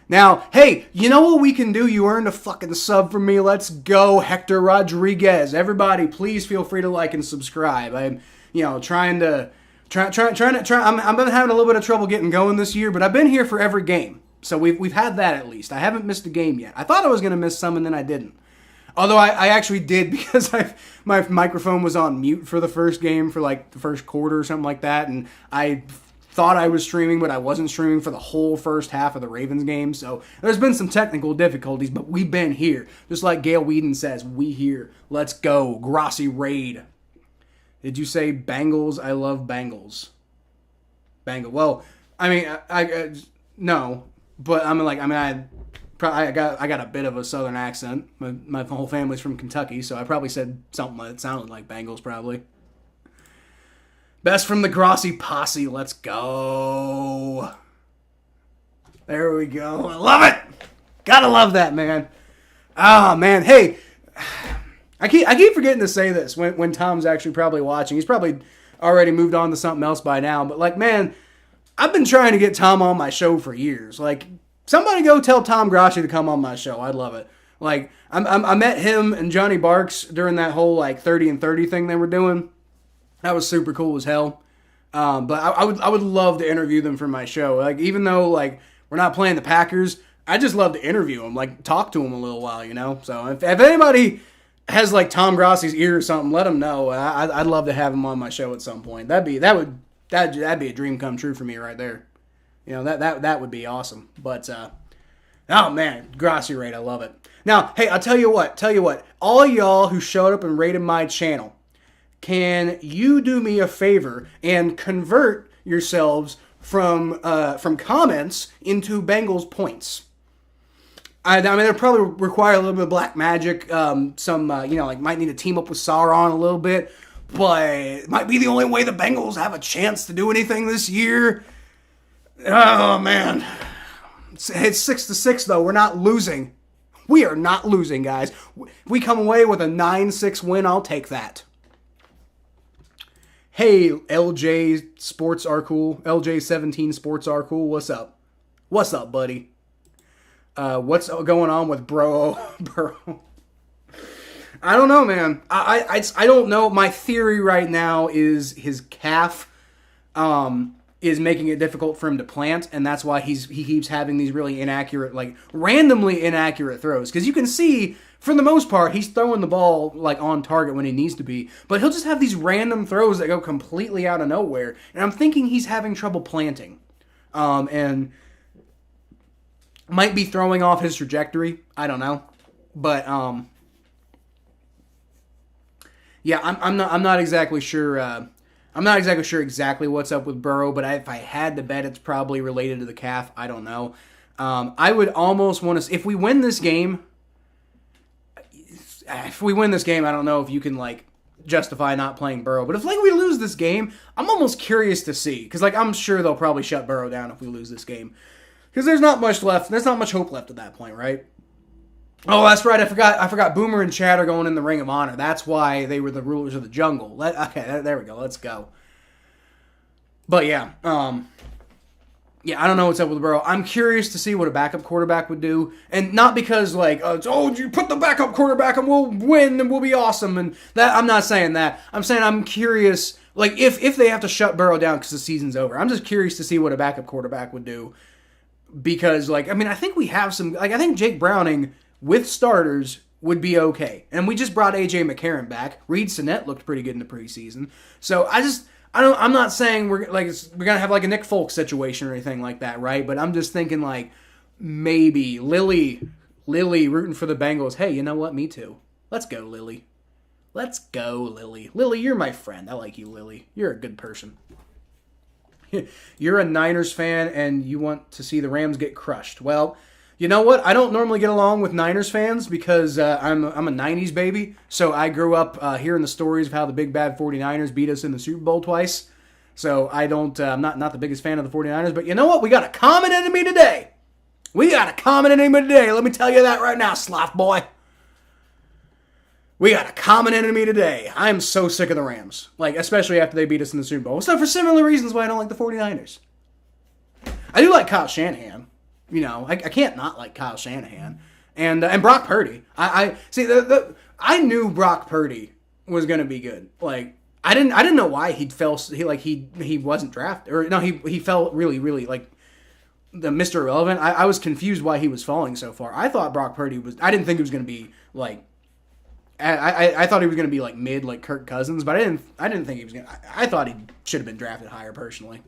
Now, hey, you know what we can do? You earned a fucking sub from me. Let's go, Hector Rodriguez. Everybody, please feel free to like and subscribe. I'm, trying to. I'm having a little bit of trouble getting going this year, but I've been here for every game. So we've had that at least. I haven't missed a game yet. I thought I was going to miss some, and then I didn't. Although I actually did, because my microphone was on mute for the first game, for like the first quarter or something like that, and I thought I was streaming, but I wasn't streaming for the whole first half of the Ravens game. So there's been some technical difficulties, but we've been here. Just like Gail Whedon says, we here. Let's go. Grossi Raid. Did you say Bengals? I love Bengals. Well, I mean, I no, but I got a bit of a southern accent. My whole family's from Kentucky, so I probably said something that sounded like Bengals, probably. Best from the Grossi posse. Let's go. There we go. I love it. Gotta love that, man. Oh, man. Hey, I keep forgetting to say this when Tom's actually probably watching. He's probably already moved on to something else by now. But, like, man, I've been trying to get Tom on my show for years. Like, somebody go tell Tom Grossi to come on my show. I'd love it. Like, I met him and Johnny Barks during that whole, like, 30 and 30 thing they were doing. That was super cool as hell. But I would love to interview them for my show. Like, even though, like, we're not playing the Packers, I just love to interview them. Like, talk to them a little while, So if anybody has, like, Tom Grossi's ear or something, let them know. I'd love to have him on my show at some point. That'd be a dream come true for me right there. That would be awesome. But, oh, man, Grossi Raid, I love it. Now, hey, I'll tell you what. All y'all who showed up and rated my channel, can you do me a favor and convert yourselves from comments into Bengals points? I mean, it'll probably require a little bit of black magic, might need to team up with Sauron a little bit, but it might be the only way the Bengals have a chance to do anything this year. Oh, man. It's 6-6, though. We're not losing. We are not losing, guys. If we come away with a 9-6 win, I'll take that. Hey, LJ Sports are cool. LJ17 Sports are cool. What's up? What's up, buddy? What's going on with Burrow? I don't know, man. I don't know. My theory right now is his calf is making it difficult for him to plant, and that's why he keeps having these really inaccurate, like randomly inaccurate throws. Because you can see, for the most part, he's throwing the ball like on target when he needs to be, but he'll just have these random throws that go completely out of nowhere, and I'm thinking he's having trouble planting, and might be throwing off his trajectory. I don't know, but yeah, I'm not exactly sure. I'm not exactly sure exactly what's up with Burrow, but if I had to bet, it's probably related to the calf. I don't know. I would almost want to, if we win this game, I don't know if you can, like, justify not playing Burrow. But if, like, we lose this game, I'm almost curious to see. Because, like, I'm sure they'll probably shut Burrow down if we lose this game. Because there's not much left. There's not much hope left at that point, right? Oh, that's right. I forgot Boomer and Chad are going in the Ring of Honor. That's why they were the rulers of the jungle. Okay, there we go. Let's go. But, yeah. Yeah, I don't know what's up with Burrow. I'm curious to see what a backup quarterback would do. And not because, like, you put the backup quarterback and we'll win and we'll be awesome. And that, I'm not saying that. I'm saying I'm curious, like, if they have to shut Burrow down because the season's over. I'm just curious to see what a backup quarterback would do. Because, like, I mean, I think we have some, like, I think Jake Browning with starters would be okay. And we just brought A.J. McCarron back. Reed Sinnett looked pretty good in the preseason. So I'm not saying we're gonna have like a Nick Folk situation or anything like that, right? But I'm just thinking like maybe Lily rooting for the Bengals. Hey, you know what? Me too. Let's go, Lily. Let's go, Lily. Lily, you're my friend. I like you, Lily. You're a good person. You're a Niners fan and you want to see the Rams get crushed. Well, you know what? I don't normally get along with Niners fans because I'm a 90s baby. So I grew up hearing the stories of how the big bad 49ers beat us in the Super Bowl twice. So I'm not the biggest fan of the 49ers. But you know what? We got a common enemy today. Let me tell you that right now, sloth boy. We got a common enemy today. I'm so sick of the Rams. Like, especially after they beat us in the Super Bowl. So for similar reasons why I don't like the 49ers. I do like Kyle Shanahan. You know, I can't not like Kyle Shanahan. And Brock Purdy. I see I knew Brock Purdy was gonna be good. Like, I didn't know why he wasn't drafted. Or no, he fell really like the Mr. Irrelevant. I was confused why he was falling so far. I thought Brock Purdy was, I didn't think he was gonna be like, I thought he was going to be like mid, like Kirk Cousins, but I didn't think he was going to. I thought he should have been drafted higher, personally.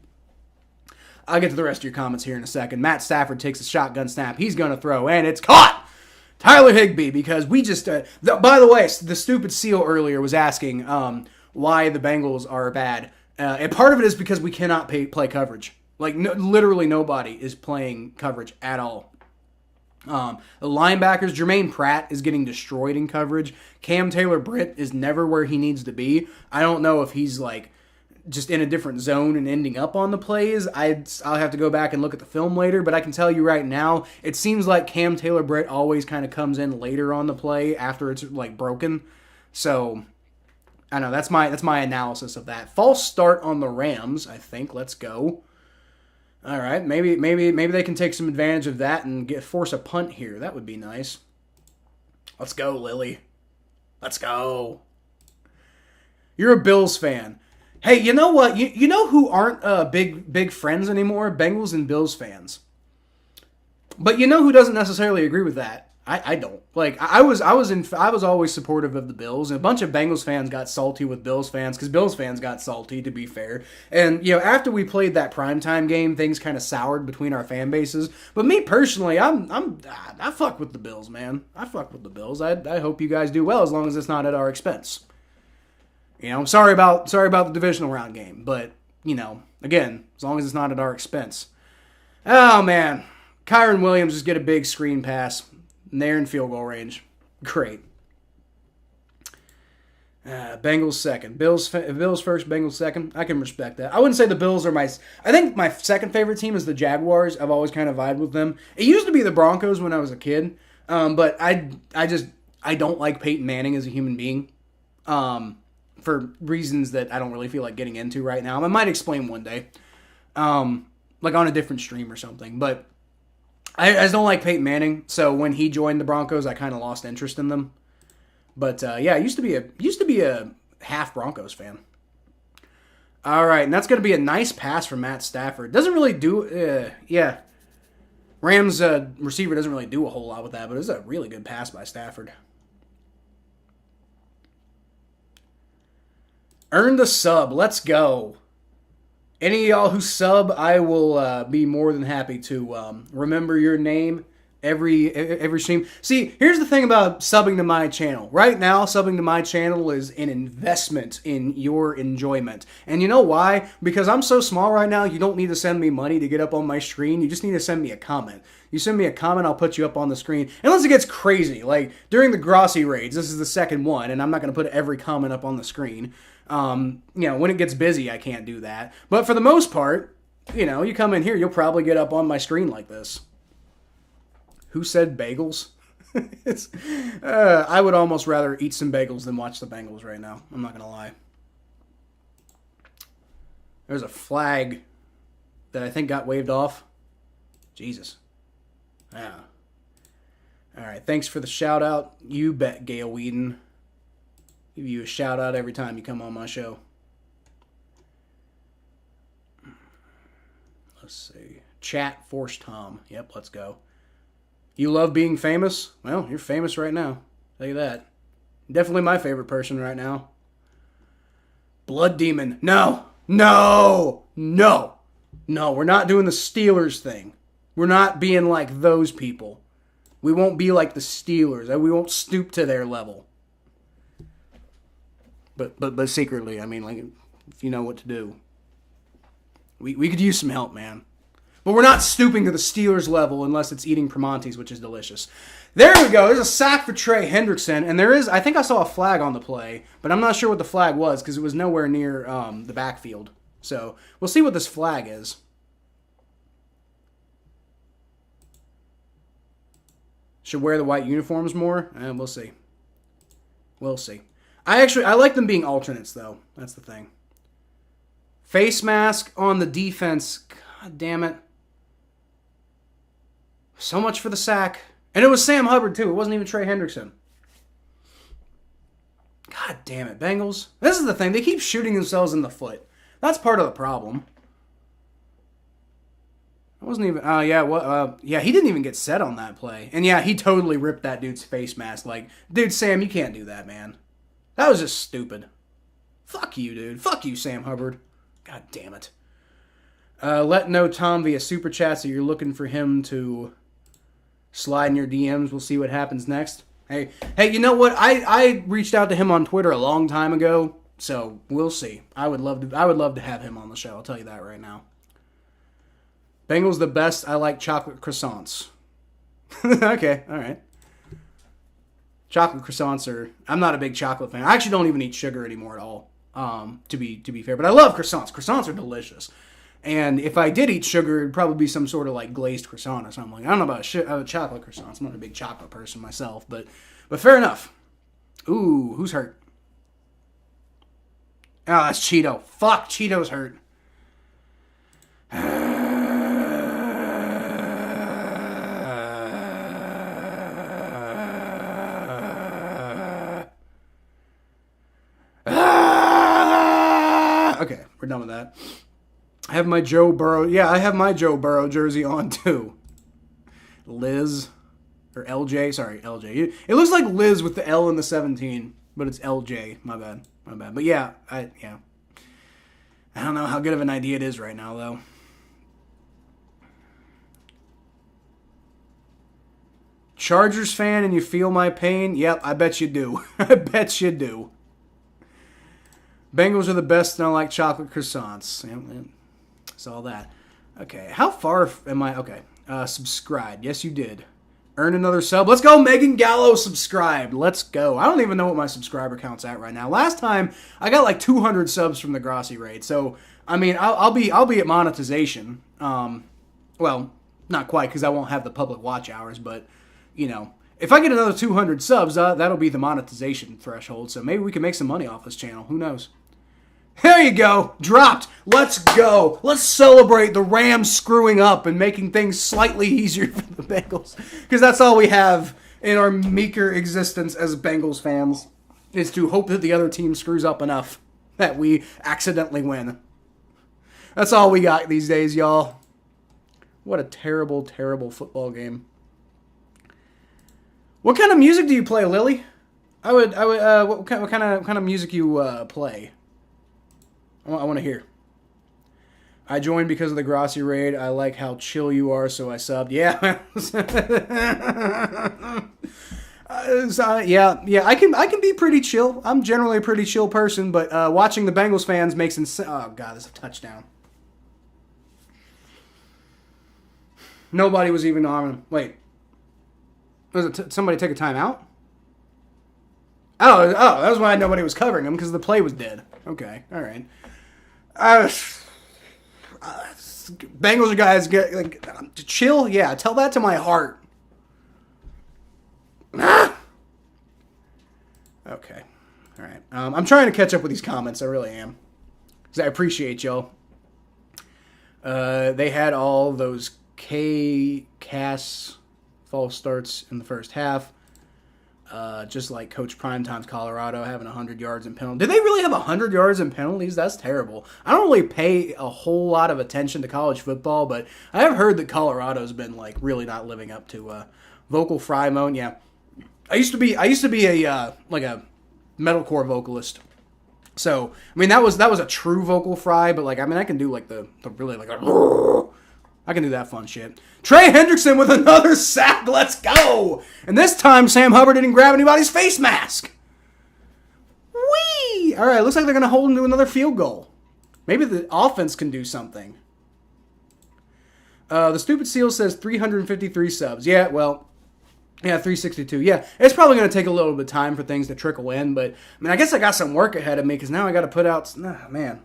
I'll get to the rest of your comments here in a second. Matt Stafford takes a shotgun snap. He's going to throw, and it's caught! Tyler Higbee, because we just... by the way, the stupid seal earlier was asking why the Bengals are bad. And part of it is because we cannot play coverage. Like, literally nobody is playing coverage at all. The linebackers, Jermaine Pratt is getting destroyed in coverage. Cam Taylor-Britt is never where he needs to be. I don't know if he's like just in a different zone and ending up on the plays. I'll have to go back and look at the film later, but I can tell you right now, it seems like Cam Taylor-Britt always kind of comes in later on the play after it's like broken. So I know that's my analysis of that. False start on the Rams, I think. Let's go. All right, maybe they can take some advantage of that and force a punt here. That would be nice. Let's go, Lily. Let's go. You're a Bills fan. Hey, you know what? You know who aren't big friends anymore? Bengals and Bills fans. But you know who doesn't necessarily agree with that? I don't. Like, I was always supportive of the Bills, and a bunch of Bengals fans got salty with Bills fans because Bills fans got salty, to be fair. And, you know, after we played that primetime game, things kind of soured between our fan bases. But me personally, I fuck with the Bills, man. I fuck with the Bills. I hope you guys do well as long as it's not at our expense. You know, sorry about the divisional round game, but, you know, again, as long as it's not at our expense. Oh, man. Kyron Williams just get a big screen pass. And they're in field goal range. Great. Bengals second. Bills first, Bengals second. I can respect that. I wouldn't say the Bills are I think my second favorite team is the Jaguars. I've always kind of vibed with them. It used to be the Broncos when I was a kid. But I don't like Peyton Manning as a human being. For reasons that I don't really feel like getting into right now. I might explain one day. Like on a different stream or something. But I just don't like Peyton Manning, so when he joined the Broncos, I kind of lost interest in them. But yeah, I used to be a half Broncos fan. All right, and that's going to be a nice pass from Matt Stafford. Doesn't really do, Rams receiver doesn't really do a whole lot with that, but it's a really good pass by Stafford. Earn the sub. Let's go. Any of y'all who sub, I will be more than happy to remember your name every stream. See, here's the thing about subbing to my channel. Right now, subbing to my channel is an investment in your enjoyment. And you know why? Because I'm so small right now, you don't need to send me money to get up on my screen. You just need to send me a comment. You send me a comment, I'll put you up on the screen. Unless it gets crazy. Like, during the Grossi raids, this is the second one, and I'm not going to put every comment up on the screen. You know, when it gets busy, I can't do that. But for the most part, you know, you come in here, you'll probably get up on my screen like this. Who said bagels? I would almost rather eat some bagels than watch the Bengals right now. I'm not going to lie. There's a flag that I think got waved off. Jesus. Yeah. All right, thanks for the shout out. You bet, Gail Whedon. Give you a shout out every time you come on my show. Let's see. Chat Force Tom. Yep, let's go. You love being famous? Well, you're famous right now. Tell you that. Definitely my favorite person right now. Blood Demon. No. No. No. No, we're not doing the Steelers thing. We're not being like those people. We won't be like the Steelers. We won't stoop to their level. But secretly, I mean, like, if you know what to do. We could use some help, man. But we're not stooping to the Steelers level unless it's eating Primantis, which is delicious. There we go. There's a sack for Trey Hendrickson. And there is, I think I saw a flag on the play, but I'm not sure what the flag was because it was nowhere near the backfield. So we'll see what this flag is. Should wear the white uniforms more? We'll see. We'll see. I like them being alternates, though. That's the thing. Face mask on the defense. God damn it. So much for the sack. And it was Sam Hubbard, too. It wasn't even Trey Hendrickson. God damn it, Bengals. This is the thing. They keep shooting themselves in the foot. That's part of the problem. It wasn't even... yeah, he didn't even get set on that play. And yeah, he totally ripped that dude's face mask. Like, dude, Sam, you can't do that, man. That was just stupid. Fuck you, dude. Fuck you, Sam Hubbard. God damn it. Let know Tom via Super Chat that you're looking for him to slide in your DMs. We'll see what happens next. Hey, you know what? I reached out to him on Twitter a long time ago, so we'll see. I would love to have him on the show. I'll tell you that right now. Bengals the best. I like chocolate croissants. Okay, all right. Chocolate croissants are... I'm not a big chocolate fan. I actually don't even eat sugar anymore at all, to be fair. But I love croissants. Croissants are delicious. And if I did eat sugar, it'd probably be some sort of like glazed croissant or something. Like, I don't know about chocolate croissants. I'm not a big chocolate person myself, but fair enough. Ooh, who's hurt? Oh, that's Cheeto. Fuck, Cheeto's hurt. Okay, we're done with that. I have my Joe Burrow. Yeah, I have my Joe Burrow jersey on too. Liz or LJ. Sorry, LJ. It looks like Liz with the L and the 17, but it's LJ. My bad. But yeah, I don't know how good of an idea it is right now though. Chargers fan and you feel my pain? Yep, I bet you do. I bet you do. Bengals are the best and I like chocolate croissants. Yep. Saw that. Okay, how far am I? Okay, subscribed. Yes, you did. Earn another sub. Let's go, Megan Gallo subscribed. Let's go. I don't even know what my subscriber count's at right now. Last time, I got like 200 subs from the Grossi raid. So, I mean, I'll be at monetization. Well, not quite because I won't have the public watch hours, but, you know, if I get another 200 subs, that'll be the monetization threshold. So maybe we can make some money off this channel. Who knows? There you go. Dropped. Let's go. Let's celebrate the Rams screwing up and making things slightly easier for the Bengals. Because that's all we have in our meager existence as Bengals fans, is to hope that the other team screws up enough that we accidentally win. That's all we got these days, y'all. What a terrible, terrible football game. What kind of music do you play, Lily? What kind of music you play? I want to hear. I joined because of the Grossi raid. I like how chill you are, so I subbed. Yeah. Yeah. I can be pretty chill. I'm generally a pretty chill person, but watching the Bengals fans makes oh god, this is a touchdown. Nobody was even on him. Wait. Was it somebody take a timeout? Oh, that was why nobody was covering him, because the play was dead. Okay, all right. Bengals guys get like chill. Yeah, tell that to my heart. Okay, all right. I'm trying to catch up with these comments. I really am, because I appreciate y'all. They had all those Cass false starts in the first half. Just like Coach Primetime's Colorado having 100 yards in penalties. Did they really have 100 yards in penalties? That's terrible. I don't really pay a whole lot of attention to college football, but I have heard that Colorado's been like really not living up to vocal fry mode. Yeah, I used to be a like a metalcore vocalist. So I mean that was a true vocal fry, but like I mean I can do like the really like I can do that fun shit. Trey Hendrickson with another sack. Let's go. And this time, Sam Hubbard didn't grab anybody's face mask. Whee! All right, looks like they're going to hold him to another field goal. Maybe the offense can do something. The Stupid Seal says 353 subs. Yeah, well, yeah, 362. Yeah, it's probably going to take a little bit of time for things to trickle in. But, I mean, I guess I got some work ahead of me because now I got to put out... man.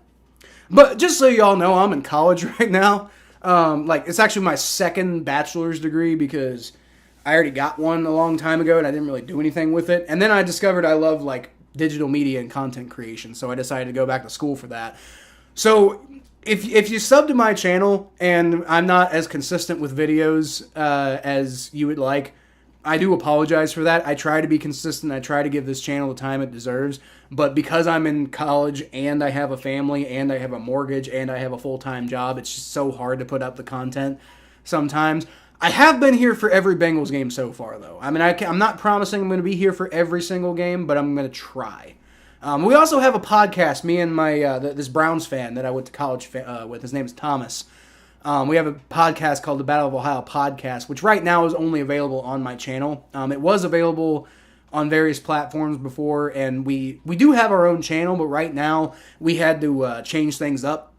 But just so y'all know, I'm in college right now. Like, it's actually my second bachelor's degree because I already got one a long time ago, and I didn't really do anything with it. And then I discovered I love like digital media and content creation, so I decided to go back to school for that. So if you sub to my channel and I'm not as consistent with videos as you would like, I do apologize for that. I try to be consistent. I try to give this channel the time it deserves. But because I'm in college and I have a family and I have a mortgage and I have a full-time job, it's just so hard to put up the content sometimes. I have been here for every Bengals game so far, though. I mean, I'm not promising I'm going to be here for every single game, but I'm going to try. We also have a podcast, me and my this Browns fan that I went to college with. His name is Thomas. We have a podcast called the Battle of Ohio Podcast, which right now is only available on my channel. It was available on various platforms before, and we do have our own channel, but right now we had to change things up.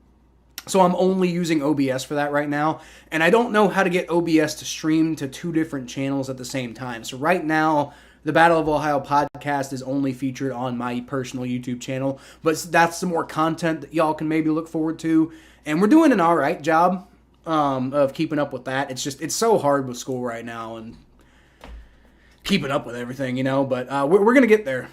So I'm only using OBS for that right now, and I don't know how to get OBS to stream to 2 different channels at the same time. So right now, the Battle of Ohio podcast is only featured on my personal YouTube channel, but that's some more content that y'all can maybe look forward to, and we're doing an all right job of keeping up with that. It's so hard with school right now and keeping up with everything, but we're going to get there.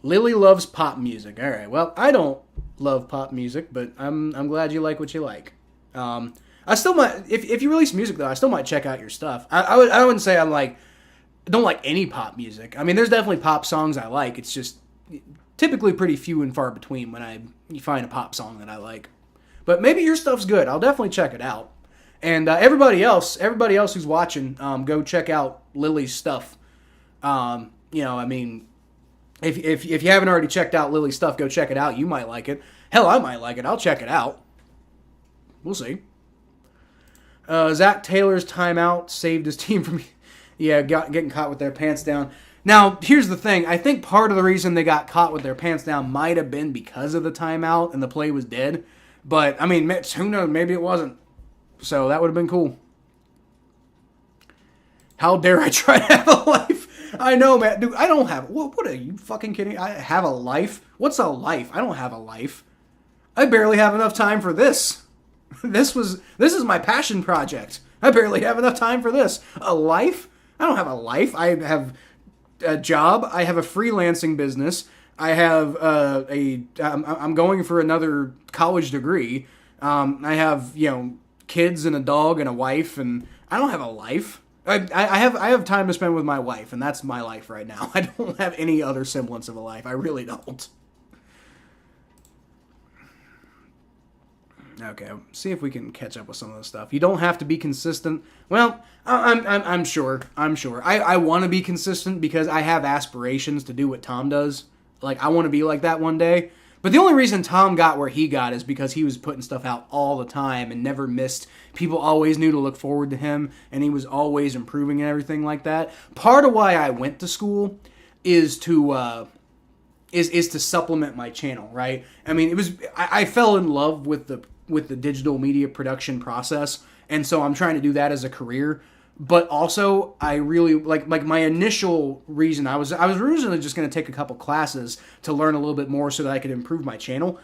Lily loves pop music. All right, well, I don't love pop music, but I'm glad you like what you like. I still might, if you release music though, I still might check out your stuff. I wouldn't say I don't like any pop music. I mean, there's definitely pop songs I like. It's just typically pretty few and far between when you find a pop song that I like. But maybe your stuff's good. I'll definitely check it out. And everybody else who's watching, go check out Lily's stuff. I mean, if you haven't already checked out Lily's stuff, go check it out. You might like it. Hell, I might like it. I'll check it out. We'll see. Zach Taylor's timeout saved his team from getting caught with their pants down. Now, here's the thing. I think part of the reason they got caught with their pants down might have been because of the timeout and the play was dead. But, I mean, who knows? Maybe it wasn't. So that would have been cool. How dare I try to have a life? I know, man. Dude, I don't have... What are you fucking kidding? I have a life? What's a life? I don't have a life. I barely have enough time for this. This is my passion project. I barely have enough time for this. A life? I don't have a life. I have a job. I have a freelancing business. I have I'm going for another college degree. I have, kids and a dog and a wife, and I don't have a life. I have time to spend with my wife, and that's my life right now. I don't have any other semblance of a life. I really don't. Okay, see if we can catch up with some of this stuff. You don't have to be consistent. Well, I'm sure. I want to be consistent because I have aspirations to do what Tom does. Like, I want to be like that one day. But the only reason Tom got where he got is because he was putting stuff out all the time and never missed. People always knew to look forward to him, and he was always improving and everything like that. Part of why I went to school is to supplement my channel, right? I mean, I fell in love with the digital media production process, and so I'm trying to do that as a career. But also, I really like my initial reason. I was originally just going to take a couple classes to learn a little bit more so that I could improve my channel.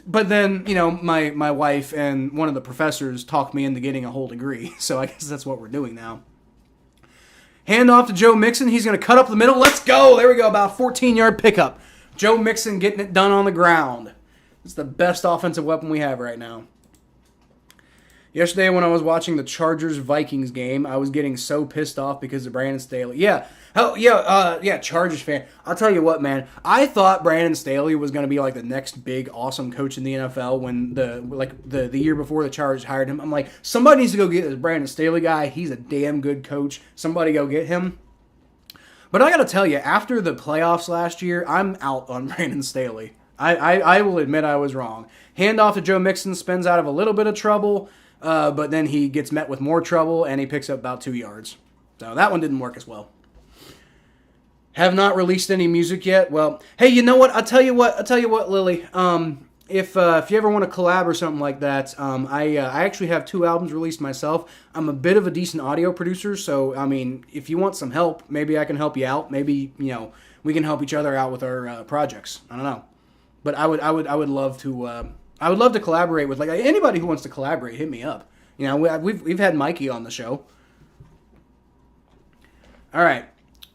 But then, my wife and one of the professors talked me into getting a whole degree. So I guess that's what we're doing now. Hand off to Joe Mixon. He's going to cut up the middle. Let's go. There we go. About 14-yard pickup. Joe Mixon getting it done on the ground. It's the best offensive weapon we have right now. Yesterday when I was watching the Chargers-Vikings game, I was getting so pissed off because of Brandon Staley. Chargers fan. I'll tell you what, man. I thought Brandon Staley was going to be like the next big, awesome coach in the NFL when the year before the Chargers hired him. I'm like, somebody needs to go get this Brandon Staley guy. He's a damn good coach. Somebody go get him. But I got to tell you, after the playoffs last year, I'm out on Brandon Staley. I will admit I was wrong. Handoff to Joe Mixon, spins out of a little bit of trouble. But then he gets met with more trouble, and he picks up about 2 yards. So that one didn't work as well. Have not released any music yet. Well, hey, you know what? I'll tell you what, Lily. If you ever want to collab or something like that, I actually have 2 albums released myself. I'm a bit of a decent audio producer, so I mean, if you want some help, maybe I can help you out. Maybe we can help each other out with our projects. I don't know, but I would love to. I would love to collaborate with anybody who wants to collaborate. Hit me up. We've had Mikey on the show. All right.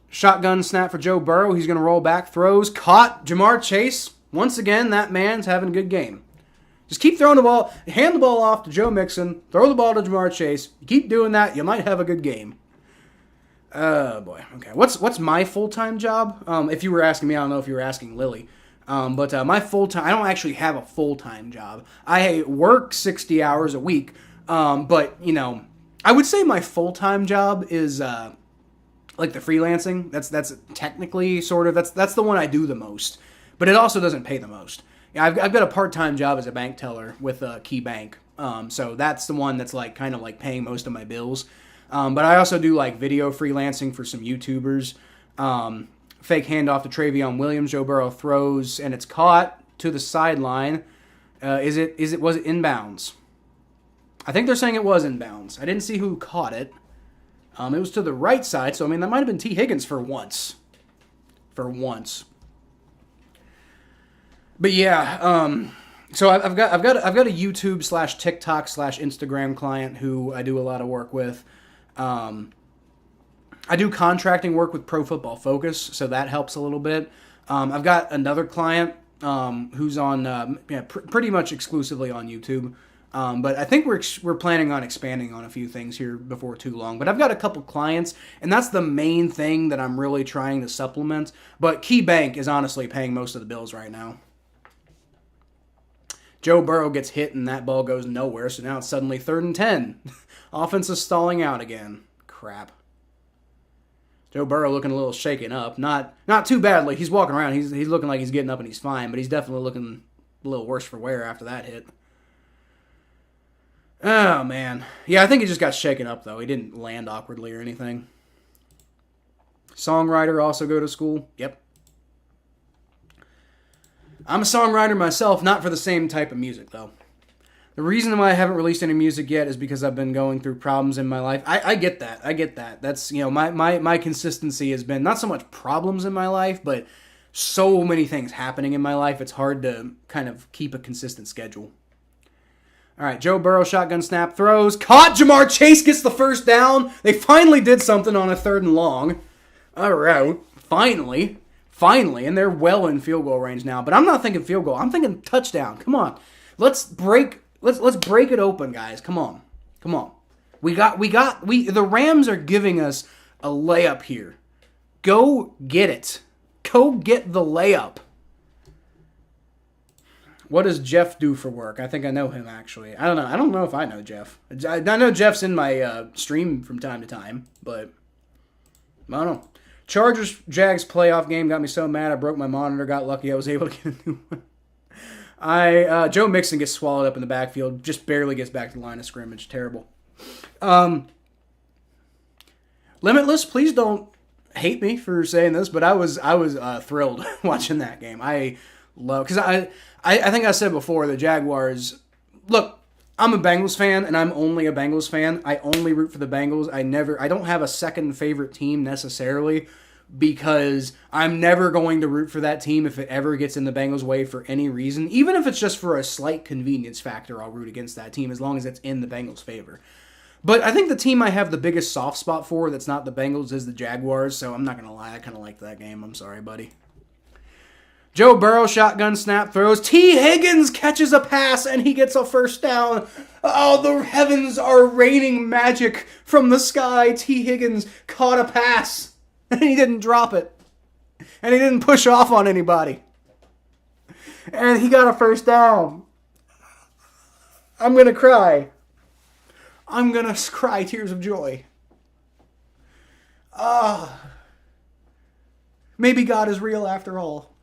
Shotgun snap for Joe Burrow. He's going to roll back, throws, caught. Jamar Chase. Once again, that man's having a good game. Just keep throwing the ball. Hand the ball off to Joe Mixon. Throw the ball to Jamar Chase. You keep doing that, you might have a good game. Oh, boy. Okay. What's my full-time job? If you were asking me, I don't know if you were asking Lily. But my full-time, I don't actually have a full-time job. I work 60 hours a week. But, you know, I would say my full-time job is like the freelancing. That's technically sort of, that's the one I do the most. But it also doesn't pay the most. I've got a part-time job as a bank teller with Key Bank. So that's the one that's like kind of like paying most of my bills. But I also do like video freelancing for some YouTubers. Fake handoff to Travion Williams. Joe Burrow throws and it's caught to the sideline. Was it inbounds? I think they're saying it was inbounds. I didn't see who caught it. It was to the right side, so I mean that might have been T. Higgins for once. But yeah, so I've got a YouTube / TikTok / Instagram client who I do a lot of work with. I do contracting work with Pro Football Focus, so that helps a little bit. I've got another client who's on pretty much exclusively on YouTube. But I think we're planning on expanding on a few things here before too long. But I've got a couple clients, and that's the main thing that I'm really trying to supplement. But Key Bank is honestly paying most of the bills right now. Joe Burrow gets hit, and that ball goes nowhere, so now it's suddenly 3rd and 10. Offense is stalling out again. Crap. Joe Burrow looking a little shaken up. Not too badly. He's walking around. He's looking like he's getting up and he's fine, but he's definitely looking a little worse for wear after that hit. Oh, man. Yeah, I think he just got shaken up, though. He didn't land awkwardly or anything. Songwriter also go to school? Yep. I'm a songwriter myself, not for the same type of music, though. The reason why I haven't released any music yet is because I've been going through problems in my life. I get that. That's, you know, my consistency has been not so much problems in my life, but so many things happening in my life, it's hard to kind of keep a consistent schedule. All right, Joe Burrow, shotgun snap, throws, caught. Jamar Chase gets the first down. They finally did something on a 3rd and long. All right, finally, and they're well in field goal range now. But I'm not thinking field goal. I'm thinking touchdown. Come on, let's break it open, guys. Come on. The Rams are giving us a layup here. Go get it. Go get the layup. What does Jeff do for work? I think I know him, actually. I don't know. I don't know if I know Jeff. I know Jeff's in my stream from time to time, but I don't know. Chargers-Jags playoff game got me so mad I broke my monitor. Got lucky I was able to get a new one. Joe Mixon gets swallowed up in the backfield. Just barely gets back to the line of scrimmage. Terrible. Limitless, please don't hate me for saying this, but I was thrilled watching that game. Because I think I said before, the Jaguars, look, I'm a Bengals fan, and I'm only a Bengals fan. I only root for the Bengals. I don't have a second favorite team necessarily, because I'm never going to root for that team if it ever gets in the Bengals' way for any reason. Even if it's just for a slight convenience factor, I'll root against that team as long as it's in the Bengals' favor. But I think the team I have the biggest soft spot for that's not the Bengals is the Jaguars, so I'm not going to lie, I kind of like that game. I'm sorry, buddy. Joe Burrow, shotgun snap, throws. T. Higgins catches a pass, and he gets a first down. Oh, the heavens are raining magic from the sky. T. Higgins caught a pass, and he didn't drop it. And he didn't push off on anybody. And he got a first down. I'm going to cry. I'm going to cry tears of joy. Maybe God is real after all.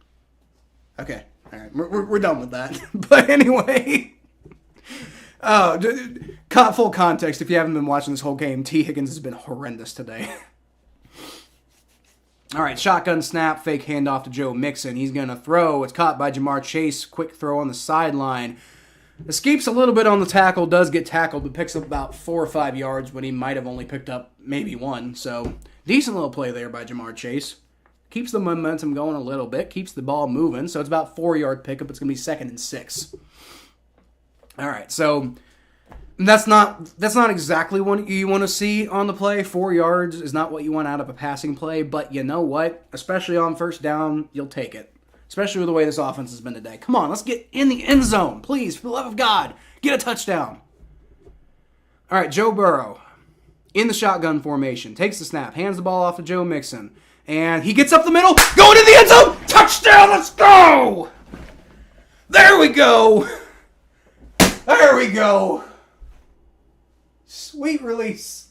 Okay, all right, we're done with that. But anyway, full context, if you haven't been watching this whole game, T. Higgins has been horrendous today. All right, shotgun snap, fake handoff to Joe Mixon. He's going to throw. It's caught by Jamar Chase. Quick throw on the sideline. Escapes a little bit on the tackle, does get tackled, but picks up about 4 or 5 yards when he might have only picked up maybe 1. So, decent little play there by Jamar Chase. Keeps the momentum going a little bit, keeps the ball moving, so it's about 4-yard pickup. It's going to be 2nd and 6. All right, so That's not exactly what you want to see on the play. 4 yards is not what you want out of a passing play, but you know what? Especially on first down, you'll take it. Especially with the way this offense has been today. Come on, let's get in the end zone. Please, for the love of God, get a touchdown. All right, Joe Burrow, in the shotgun formation, takes the snap, hands the ball off to Joe Mixon, and he gets up the middle, going in the end zone! Touchdown, let's go! There we go! There we go! Sweet release.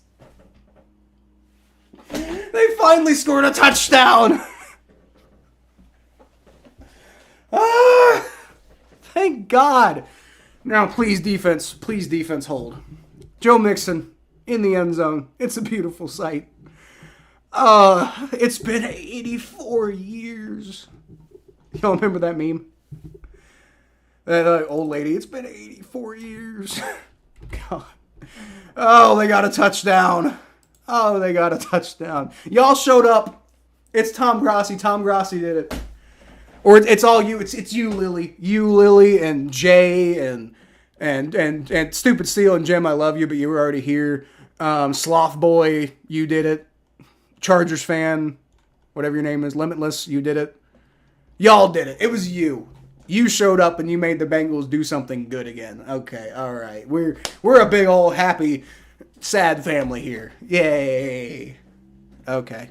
They finally scored a touchdown! Ah! Thank God! Now, please, defense, hold. Joe Mixon in the end zone. It's a beautiful sight. It's been 84 years. Y'all remember that meme? That old lady, it's been 84 years. God. Oh, they got a touchdown. Oh, they got a touchdown. Y'all showed up. It's Tom Grossi. Tom Grossi did it. Or it's all you. It's you, Lily. You, Lily, and Jay, and Stupid Seal and Jim, I love you, but you were already here. Sloth Boy, you did it. Chargers fan, whatever your name is, Limitless, you did it. Y'all did it. It was you. You showed up and you made the Bengals do something good again. Okay, all right. We're a big old happy, sad family here. Yay. Okay.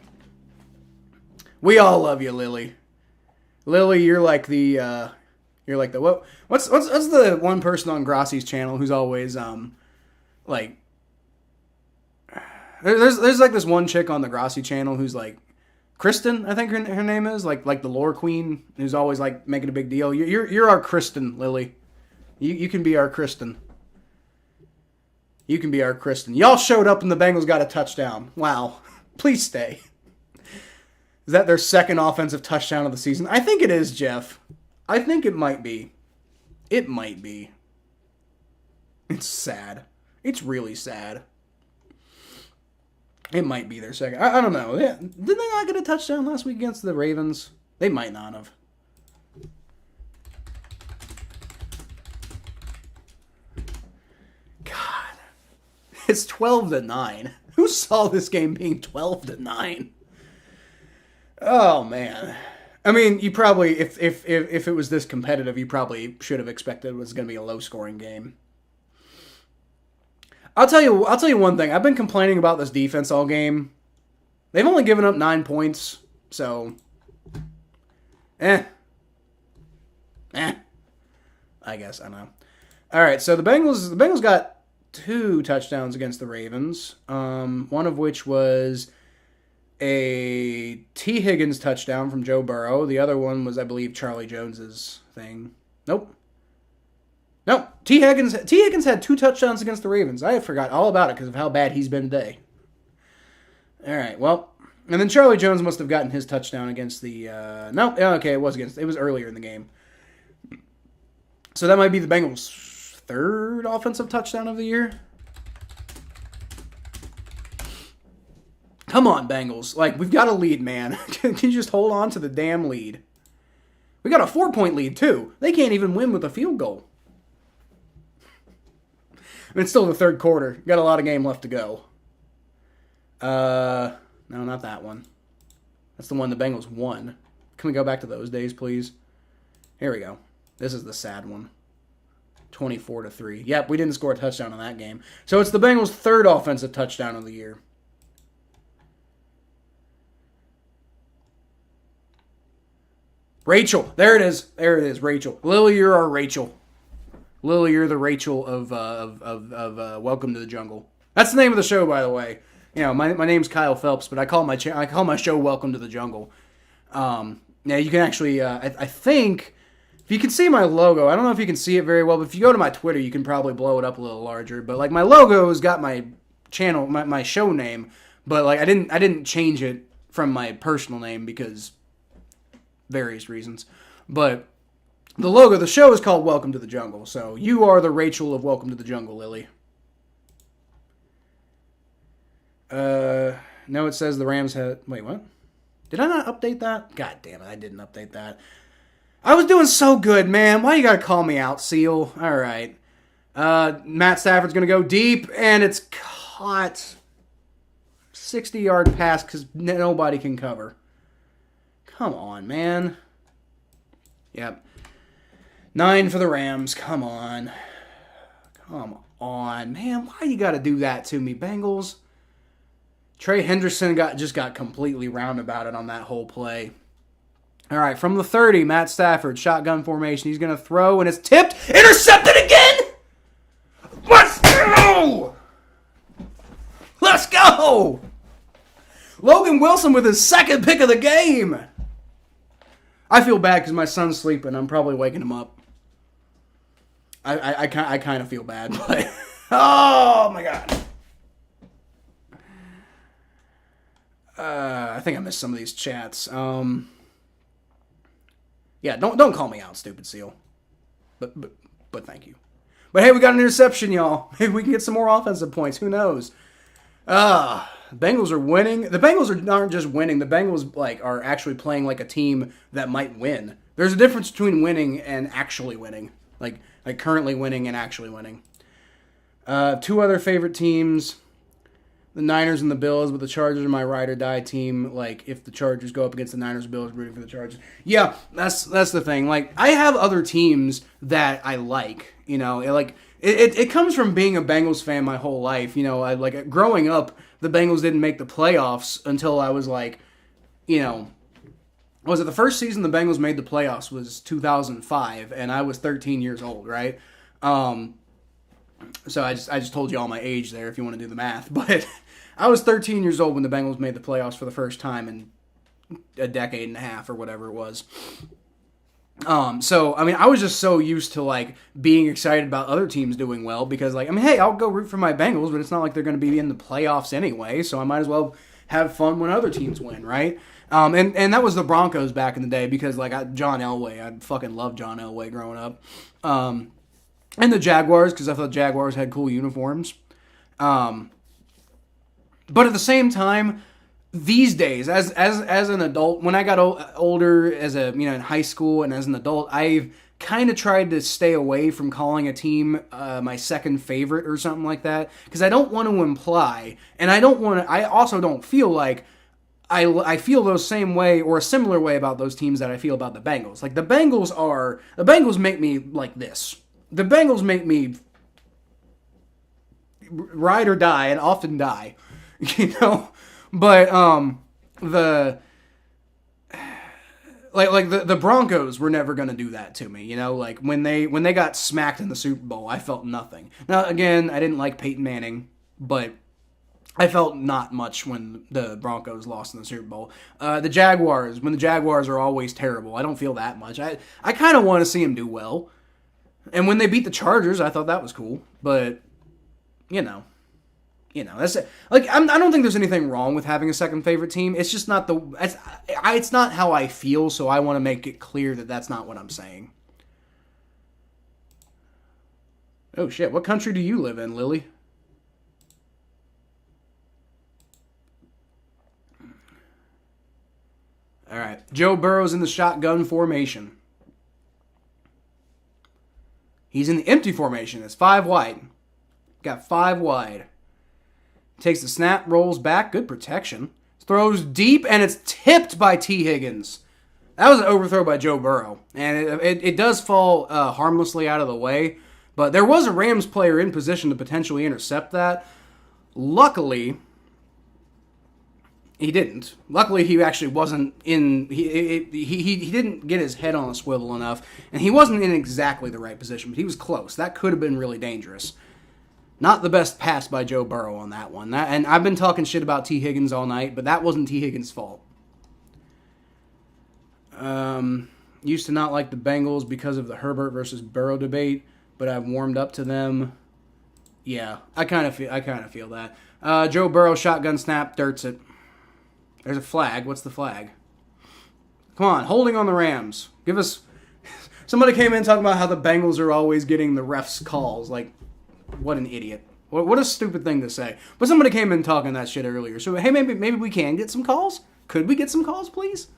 We all love you, Lily. Lily, you're like the what's the one person on Grossi's channel who's always like there's like this one chick on the Grossi channel who's like Kristen, I think her name is, like the lore queen, who's always like making a big deal. You're our Kristen, Lily. You can be our Kristen. You can be our Kristen. Y'all showed up and the Bengals got a touchdown. Wow. Please stay. Is that their second offensive touchdown of the season? I think it is, Jeff. I think it might be. It might be. It's sad. It's really sad. It might be their second. I don't know. Yeah. Didn't they not get a touchdown last week against the Ravens? They might not have. God. It's 12-9. Who saw this game being 12-9? Oh, man. I mean, you probably, if it was this competitive, you probably should have expected it was going to be a low-scoring game. I'll tell you one thing. I've been complaining about this defense all game. They've only given up 9 points, so I guess, I don't know. All right, so the Bengals got 2 touchdowns against the Ravens. One of which was a T. Higgins touchdown from Joe Burrow. The other one was, I believe, Charlie Jones's thing. Nope. T. Higgins had 2 touchdowns against the Ravens. I forgot all about it because of how bad he's been today. All right, well, and then Charlie Jones must have gotten his touchdown against the it was earlier in the game. So that might be the Bengals' 3rd offensive touchdown of the year. Come on, Bengals. Like, we've got a lead, man. Can you just hold on to the damn lead? We got a 4-point lead, too. They can't even win with a field goal. I mean, it's still the 3rd quarter. Got a lot of game left to go. No, not that one. That's the one the Bengals won. Can we go back to those days, please? Here we go. This is the sad one. 24-3. Yep, we didn't score a touchdown in that game. So it's the Bengals' 3rd offensive touchdown of the year. Rachel. There it is. There it is, Rachel. Lily, you're our Rachel. Lily, you're the Rachel of Welcome to the Jungle. That's the name of the show, by the way. You know, my name's Kyle Phelps, but I call my show Welcome to the Jungle. Yeah, you can actually, I think, if you can see my logo, I don't know if you can see it very well, but if you go to my Twitter, you can probably blow it up a little larger. But like my logo's got my channel, my show name, but like I didn't change it from my personal name because various reasons. But the logo, the show is called Welcome to the Jungle. So you are the Rachel of Welcome to the Jungle, Lily. No, it says the Rams had... Wait, what? Did I not update that? God damn it, I didn't update that. I was doing so good, man. Why you gotta call me out, Seal? All right. Matt Stafford's going to go deep, and it's caught. 60-yard pass because nobody can cover. Come on, man. Yep. 9 for the Rams. Come on. Come on. Man, why you got to do that to me, Bengals? Trey Henderson just got completely roundabouted on that whole play. All right, from the 30, Matt Stafford, shotgun formation. He's going to throw, and it's tipped. Intercepted again! Let's go! Let's go! Logan Wilson with his second pick of the game. I feel bad because my son's sleeping. I'm probably waking him up. I kind of feel bad, but oh my god. I think I missed some of these chats. Yeah, don't call me out, stupid seal. But thank you. But hey, we got an interception, y'all. Maybe we can get some more offensive points. Who knows? Bengals are winning. The Bengals aren't just winning. The Bengals are actually playing like a team that might win. There's a difference between winning and actually winning. Like currently winning and actually winning. 2 other favorite teams, the Niners and the Bills, but the Chargers are my ride or die team. Like, if the Chargers go up against the Niners, Bills, rooting for the Chargers. Yeah, that's the thing. Like, I have other teams that I like. You know, it comes from being a Bengals fan my whole life. You know, growing up, the Bengals didn't make the playoffs until I was was it the first season the Bengals made the playoffs was 2005, and I was 13 years old, right? So I just told you all my age there if you want to do the math. But I was 13 years old when the Bengals made the playoffs for the first time in a decade and a half or whatever it was. So, I mean, I was just so used to, being excited about other teams doing well because, hey, I'll go root for my Bengals, but it's not like they're going to be in the playoffs anyway, so I might as well have fun when other teams win, right? And that was the Broncos back in the day because, John Elway, I fucking loved John Elway growing up. And the Jaguars, because I thought Jaguars had cool uniforms. But at the same time, these days, as an adult, when I got older, in high school and as an adult, I've kind of tried to stay away from calling a team my second favorite or something like that, because I don't want to imply, and I also don't feel like I feel those same way or a similar way about those teams that I feel about the Bengals. Like, the Bengals make me like this. The Bengals make me ride or die, and often die, But the Broncos were never gonna do that to me, when they got smacked in the Super Bowl, I felt nothing. Now again, I didn't like Peyton Manning, but I felt not much when the Broncos lost in the Super Bowl. The Jaguars, when the Jaguars are always terrible, I don't feel that much. I kind of want to see them do well. And when they beat the Chargers, I thought that was cool. But, that's it. I don't think there's anything wrong with having a second favorite team. It's just not it's not how I feel, so I want to make it clear that that's not what I'm saying. Oh, shit. What country do you live in, Lily? All right. Joe Burrow's in the shotgun formation. He's in the empty formation. It's 5 wide. Got 5 wide. Takes the snap, rolls back. Good protection. Throws deep, and it's tipped by T. Higgins. That was an overthrow by Joe Burrow. And it does fall harmlessly out of the way. But there was a Rams player in position to potentially intercept that. Luckily, he didn't. Luckily, he actually wasn't in. He didn't get his head on a swivel enough, and he wasn't in exactly the right position, but he was close. That could have been really dangerous. Not the best pass by Joe Burrow on that one. And I've been talking shit about T. Higgins all night, but that wasn't T. Higgins' fault. Used to not like the Bengals because of the Herbert versus Burrow debate, but I've warmed up to them. Yeah, I kind of feel that. Joe Burrow shotgun snap, dirts it. There's a flag. What's the flag? Come on, holding on the Rams. Give us. Somebody came in talking about how the Bengals are always getting the refs' calls. What an idiot. What a stupid thing to say. But somebody came in talking that shit earlier. So, hey, maybe we can get some calls? Could we get some calls, please?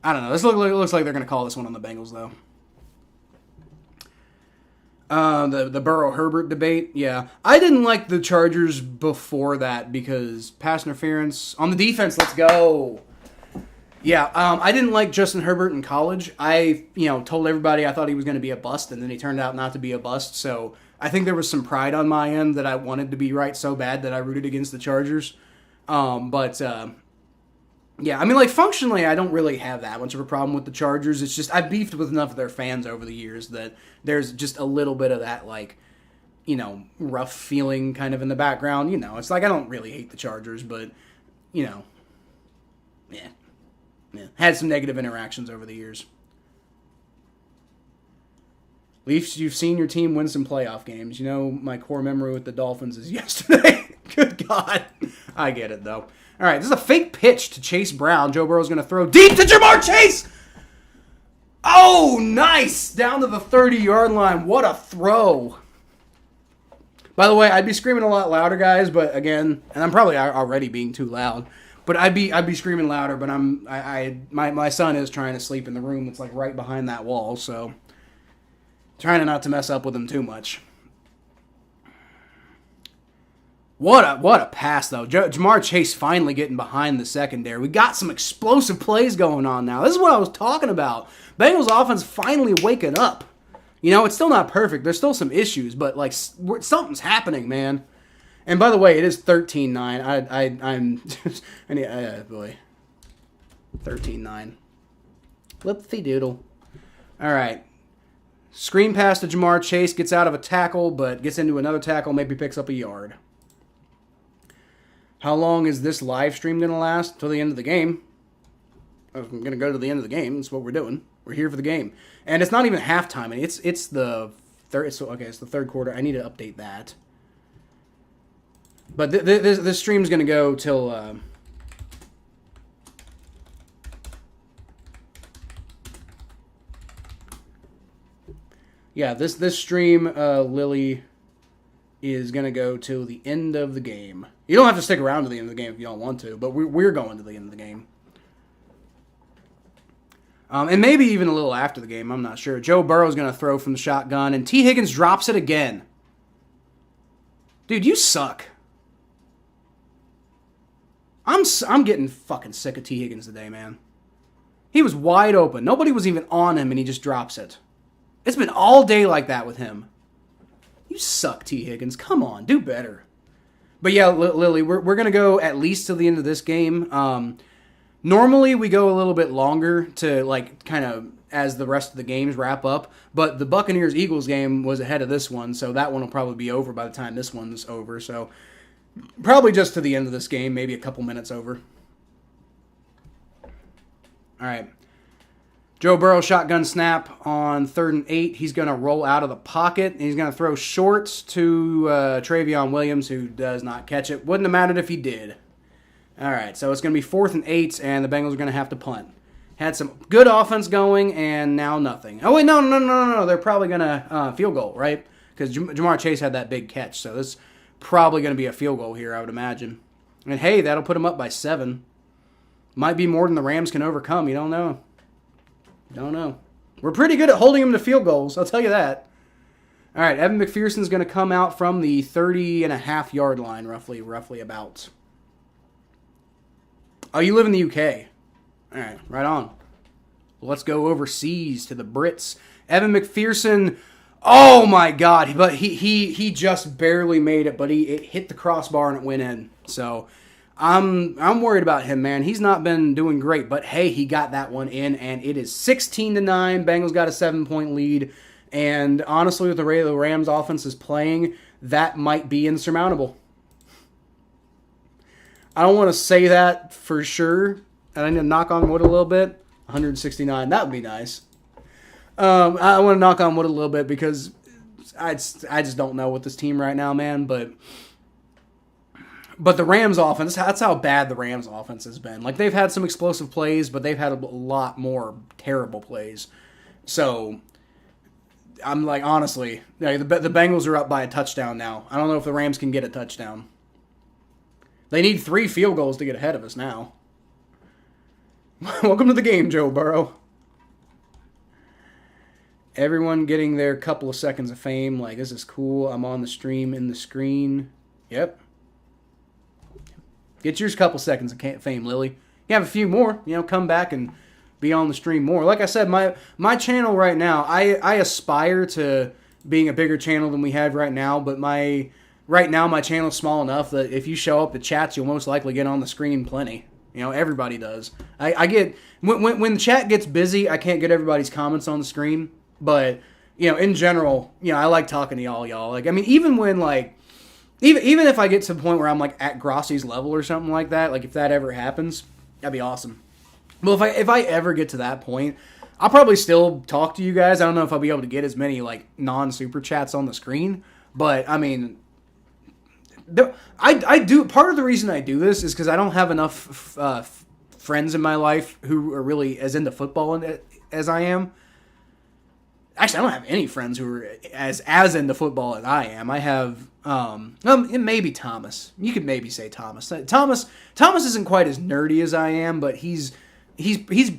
I don't know. This looks like they're going to call this one on the Bengals, though. The Burrow-Herbert debate, yeah. I didn't like the Chargers before that because pass interference on the defense. Let's go. Yeah, I didn't like Justin Herbert in college. I, told everybody I thought he was going to be a bust, and then he turned out not to be a bust. So I think there was some pride on my end that I wanted to be right so bad that I rooted against the Chargers. Yeah, I mean, like, functionally, I don't really have that much of a problem with the Chargers. It's just, I've beefed with enough of their fans over the years that there's just a little bit of that, like, rough feeling kind of in the background. It's like, I don't really hate the Chargers, but, yeah. Had some negative interactions over the years. Leafs, you've seen your team win some playoff games. My core memory with the Dolphins is yesterday. Good God. I get it, though. All right, this is a fake pitch to Chase Brown. Joe Burrow's going to throw deep to Jamar Chase. Oh, nice. Down to the 30-yard line. What a throw. By the way, I'd be screaming a lot louder, guys, but again, and I'm probably already being too loud, but I'd be screaming louder, but my son is trying to sleep in the room that's like right behind that wall, so trying not to mess up with him too much. What a pass, though. Jamar Chase finally getting behind the secondary. We got some explosive plays going on now. This is what I was talking about. Bengals offense finally waking up. It's still not perfect. There's still some issues, but, like, something's happening, man. And, by the way, it is 13-9. Boy. 13-9. Flip-the doodle. All right. Screen pass to Jamar Chase. Gets out of a tackle, but gets into another tackle. Maybe picks up a yard. How long is this live stream going to last? Till the end of the game. I'm going to go to the end of the game. That's what we're doing. We're here for the game. And it's not even halftime. I mean, it's the third. It's the third quarter. I need to update that. But this stream's going to go till... yeah, this stream, Lily, is going to go till the end of the game. You don't have to stick around to the end of the game if you don't want to, but we're going to the end of the game. And maybe even a little after the game, I'm not sure. Joe Burrow's going to throw from the shotgun, and T. Higgins drops it again. Dude, you suck. I'm getting fucking sick of T. Higgins today, man. He was wide open. Nobody was even on him, and he just drops it. It's been all day like that with him. You suck, T. Higgins. Come on, do better. But yeah, Lily, we're going to go at least to the end of this game. Normally, we go a little bit longer to, like, kind of as the rest of the games wrap up. But the Buccaneers-Eagles game was ahead of this one, so that one will probably be over by the time this one's over. So probably just to the end of this game, maybe a couple minutes over. All right. Joe Burrow shotgun snap on 3rd and 8. He's going to roll out of the pocket. And he's going to throw short to Travion Williams, who does not catch it. Wouldn't have mattered if he did. All right, so it's going to be 4th and 8, and the Bengals are going to have to punt. Had some good offense going, and now nothing. Oh, wait, no. They're probably going to field goal, right? Because Jamar Chase had that big catch, so this is probably going to be a field goal here, I would imagine. And, hey, that'll put them up by 7. Might be more than the Rams can overcome. You don't know. Don't know. We're pretty good at holding them to field goals, I'll tell you that. All right, Evan McPherson's going to come out from the 30.5-yard line, roughly about. Oh, you live in the UK. All right, right on. Let's go overseas to the Brits. Evan McPherson, oh my God, but he just barely made it, but it hit the crossbar and it went in. So I'm worried about him, man. He's not been doing great, but hey, he got that one in, and it is 16-9. Bengals got a 7-point lead, and honestly, with the way the Rams offense is playing, that might be insurmountable. I don't want to say that for sure, and I need to knock on wood a little bit. 169, that would be nice. I want to knock on wood a little bit because I just don't know with this team right now, man, But the Rams offense, that's how bad the Rams offense has been. Like, they've had some explosive plays, but they've had a lot more terrible plays. So, I'm like, honestly, the Bengals are up by a touchdown now. I don't know if the Rams can get a touchdown. They need 3 field goals to get ahead of us now. Welcome to the game, Joe Burrow. Everyone getting their couple of seconds of fame. Like, this is cool. I'm on the stream in the screen. Yep. Get yours couple seconds of fame, Lily. You have a few more. Come back and be on the stream more. Like I said, my channel right now, I aspire to being a bigger channel than we have right now, but right now my channel's small enough that if you show up to chats, you'll most likely get on the screen plenty. Everybody does. I get when the chat gets busy, I can't get everybody's comments on the screen. But in general, I like talking to y'all. Like, I mean, even when even if I get to the point where I'm like at Grossi's level or something like that, like if that ever happens, that'd be awesome. Well, if I ever get to that point, I'll probably still talk to you guys. I don't know if I'll be able to get as many like non-super chats on the screen, but I mean, I do. Part of the reason I do this is because I don't have enough friends in my life who are really as into football as I am. Actually, I don't have any friends who are as into football as I am. I have maybe Thomas. You could maybe say Thomas. Thomas isn't quite as nerdy as I am, but he's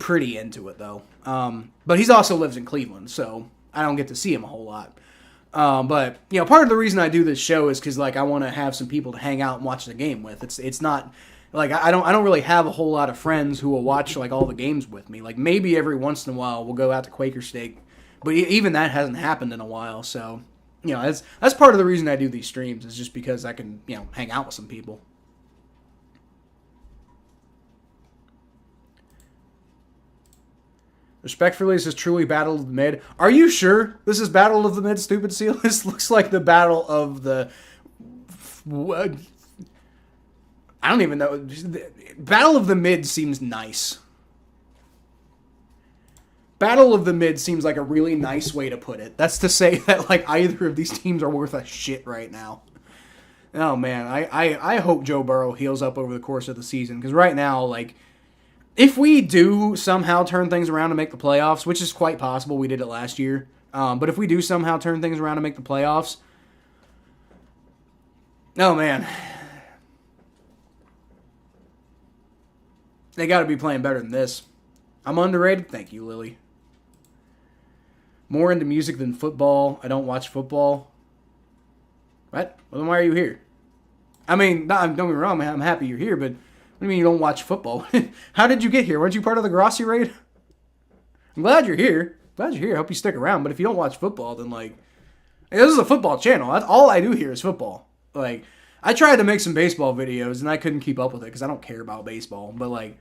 pretty into it though. But he also lives in Cleveland, so I don't get to see him a whole lot. But part of the reason I do this show is because like I want to have some people to hang out and watch the game with. It's not like I don't really have a whole lot of friends who will watch like all the games with me. Like maybe every once in a while we'll go out to Quaker Steak. But even that hasn't happened in a while, so that's part of the reason I do these streams is just because I can hang out with some people. Respectfully, this is truly Battle of the Mid. Are you sure this is Battle of the Mid, Stupid Seal? This looks like the Battle of the. I don't even know. Battle of the Mid seems nice. Battle of the Mid seems like a really nice way to put it. That's to say that like either of these teams are worth a shit right now. Oh man, I hope Joe Burrow heals up over the course of the season because right now, like, if we do somehow turn things around to make the playoffs, which is quite possible, we did it last year. But if we do somehow turn things around to make the playoffs, oh man, they got to be playing better than this. I'm underrated. Thank you, Lily. More into music than football. I don't watch football. What? Well, then why are you here? I mean, don't get me wrong, I'm happy you're here, but what do you mean you don't watch football? How did you get here? Weren't you part of the Grossi raid? I'm glad you're here. I hope you stick around, but if you don't watch football, then like, this is a football channel. That's all I do here is football. Like, I tried to make some baseball videos, and I couldn't keep up with it because I don't care about baseball, but like,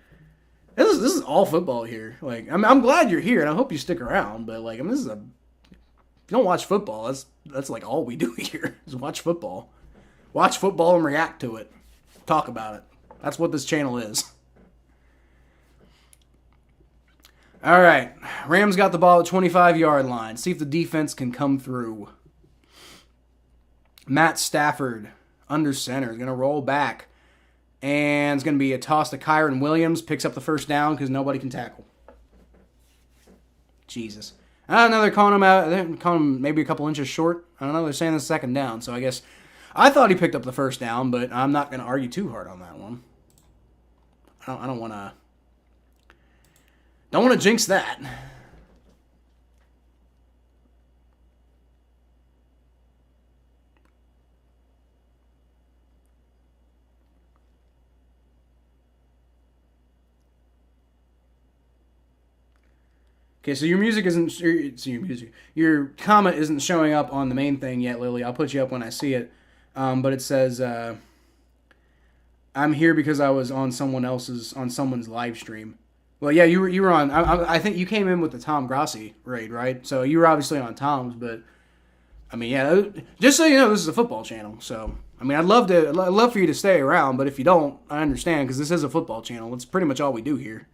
This is all football here. Like, I'm glad you're here, and I hope you stick around. But like, if you don't watch football, that's like all we do here is watch football, and react to it, talk about it. That's what this channel is. All right, Rams got the ball at 25-yard line. See if the defense can come through. Matt Stafford under center is gonna roll back. And it's going to be a toss to Kyron Williams. Picks up the first down because nobody can tackle. Jesus. I don't know. They're calling him out. They're calling him maybe a couple inches short. I don't know. They're saying the second down. So I guess I thought he picked up the first down, but I'm not going to argue too hard on that one. I don't want to. Don't want to jinx that. Okay, so your music isn't. Your comment isn't showing up on the main thing yet, Lily. I'll put you up when I see it. But it says, "I'm here because I was on someone's live stream." Well, yeah, you were on. I think you came in with the Tom Grossi raid, right? So you were obviously on Tom's, but I mean, yeah. Just so you know, this is a football channel. So I mean, I'd love for you to stay around, but if you don't, I understand because this is a football channel. It's pretty much all we do here.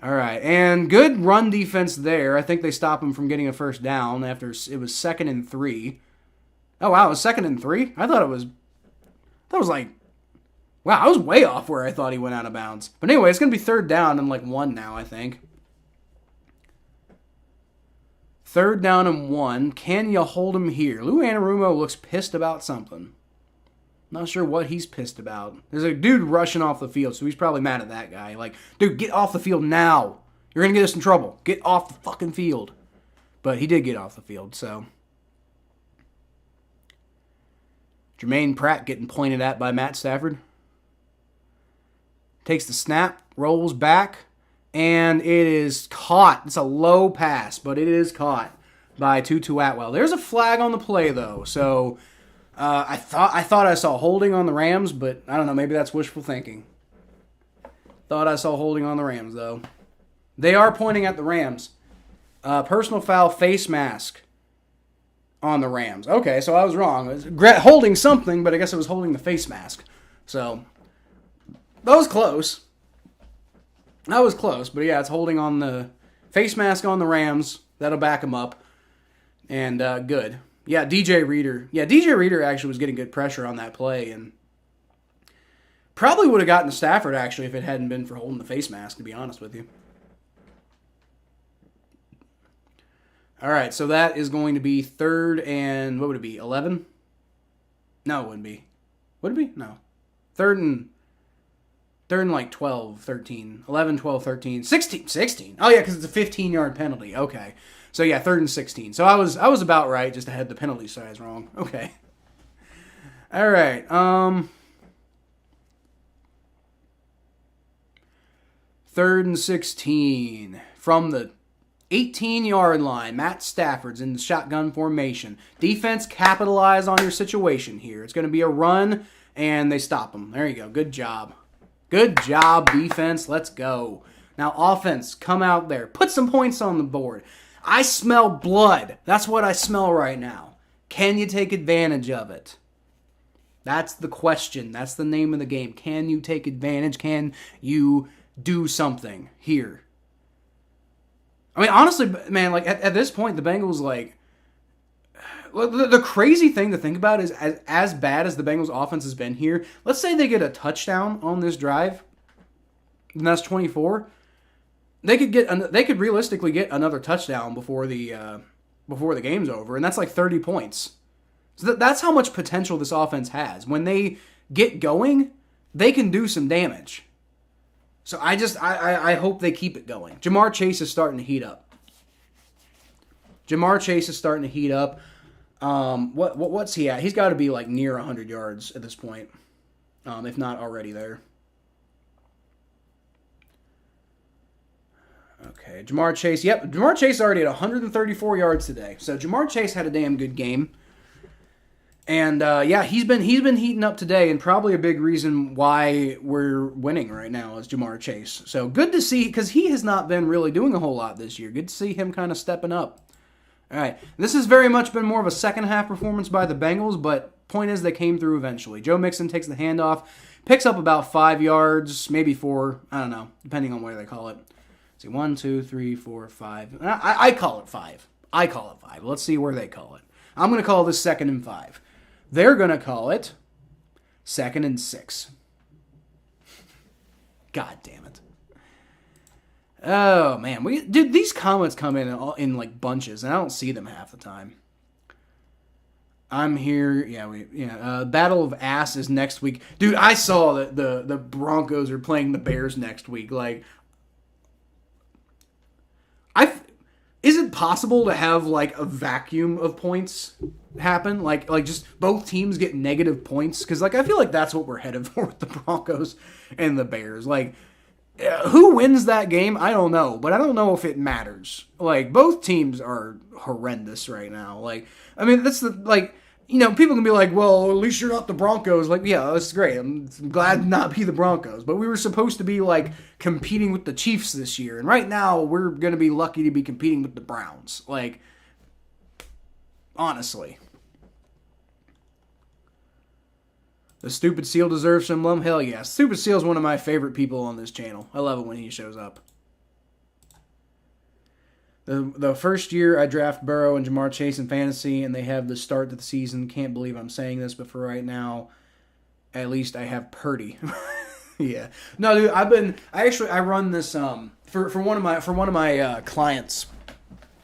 All right, and good run defense there. I think they stopped him from getting a first down after it was 2nd and 3. Oh, wow, it was 2nd and 3? I thought it was like, wow, I was way off where I thought he went out of bounds. But anyway, it's going to be 3rd down and like 1 now, I think. 3rd down and 1. Can you hold him here? Lou Anarumo looks pissed about something. Not sure what he's pissed about. There's a dude rushing off the field, so he's probably mad at that guy. Like, dude, get off the field now. You're going to get us in trouble. Get off the fucking field. But he did get off the field, so. Jermaine Pratt getting pointed at by Matt Stafford. Takes the snap, rolls back, and it is caught. It's a low pass, but it is caught by Tutu Atwell. There's a flag on the play, though, so I thought I saw holding on the Rams, but I don't know, maybe that's wishful thinking. Thought I saw holding on the Rams, though. They are pointing at the Rams. Personal foul, face mask on the Rams. Okay, so I was wrong. It was holding something, but I guess it was holding the face mask. So, that was close. But yeah, it's holding on the face mask on the Rams. That'll back them up. And good. Yeah, DJ Reader actually was getting good pressure on that play, and probably would have gotten to Stafford, actually, if it hadn't been for holding the face mask, to be honest with you. All right, so that is going to be third and, what would it be, 11? No, it wouldn't be. Would it be? No. Third and like 12, 13. 11, 12, 13. 16. Oh, yeah, because it's a 15-yard penalty. Okay. So, yeah, third and 16. So, I was about right, just I had the penalty size wrong. Okay. All right. Third and 16 from the 18-yard line. Matt Stafford's in the shotgun formation. Defense, capitalize on your situation here. It's going to be a run, and they stop him. There you go. Good job. Good job, defense. Let's go. Now, offense, come out there. Put some points on the board. I smell blood. That's what I smell right now. Can you take advantage of it? That's the question. That's the name of the game. Can you take advantage? Can you do something here? I mean, honestly, man, like at this point, the Bengals, like, the crazy thing to think about is as bad as the Bengals offense has been here, let's say they get a touchdown on this drive, and that's 24. They could realistically get another touchdown before the game's over, and that's like 30 points. So that's how much potential this offense has. When they get going, they can do some damage. So I hope they keep it going. Jamar Chase is starting to heat up. What's he at? He's got to be like near 100 yards at this point, if not already there. Okay, Jamar Chase. Yep, Jamar Chase already at 134 yards today. So Jamar Chase had a damn good game. And yeah, he's been heating up today, and probably a big reason why we're winning right now is Jamar Chase. So good to see, because he has not been really doing a whole lot this year. Good to see him kind of stepping up. All right, this has very much been more of a second half performance by the Bengals, but point is they came through eventually. Joe Mixon takes the handoff, picks up about 5 yards, maybe 4, I don't know, depending on what they call it. Let's see, 1, 2, 3, 4, 5. I call it 5. Let's see where they call it. I'm going to call this 2nd and 5. They're going to call it 2nd and 6. God damn it. Oh, man. Dude, these comments come in like bunches, and I don't see them half the time. I'm here. Yeah. Battle of Ass is next week. Dude, I saw that the Broncos are playing the Bears next week. Like, is it possible to have like a vacuum of points happen? Like just both teams get negative points? Because like I feel like that's what we're headed for with the Broncos and the Bears. Like, who wins that game? I don't know, but I don't know if it matters. Like, both teams are horrendous right now. Like, I mean, that's people can be like, well, at least you're not the Broncos. Like, yeah, that's great. I'm glad to not be the Broncos. But we were supposed to be, like, competing with the Chiefs this year. And right now, we're going to be lucky to be competing with the Browns. Like, honestly. The Stupid Seal deserves some love. Hell yeah. Stupid Seal's one of my favorite people on this channel. I love it when he shows up. The first year I draft Burrow and Jamar Chase in fantasy, and they have the start to the season. Can't believe I'm saying this, but for right now, at least I have Purdy. Yeah. No, dude, I run this for one of my clients,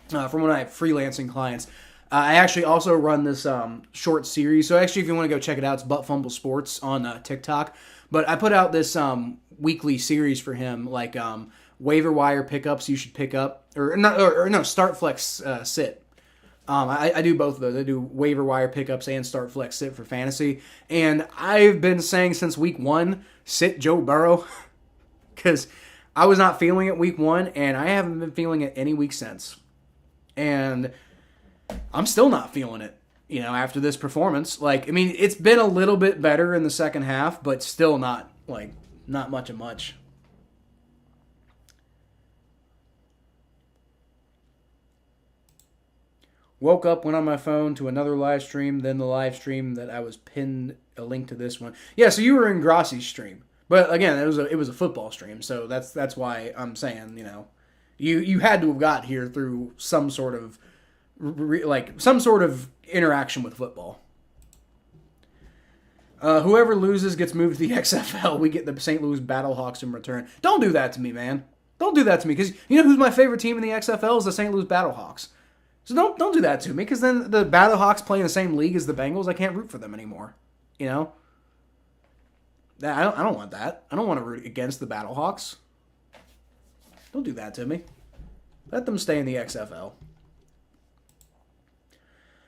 for one of my freelancing clients. I actually also run this short series. So actually, if you want to go check it out, it's Butt Fumble Sports on TikTok. But I put out this weekly series for him, like waiver wire pickups you should pick up, or no, start flex sit. I do both of those. I do waiver wire pickups and start flex sit for fantasy. And I've been saying since week 1, sit Joe Burrow, because I was not feeling it week 1, and I haven't been feeling it any week since. And I'm still not feeling it, after this performance. It's been a little bit better in the second half, but still not much of much. Woke up, went on my phone to another live stream, then the live stream that I was pinned a link to this one. Yeah, so you were in Grossi's stream. But again, it was a football stream, so that's why I'm saying, you had to have got here through some sort of interaction with football. Whoever loses gets moved to the XFL. We get the St. Louis Battlehawks in return. Don't do that to me, man. Don't do that to me, because you know who's my favorite team in the XFL is the St. Louis Battlehawks. So don't do that to me, because then the Battlehawks play in the same league as the Bengals. I can't root for them anymore. I don't want that. I don't want to root against the Battlehawks. Don't do that to me. Let them stay in the XFL.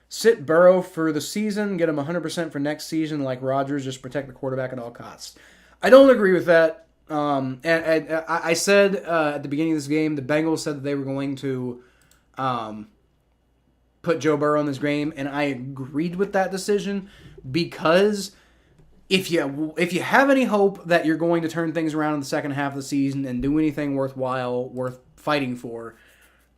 Sit Burrow for the season, get him 100% for next season, like Rodgers, just protect the quarterback at all costs. I don't agree with that. And I said at the beginning of this game, the Bengals said that they were going to put Joe Burrow in this game, and I agreed with that decision, because if you have any hope that you're going to turn things around in the second half of the season and do anything worthwhile, worth fighting for,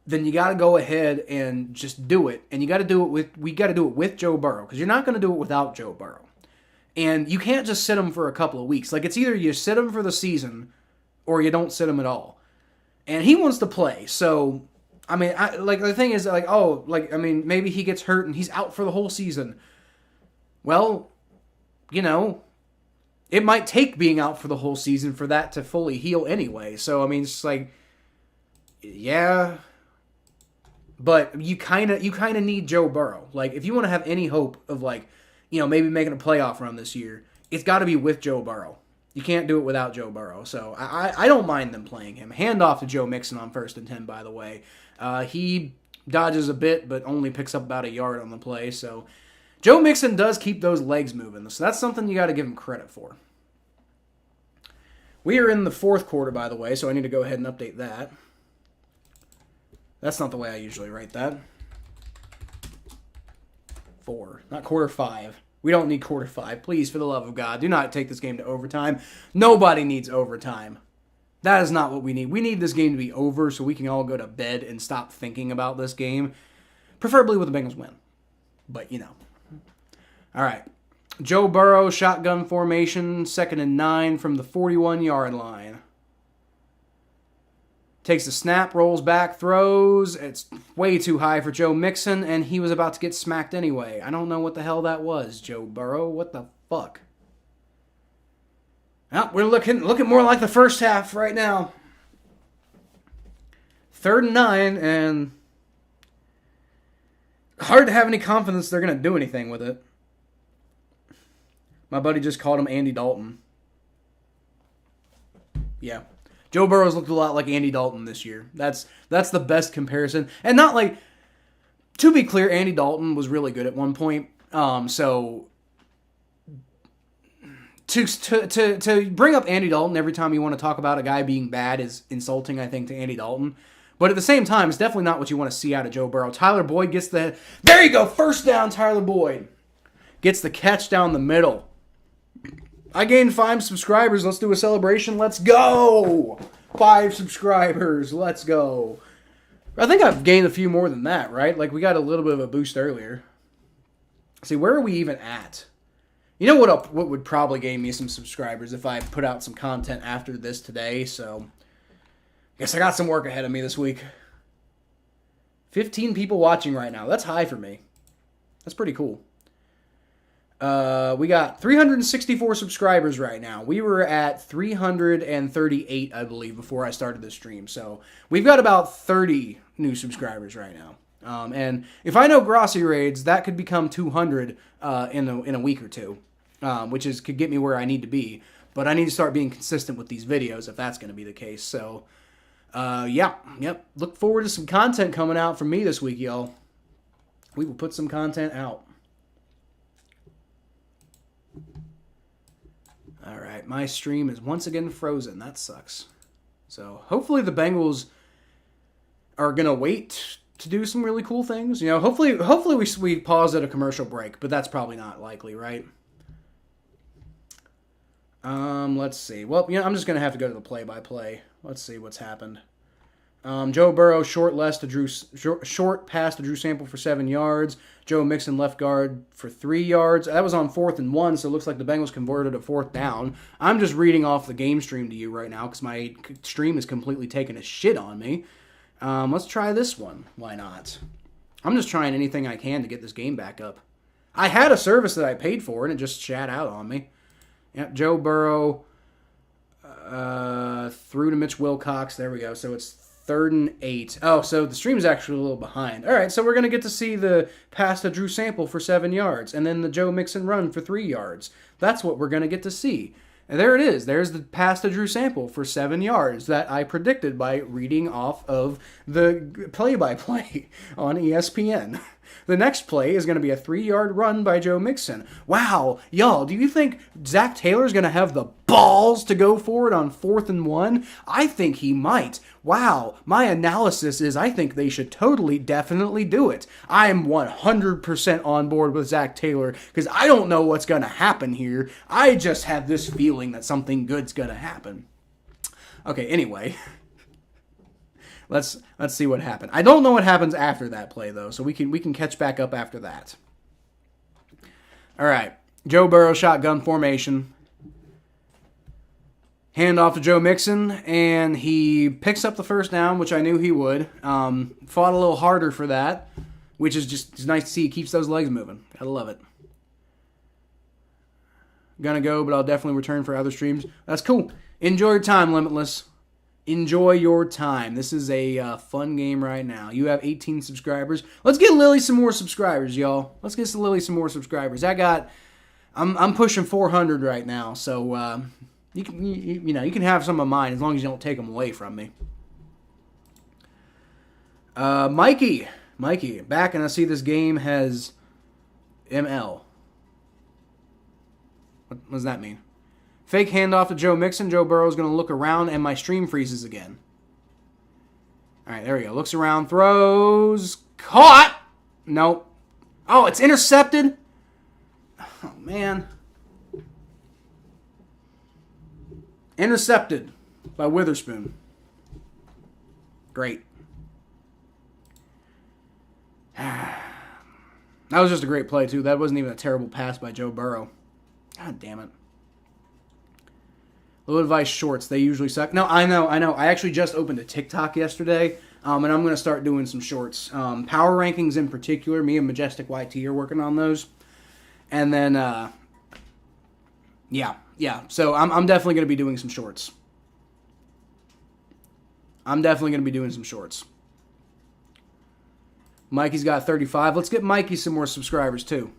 then you got to go ahead and just do it. And we got to do it with Joe Burrow, because you're not going to do it without Joe Burrow. And you can't just sit him for a couple of weeks. It's either you sit him for the season or you don't sit him at all. And he wants to play, so the thing is, maybe he gets hurt and he's out for the whole season. Well, it might take being out for the whole season for that to fully heal anyway. So, it's yeah. But you kind of need Joe Burrow. If you want to have any hope of, maybe making a playoff run this year, it's got to be with Joe Burrow. You can't do it without Joe Burrow. So I don't mind them playing him. Hand off to Joe Mixon on 1st and 10, by the way. He dodges a bit, but only picks up about a yard on the play. So Joe Mixon does keep those legs moving. So that's something you got to give him credit for. We are in the 4th quarter, by the way, so I need to go ahead and update that. That's not the way I usually write that. 4, not quarter 5. We don't need quarter 5. Please, for the love of God, do not take this game to overtime. Nobody needs overtime. That is not what we need. We need this game to be over so we can all go to bed and stop thinking about this game. Preferably with the Bengals win. But, All right. Joe Burrow, shotgun formation, 2nd and 9 from the 41-yard line. Takes the snap, rolls back, throws. It's way too high for Joe Mixon, and he was about to get smacked anyway. I don't know what the hell that was, Joe Burrow. What the fuck? Well, we're looking more like the first half right now. 3rd and 9, and hard to have any confidence they're going to do anything with it. My buddy just called him Andy Dalton. Yeah. Joe Burrow's looked a lot like Andy Dalton this year. That's the best comparison. And not to be clear, Andy Dalton was really good at one point. So to bring up Andy Dalton every time you want to talk about a guy being bad is insulting, I think, to Andy Dalton. But at the same time, it's definitely not what you want to see out of Joe Burrow. Tyler Boyd gets there you go, first down, Tyler Boyd. Gets the catch down the middle. I gained 5 subscribers. Let's do a celebration. Let's go! 5 subscribers. Let's go. I think I've gained a few more than that, right? We got a little bit of a boost earlier. See, where are we even at? You know what would probably gain me some subscribers if I put out some content after this today, so I guess I got some work ahead of me this week. 15 people watching right now. That's high for me. That's pretty cool. We got 364 subscribers right now. We were at 338, I believe, before I started this stream. So we've got about 30 new subscribers right now. And if I know Grossi raids, that could become 200 in a week or two, which could get me where I need to be. But I need to start being consistent with these videos if that's going to be the case. So Yep. Look forward to some content coming out from me this week, y'all. We will put some content out. All right, my stream is once again frozen. That sucks. So hopefully the Bengals are gonna wait to do some really cool things. Hopefully we pause at a commercial break, but that's probably not likely, right? Let's see. Well, I'm just gonna have to go to the play-by-play. Let's see what's happened. Joe Burrow short pass to Drew Sample for 7 yards. Joe Mixon left guard for 3 yards. That was on 4th and 1, so it looks like the Bengals converted a 4th down. I'm just reading off the game stream to you right now because my stream is completely taking a shit on me. Let's try this one. Why not? I'm just trying anything I can to get this game back up. I had a service that I paid for, and it just shat out on me. Yep, Joe Burrow threw to Mitch Wilcox. There we go. So it's 3rd and 8. Oh, so the stream's actually a little behind. All right, so we're going to get to see the pass to Drew Sample for 7 yards, and then the Joe Mixon run for 3 yards. That's what we're going to get to see. And there it is. There's the pass to Drew Sample for 7 yards that I predicted by reading off of the play-by-play on ESPN. The next play is going to be a 3-yard run by Joe Mixon. Wow, y'all, do you think Zach Taylor's going to have the balls to go for it on 4th and 1? I think he might. Wow, my analysis is I think they should definitely do it. I am 100% on board with Zach Taylor because I don't know what's going to happen here. I just have this feeling that something good's going to happen. Okay, anyway. Let's see what happened. I don't know what happens after that play though, so we can catch back up after that. All right, Joe Burrow shotgun formation. Hand off to Joe Mixon, and he picks up the 1st down, which I knew he would. Fought a little harder for that, which is just nice to see. He keeps those legs moving. Gotta love it. Gonna go, but I'll definitely return for other streams. That's cool. Enjoy your time, Limitless. Enjoy your time. This is a fun game right now. You have 18 subscribers. Let's get Lily some more subscribers, y'all. Let's get Lily some more subscribers. I'm pushing 400 right now, so you can have some of mine as long as you don't take them away from me. Mikey, back, and I see this game has ML. What does that mean? Fake handoff to Joe Mixon. Joe Burrow's going to look around, and my stream freezes again. All right, there we go. Looks around, throws, caught. Nope. Oh, it's intercepted. Oh, man. Intercepted by Witherspoon. Great. That was just a great play, too. That wasn't even a terrible pass by Joe Burrow. God damn it. Little advice shorts, they usually suck. No, I know. I actually just opened a TikTok yesterday, and I'm going to start doing some shorts. Power rankings in particular, me and Majestic YT are working on those. And then, yeah. So I'm definitely going to be doing some shorts. Mikey's got 35. Let's get Mikey some more subscribers, too.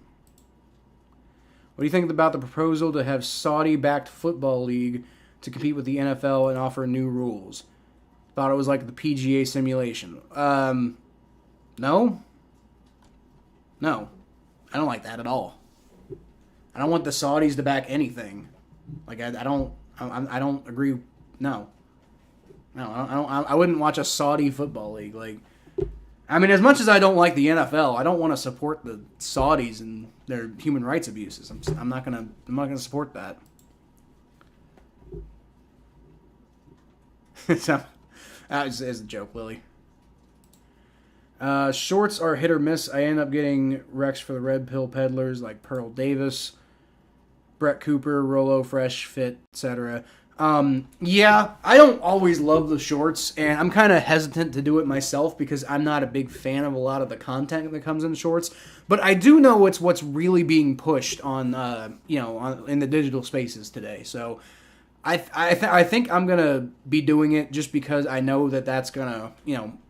What do you think about the proposal to have Saudi-backed football league to compete with the NFL and offer new rules? Thought it was like the PGA simulation. No. I don't like that at all. I don't want the Saudis to back anything. Like I don't agree. No. I wouldn't watch a Saudi football league. Like, I mean, as much as I don't like the NFL, I don't want to support the Saudis and their human rights abuses. I'm not gonna support that. So, that is a joke, Lily. Shorts are hit or miss. I end up getting Rex for the red pill peddlers like Pearl Davis, Brett Cooper, Rolo, Fresh Fit, etc. Yeah, I don't always love the shorts, and I'm kind of hesitant to do it myself because I'm not a big fan of a lot of the content that comes in shorts. But I do know what's really being pushed on, in the digital spaces today. So I think I'm gonna be doing it just because I know that's gonna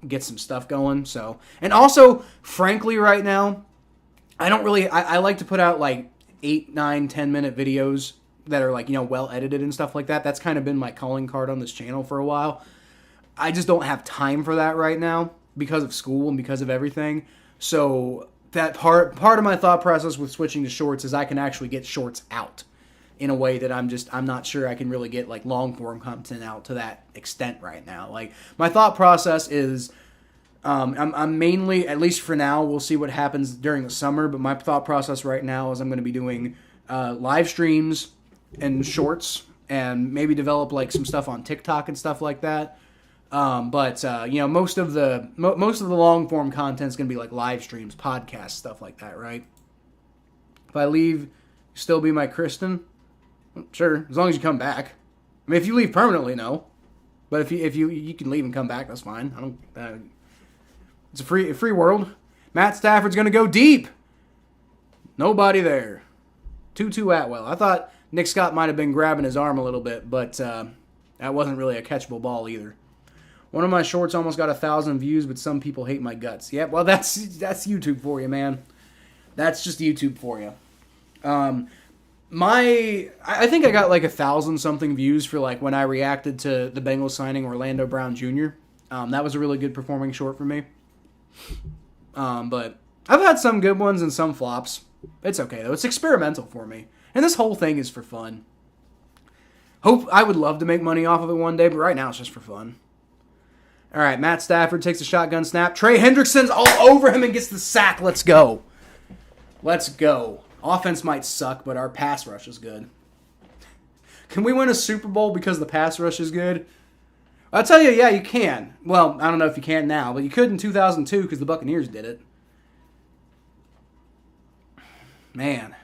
get some stuff going. So, and also, frankly, right now, I don't really. I like to put out like 8, 9, 10-minute videos that are like well edited and stuff like that. That's kind of been my calling card on this channel for a while. I just don't have time for that right now because of school and because of everything. So that part of my thought process with switching to shorts is I can actually get shorts out in a way that I'm not sure I can really get like long form content out to that extent right now. Like my thought process is I'm mainly, at least for now, we'll see what happens during the summer, but my thought process right now is I'm going to be doing live streams and shorts and maybe develop like some stuff on TikTok and stuff like that. But most of the long form content is going to be like live streams, podcasts, stuff like that, right? If I leave, you still be my Kristen? Sure, as long as you come back. I mean, if you leave permanently, no. But if you can leave and come back, that's fine. I don't. It's a free world. Matt Stafford's going to go deep. Nobody there. Tutu Atwell. I thought Nick Scott might have been grabbing his arm a little bit, but that wasn't really a catchable ball either. One of my shorts almost got 1,000 views, but some people hate my guts. Yeah, well, that's YouTube for you, man. That's just YouTube for you. I think I got like 1,000 something views for like when I reacted to the Bengals signing Orlando Brown Jr. That was a really good performing short for me. But I've had some good ones and some flops. It's okay though. It's experimental for me. And this whole thing is for fun. I would love to make money off of it one day, but right now it's just for fun. All right, Matt Stafford takes a shotgun snap. Trey Hendrickson's all over him and gets the sack. Let's go. Let's go. Offense might suck, but our pass rush is good. Can we win a Super Bowl because the pass rush is good? I'll tell you, yeah, you can. Well, I don't know if you can now, but you could in 2002 because the Buccaneers did it. Man,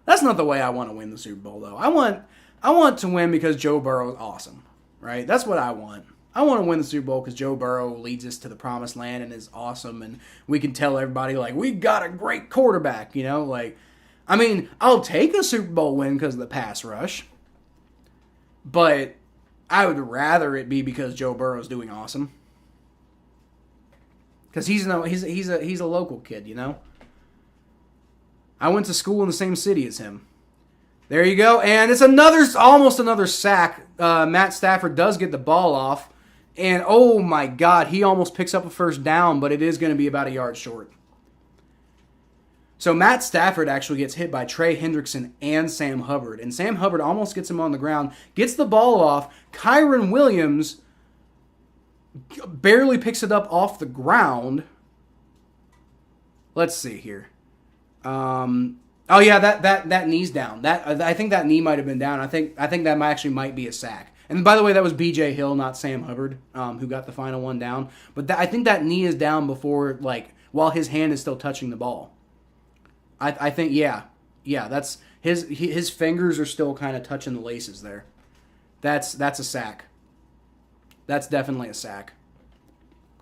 that's not the way I want to win the Super Bowl, though. I want to win because Joe Burrow is awesome, right? That's what I want. I want to win the Super Bowl because Joe Burrow leads us to the promised land and is awesome, and we can tell everybody, like, we got a great quarterback, you know? Like, I mean, I'll take a Super Bowl win because of the pass rush, but I would rather it be because Joe Burrow's doing awesome. Because he's a local kid, you know? I went to school in the same city as him. There you go, and it's almost another sack. Matt Stafford does get the ball off. And, oh, my God, he almost picks up a first down, but it is going to be about a yard short. So Matt Stafford actually gets hit by Trey Hendrickson and Sam Hubbard. And Sam Hubbard almost gets him on the ground, gets the ball off. Kyron Williams barely picks it up off the ground. Let's see here. Oh, yeah, that knee's down. I think that knee might have been down. I think that might be a sack. And by the way, that was B.J. Hill, not Sam Hubbard, who got the final one down. But I think that knee is down before, like, while his hand is still touching the ball. I think, yeah, that's his fingers are still kind of touching the laces there. That's a sack. That's definitely a sack.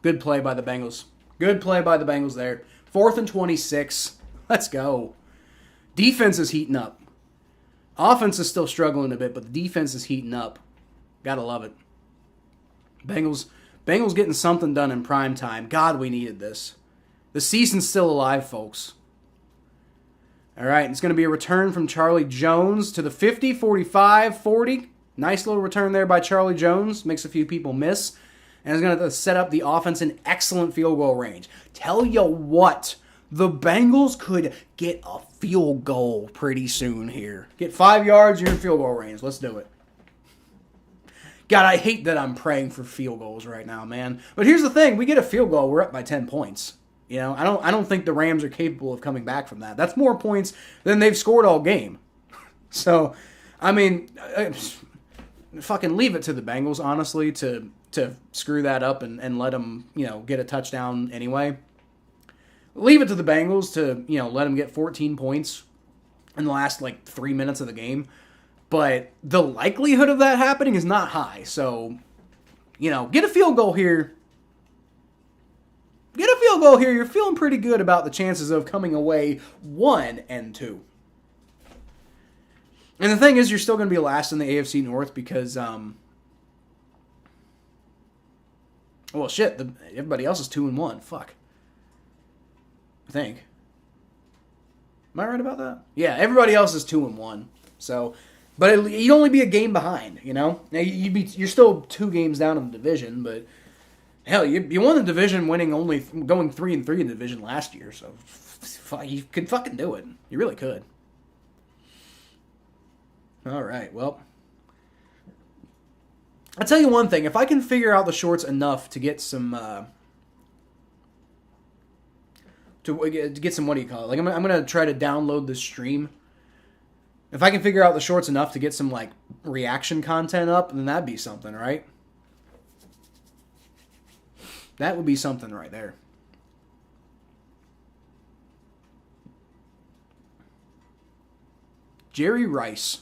Good play by the Bengals. Good play by the Bengals there. 4th and 26. Let's go. Defense is heating up. Offense is still struggling a bit, but the defense is heating up. Gotta love it. Bengals getting something done in prime time. God, we needed this. The season's still alive, folks. All right, it's going to be a return from Charlie Jones to the 50, 45, 40. Nice little return there by Charlie Jones. Makes a few people miss. And it's going to set up the offense in excellent field goal range. Tell you what, the Bengals could get a field goal pretty soon here. Get 5 yards, you're in field goal range. Let's do it. God, I hate that I'm praying for field goals right now, man. But here's the thing. We get a field goal, we're up by 10 points. You know, I don't think the Rams are capable of coming back from that. That's more points than they've scored all game. So, I mean, fucking leave it to the Bengals, honestly, to screw that up and let them, you know, get a touchdown anyway. Leave it to the Bengals to, you know, let them get 14 points in the last, 3 minutes of the game. But the likelihood of that happening is not high. So, you know, get a field goal here. Get a field goal here. You're feeling pretty good about the chances of coming away 1-2. And the thing is, you're still going to be last in the AFC North because, well, shit, everybody else is 2-1. Fuck. I think. Am I right about that? Yeah, everybody else is 2-1. So, But you'd only be a game behind, you know? Now, you're still 2 games down in the division, but hell, you won the division winning only going 3-3 in the division last year, so you could fucking do it. You really could. All right, well, I'll tell you one thing. If I can figure out the shorts enough to get some, to get some, what do you call it? Like, I'm going to try to download this stream. If I can figure out the shorts enough to get some, like, reaction content up, then that'd be something, right? That would be something right there. Jerry Rice.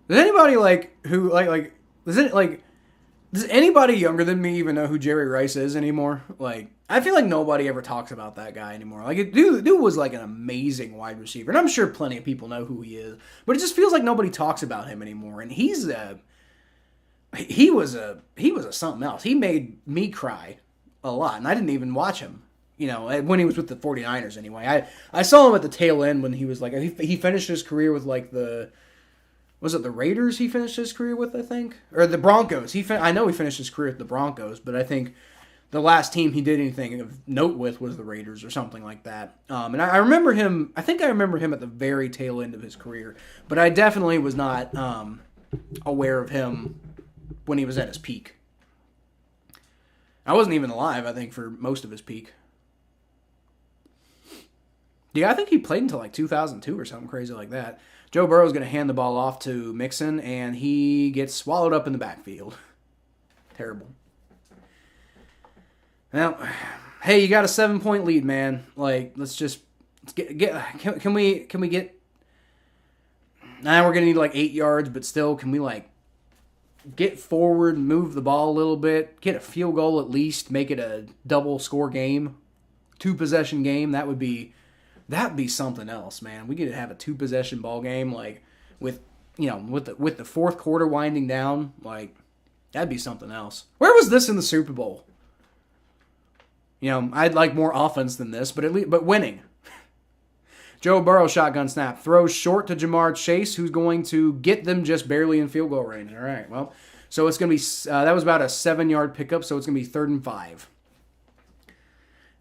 Does anybody, like, who, like, does anybody younger than me even know who Jerry Rice is anymore? Like, I feel like nobody ever talks about that guy anymore. Like, dude was like an amazing wide receiver, and I'm sure plenty of people know who he is. But it just feels like nobody talks about him anymore. And he was a something else. He made me cry a lot, and I didn't even watch him. You know, when he was with the 49ers anyway. I saw him at the tail end when he was like, he finished his career with like was it the Raiders he finished his career with, I think? Or the Broncos. I know he finished his career with the Broncos, but I think the last team he did anything of note with was the Raiders or something like that. And I remember him, I think I remember him at the very tail end of his career, but I definitely was not aware of him when he was at his peak. I wasn't even alive, I think, for most of his peak. Yeah, I think he played until like 2002 or something crazy like that. Joe Burrow's going to hand the ball off to Mixon, and he gets swallowed up in the backfield. Terrible. Now, hey, you got a 7-point lead, man. Like, let's get. Can we get? Now we're going to need like 8 yards, but still, can we like get forward, move the ball a little bit, get a field goal at least, make it a double score game, 2-possession game? That'd be something else, man. We could have a 2-possession ball game, like with the fourth quarter winding down. Like, that'd be something else. Where was this in the Super Bowl? You know, I'd like more offense than this, but winning. Joe Burrow shotgun snap, throws short to Jamar Chase, who's going to get them just barely in field goal range. All right, well, so it's going to be that was about a 7-yard pickup, so it's going to be 3rd and 5.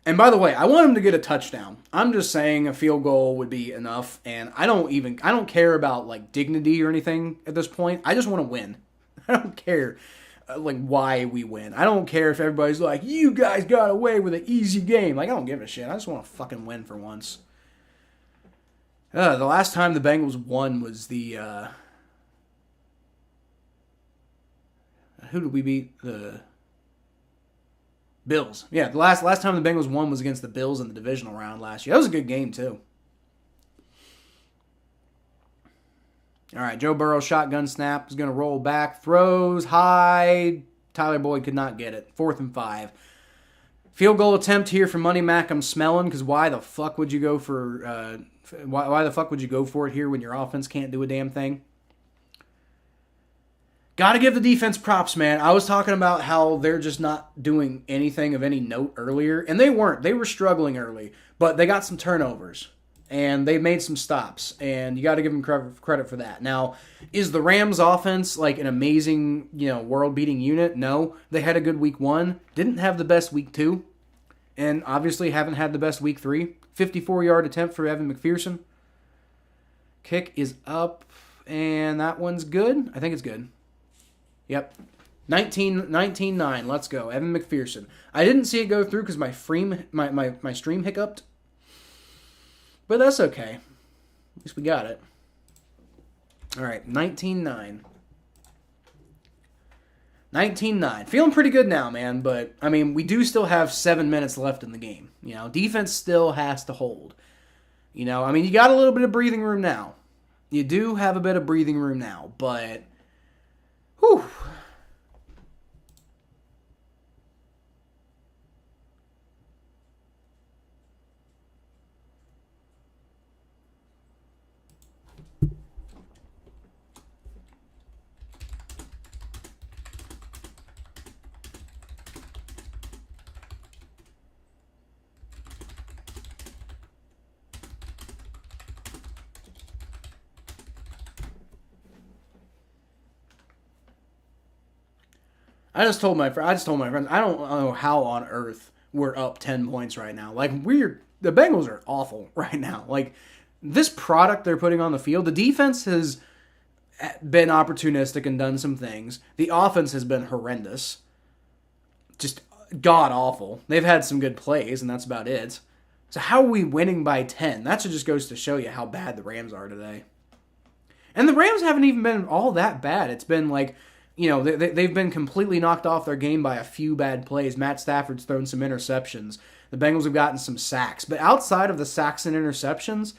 And by the way, I want him to get a touchdown. I'm just saying a field goal would be enough, and I don't care about like dignity or anything at this point. I just want to win. I don't care like why we win. I don't care if everybody's like, you guys got away with an easy game. Like, I don't give a shit. I just want to fucking win for once. The last time the Bengals won was the who did we beat? The Bills. Yeah, the last time the Bengals won was against the Bills in the divisional round last year. That was a good game, too. All right, Joe Burrow shotgun snap is going to roll back, throws high. Tyler Boyd could not get it. 4th and 5. Field goal attempt here for Money Mac. I'm smelling, because why the fuck would you go for why the fuck would you go for it here when your offense can't do a damn thing? Got to give the defense props, man. I was talking about how they're just not doing anything of any note earlier, and they weren't. They were struggling early, but they got some turnovers, and they made some stops, and you got to give them credit for that. Now, is the Rams offense like an amazing, world-beating unit? No. They had a good week 1, didn't have the best week 2, and obviously haven't had the best week 3. 54-yard attempt for Evan McPherson. Kick is up, and that one's good. I think it's good. Yep. 19-9. Let's go. Evan McPherson. I didn't see it go through because my stream hiccuped. But that's okay. At least we got it. All right. 19-9. 19-9. Feeling pretty good now, man. But, I mean, we do still have 7 minutes left in the game. Defense still has to hold. You got a little bit of breathing room now. You do have a bit of breathing room now. But, whew. I just told my friends, I don't know how on earth we're up 10 points right now. Like, the Bengals are awful right now. Like, this product they're putting on the field, the defense has been opportunistic and done some things. The offense has been horrendous. Just god-awful. They've had some good plays, and that's about it. So how are we winning by 10? That just goes to show you how bad the Rams are today. And the Rams haven't even been all that bad. It's been like, they've been completely knocked off their game by a few bad plays. Matt Stafford's thrown some interceptions. The Bengals have gotten some sacks. But outside of the sacks and interceptions,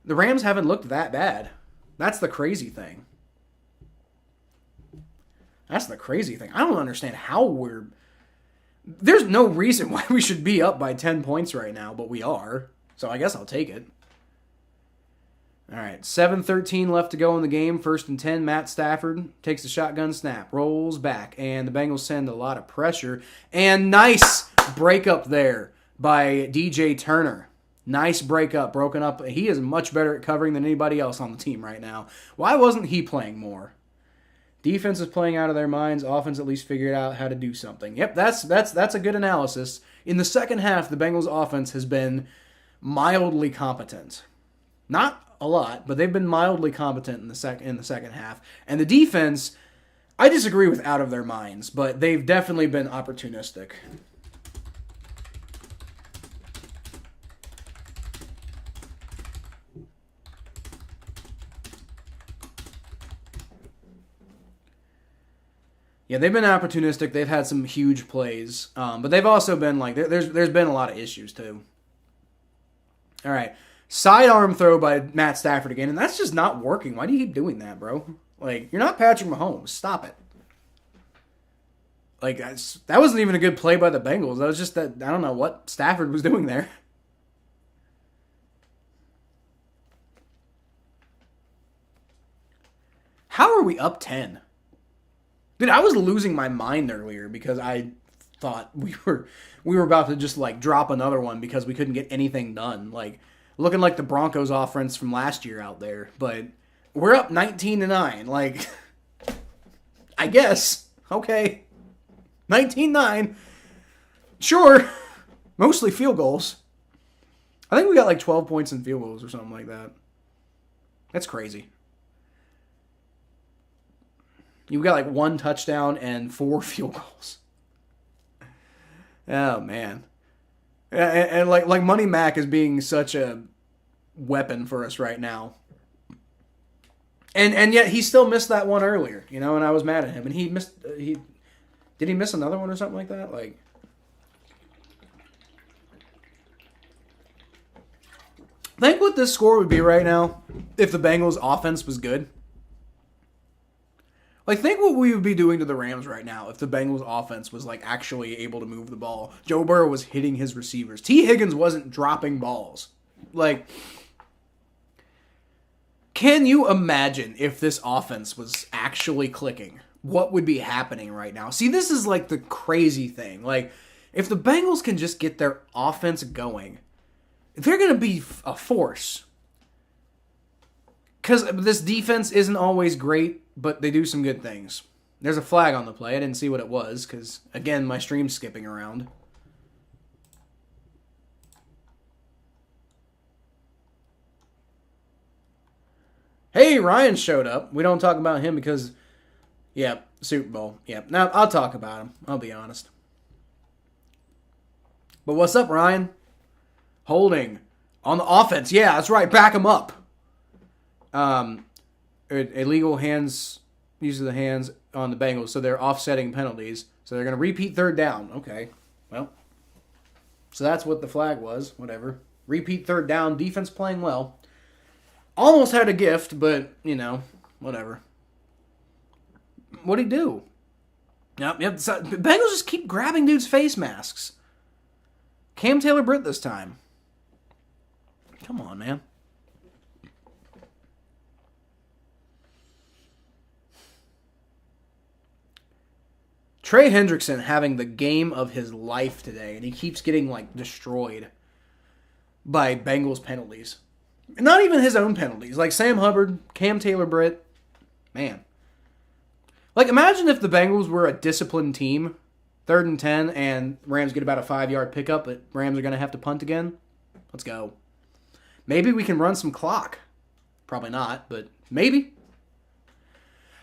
the Rams haven't looked that bad. That's the crazy thing. I don't understand how there's no reason why we should be up by 10 points right now, but we are. So I guess I'll take it. All right, 7:13 left to go in the game. 1st and 10, Matt Stafford takes the shotgun snap, rolls back, and the Bengals send a lot of pressure. And nice breakup there by DJ Turner. Nice breakup, broken up. He is much better at covering than anybody else on the team right now. Why wasn't he playing more? Defense is playing out of their minds. Offense at least figured out how to do something. Yep, that's a good analysis. In the second half, the Bengals offense has been mildly competent. Not a lot, but they've been mildly competent in the second half. And the defense, I disagree with out of their minds, but they've definitely been opportunistic. Yeah, they've been opportunistic. They've had some huge plays, but they've also been like there's been a lot of issues too. All right, sidearm throw by Matt Stafford again, and that's just not working. Why do you keep doing that, bro? Like, you're not Patrick Mahomes. Stop it. Like, that wasn't even a good play by the Bengals. That was just that I don't know what Stafford was doing there. How are we up 10? Dude, I was losing my mind earlier because I thought we were about to just like drop another one because we couldn't get anything done. Like, looking like the Broncos offense from last year out there. But we're up 19-9. Like, I guess. Okay. 19-9. Sure. Mostly field goals. I think we got like 12 points in field goals or something like that. That's crazy. You got like 1 touchdown and 4 field goals. Oh, man. And like Money Mac is being such a weapon for us right now. And yet he still missed that one earlier, and I was mad at him. And did he miss another one or something like that? Like, think what this score would be right now if the Bengals offense was good. Like, think what we would be doing to the Rams right now if the Bengals offense was, like, actually able to move the ball. Joe Burrow was hitting his receivers. T. Higgins wasn't dropping balls. Like, can you imagine if this offense was actually clicking? What would be happening right now? See, this is, like, the crazy thing. Like, if the Bengals can just get their offense going, they're going to be a force. Because this defense isn't always great, but they do some good things. There's a flag on the play. I didn't see what it was because, again, my stream's skipping around. Hey, Ryan showed up. We don't talk about him because, yeah, Super Bowl. Yeah, now I'll talk about him. I'll be honest. But what's up, Ryan? Holding on the offense. Yeah, that's right. Back him up. Illegal hands, use of the hands on the Bengals, so they're offsetting penalties. So they're going to repeat 3rd down. Okay, well, so that's what the flag was. Whatever. Repeat 3rd down. Defense playing well. Almost had a gift, but, whatever. What'd he do? Yep. So Bengals just keep grabbing dudes' face masks. Cam Taylor-Britt this time. Come on, man. Trey Hendrickson having the game of his life today, and he keeps getting, like, destroyed by Bengals penalties. Not even his own penalties. Like Sam Hubbard, Cam Taylor-Britt, man. Like, imagine if the Bengals were a disciplined team, 3rd and 10, and Rams get about a 5-yard pickup, but Rams are going to have to punt again. Let's go. Maybe we can run some clock. Probably not, but maybe.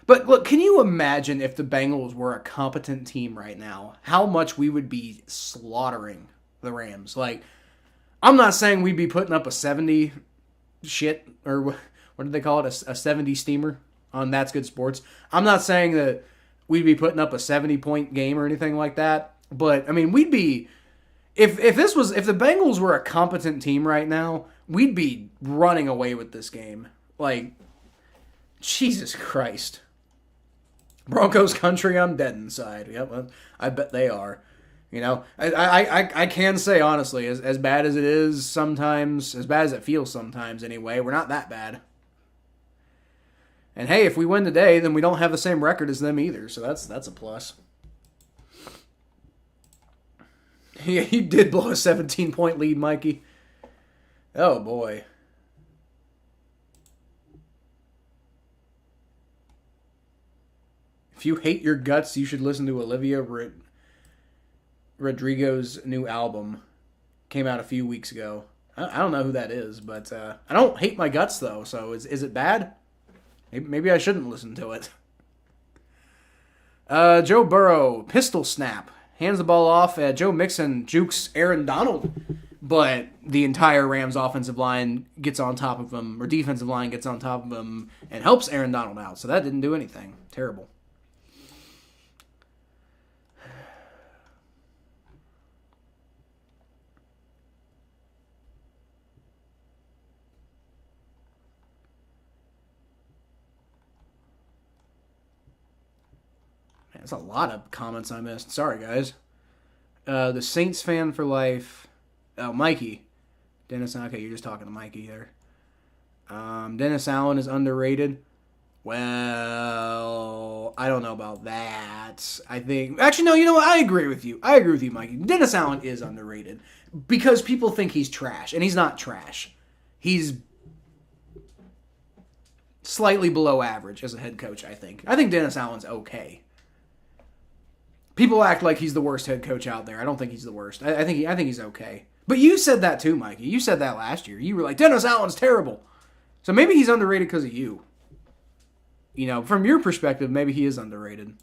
But look, can you imagine if the Bengals were a competent team right now, how much we would be slaughtering the Rams? Like, I'm not saying we'd be putting up a 70 shit, or what did they call it, a 70 steamer on That's Good Sports. I'm not saying that we'd be putting up a 70-point game or anything like that, but, I mean, we'd be, if the Bengals were a competent team right now, we'd be running away with this game. Like, Jesus Christ. Broncos country, I'm dead inside. Yep, well, I bet they are. You know, I can say honestly, as bad as it is sometimes, as bad as it feels sometimes anyway, we're not that bad. And hey, if we win today, then we don't have the same record as them either, so that's a plus. Yeah, you did blow a 17-point lead, Mikey. Oh boy. If you hate your guts, you should listen to Olivia Rodrigo's new album. Came out a few weeks ago. I don't know who that is, but I don't hate my guts, though, so is it bad? Maybe I shouldn't listen to it. Joe Burrow, pistol snap. Hands the ball off. Joe Mixon jukes Aaron Donald, but the entire Rams offensive line gets on top of him, or defensive line gets on top of him, and helps Aaron Donald out, so that didn't do anything. Terrible. That's a lot of comments I missed. Sorry, guys. The Saints fan for life. Oh, Mikey. Dennis, okay, you're just talking to Mikey there. Dennis Allen is underrated. Well, I don't know about that. I think... Actually, no, you know what? I agree with you. I agree with you, Mikey. Dennis Allen is underrated because people think he's trash, and he's not trash. He's slightly below average as a head coach, I think. I think Dennis Allen's okay. People act like he's the worst head coach out there. I don't think he's the worst. I think he's okay. But you said that too, Mikey. You said that last year. You were like, Dennis Allen's terrible. So maybe he's underrated because of you. You know, from your perspective, maybe he is underrated.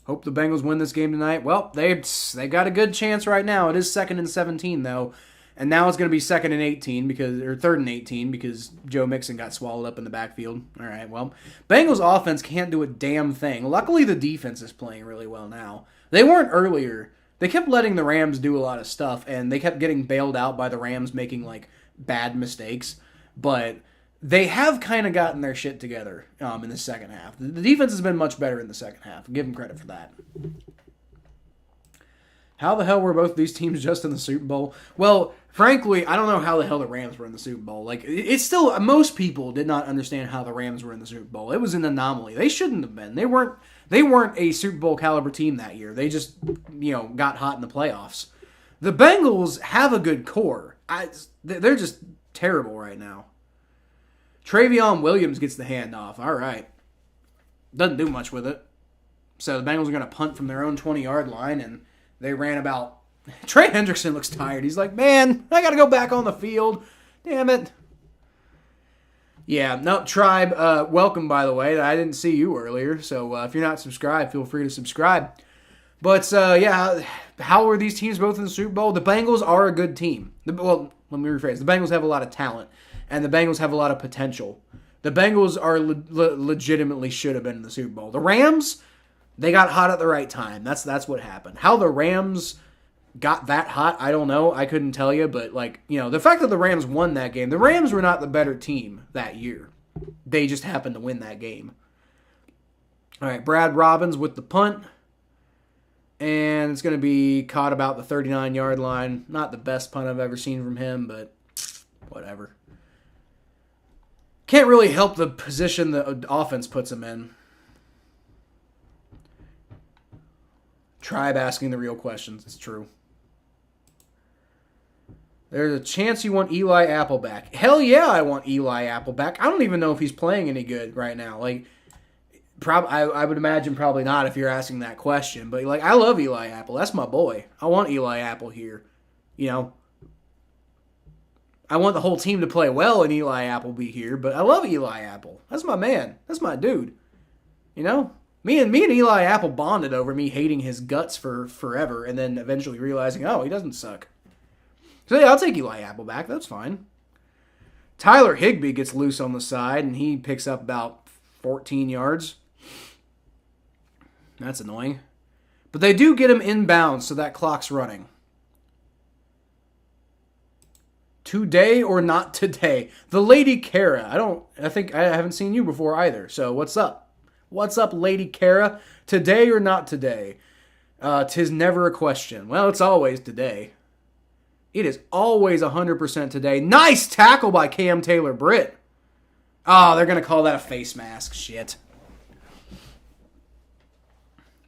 Hope the Bengals win this game tonight. Well, they got a good chance right now. It is 2nd and 17 though. And now it's going to be 2nd and 18 or 3rd and 18 because Joe Mixon got swallowed up in the backfield. All right, well, Bengals offense can't do a damn thing. Luckily, the defense is playing really well now. They weren't earlier. They kept letting the Rams do a lot of stuff, and they kept getting bailed out by the Rams making, like, bad mistakes. But they have kind of gotten their shit together in the second half. The defense has been much better in the second half. Give them credit for that. How the hell were both these teams just in the Super Bowl? Well, frankly, I don't know how the hell the Rams were in the Super Bowl. Like, it's still, most people did not understand how the Rams were in the Super Bowl. It was an anomaly. They shouldn't have been. They weren't a Super Bowl caliber team that year. They just, got hot in the playoffs. The Bengals have a good core. They're just terrible right now. Travion Williams gets the handoff. All right. Doesn't do much with it. So the Bengals are going to punt from their own 20-yard line, and they ran about... Trey Hendrickson looks tired. He's like, man, I got to go back on the field. Damn it. Yeah, no, Tribe, welcome, by the way. I didn't see you earlier, so if you're not subscribed, feel free to subscribe. But, how are these teams both in the Super Bowl? The Bengals are a good team. Well, let me rephrase. The Bengals have a lot of talent, and the Bengals have a lot of potential. The Bengals are legitimately should have been in the Super Bowl. The Rams, they got hot at the right time. That's what happened. How the Rams got that hot, I don't know. I couldn't tell you, but the fact that the Rams won that game, the Rams were not the better team that year. They just happened to win that game. All right, Brad Robbins with the punt. And it's going to be caught about the 39-yard line. Not the best punt I've ever seen from him, but whatever. Can't really help the position the offense puts him in. Tribe asking the real questions. It's true. There's a chance you want Eli Apple back. Hell yeah, I want Eli Apple back. I don't even know if he's playing any good right now. Like, I would imagine probably not if you're asking that question. But, like, I love Eli Apple. That's my boy. I want Eli Apple here. You know, I want the whole team to play well and Eli Apple be here. But I love Eli Apple. That's my man. That's my dude. You know? Me and Eli Apple bonded over me hating his guts for forever and then eventually realizing, oh, he doesn't suck. So, yeah, I'll take Eli Apple back. That's fine. Tyler Higbee gets loose on the side, and he picks up about 14 yards. That's annoying. But they do get him inbounds, so that clock's running. Today or not today? The Lady Kara. I haven't seen you before either. So, what's up? What's up, Lady Kara? Today or not today? 'Tis never a question. Well, it's always today. It is always 100% today. Nice tackle by Cam Taylor-Britt. Oh, they're going to call that a face mask. Shit.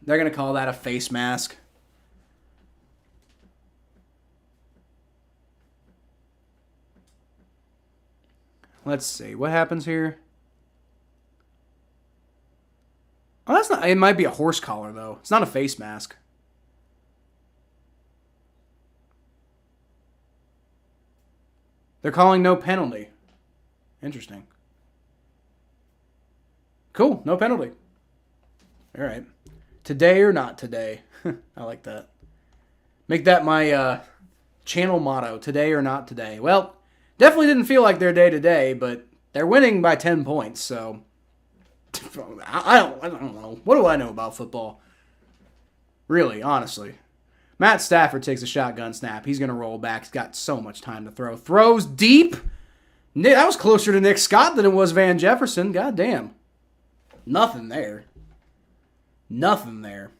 They're going to call that a face mask. Let's see. What happens here? Oh, that's not... It might be a horse collar, though. It's not a face mask. They're calling no penalty. Interesting. Cool, no penalty. All right. Today or not today. I like that. Make that my channel motto. Today or not today. Well, definitely didn't feel like their day today, but they're winning by 10 points, so... I don't know. What do I know about football? Really, honestly. Matt Stafford takes a shotgun snap. He's going to roll back. He's got so much time to throw. Throws deep. That was closer to Nick Scott than it was Van Jefferson. God damn. Nothing there. Nothing there.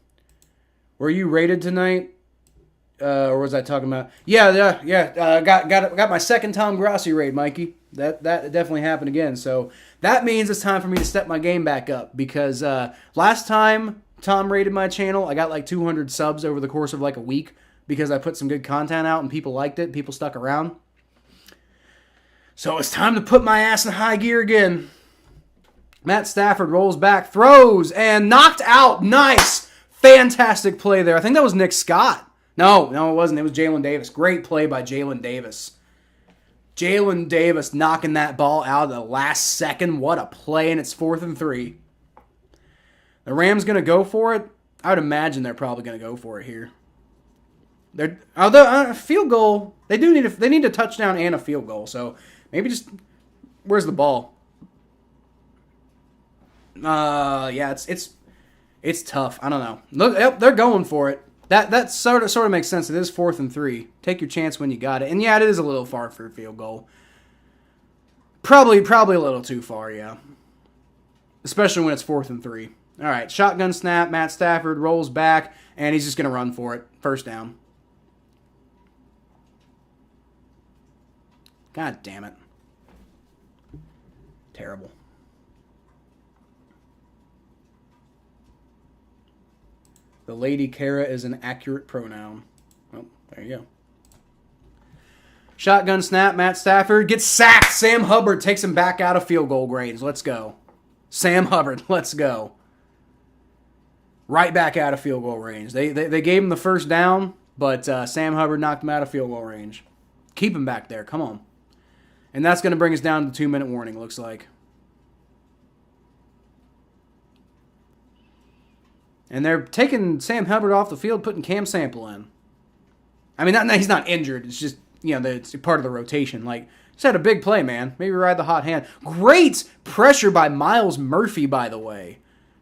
Were you rated tonight? Or was I talking about? Yeah. Got my second Tom Grossi raid, Mikey. That definitely happened again. So that means it's time for me to step my game back up because last time Tom rated my channel, I got like 200 subs over the course of like a week because I put some good content out and people liked it. People stuck around. So it's time to put my ass in high gear again. Matt Stafford rolls back, throws, and knocked out. Nice. Fantastic play there. I think that was Nick Scott. No, it wasn't. It was Jalen Davis. Great play by Jalen Davis. Jalen Davis knocking that ball out at the last second. What a play, and it's 4th and 3. The Rams going to go for it? I would imagine they're probably going to go for it here. Although a field goal, they need a touchdown and a field goal. So maybe just where's the ball? Yeah, it's tough. I don't know. Look, yep, they're going for it. That sort of makes sense. It is 4th and 3. Take your chance when you got it. And yeah, it is a little far for a field goal. Probably a little too far, yeah. Especially when it's 4th and 3. All right, shotgun snap. Matt Stafford rolls back, and he's just going to run for it. First down. God damn it. Terrible. The Lady Kara is an accurate pronoun. Oh, there you go. Shotgun snap. Matt Stafford gets sacked. Sam Hubbard takes him back out of field goal range. Let's go. Sam Hubbard, let's go. Right back out of field goal range. They gave him the first down, but Sam Hubbard knocked him out of field goal range. Keep him back there. Come on. And that's going to bring us down to 2-minute warning, looks like. And they're taking Sam Hubbard off the field, putting Cam Sample in. I mean, he's not injured. It's just, it's part of the rotation. Like, just had a big play, man. Maybe ride the hot hand. Great pressure by Myles Murphy, by the way.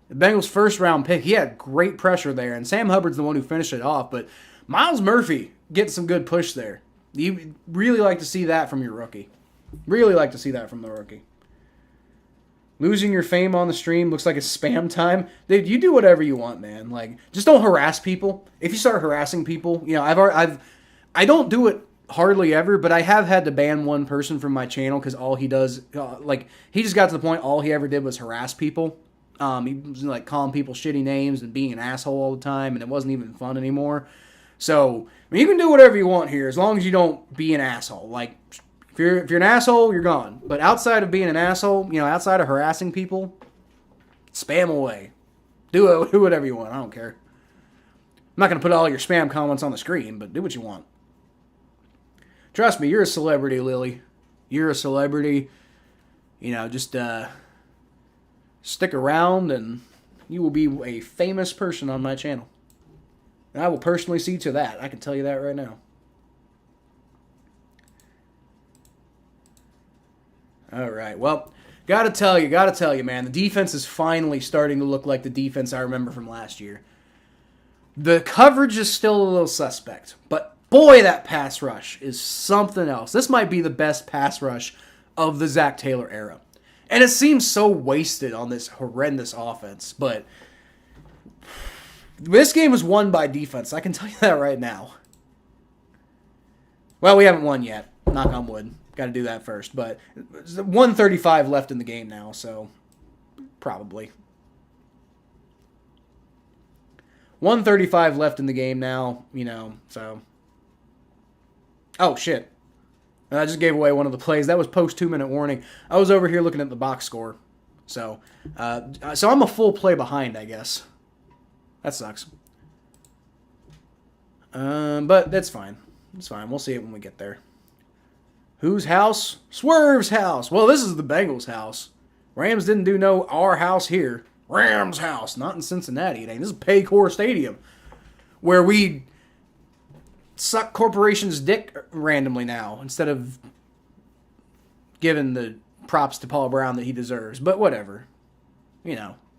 The Bengals' first-round pick. He had great pressure there, and Sam Hubbard's the one who finished it off. But Myles Murphy getting some good push there. You really like to see that from your rookie. Really like to see that from the rookie. Losing your fame on the stream looks like it's spam time. Dude, you do whatever you want, man. Like, just don't harass people. If you start harassing people, I don't do it hardly ever, but I have had to ban one person from my channel because all he does, he just got to the point all he ever did was harass people. He was like calling people shitty names and being an asshole all the time, and it wasn't even fun anymore. So, I mean, you can do whatever you want here as long as you don't be an asshole. Like, if you're an asshole, you're gone. But outside of being an asshole, outside of harassing people, spam away. Do whatever you want. I don't care. I'm not going to put all your spam comments on the screen, but do what you want. Trust me, you're a celebrity, Lily. You're a celebrity. Just stick around and you will be a famous person on my channel. And I will personally see to that. I can tell you that right now. All right. Well, gotta tell you, man. The defense is finally starting to look like the defense I remember from last year. The coverage is still a little suspect, but boy, that pass rush is something else. This might be the best pass rush of the Zach Taylor era. And it seems so wasted on this horrendous offense, but this game was won by defense. I can tell you that right now. Well, we haven't won yet. Knock on wood. Got to do that first. But 1:35 left in the game now, so probably. 1:35 left in the game now, so. Oh, shit. I just gave away one of the plays. That was post 2-minute warning. I was over here looking at the box score. So I'm a full play behind, I guess. That sucks. But that's fine. It's fine. We'll see it when we get there. Whose house? Swerve's house. Well, this is the Bengals' house. Rams didn't do no our house here. Rams' house. Not in Cincinnati. It ain't. This is Paycor Stadium. Where we suck corporations' dick randomly now. Instead of giving the props to Paul Brown that he deserves. But whatever.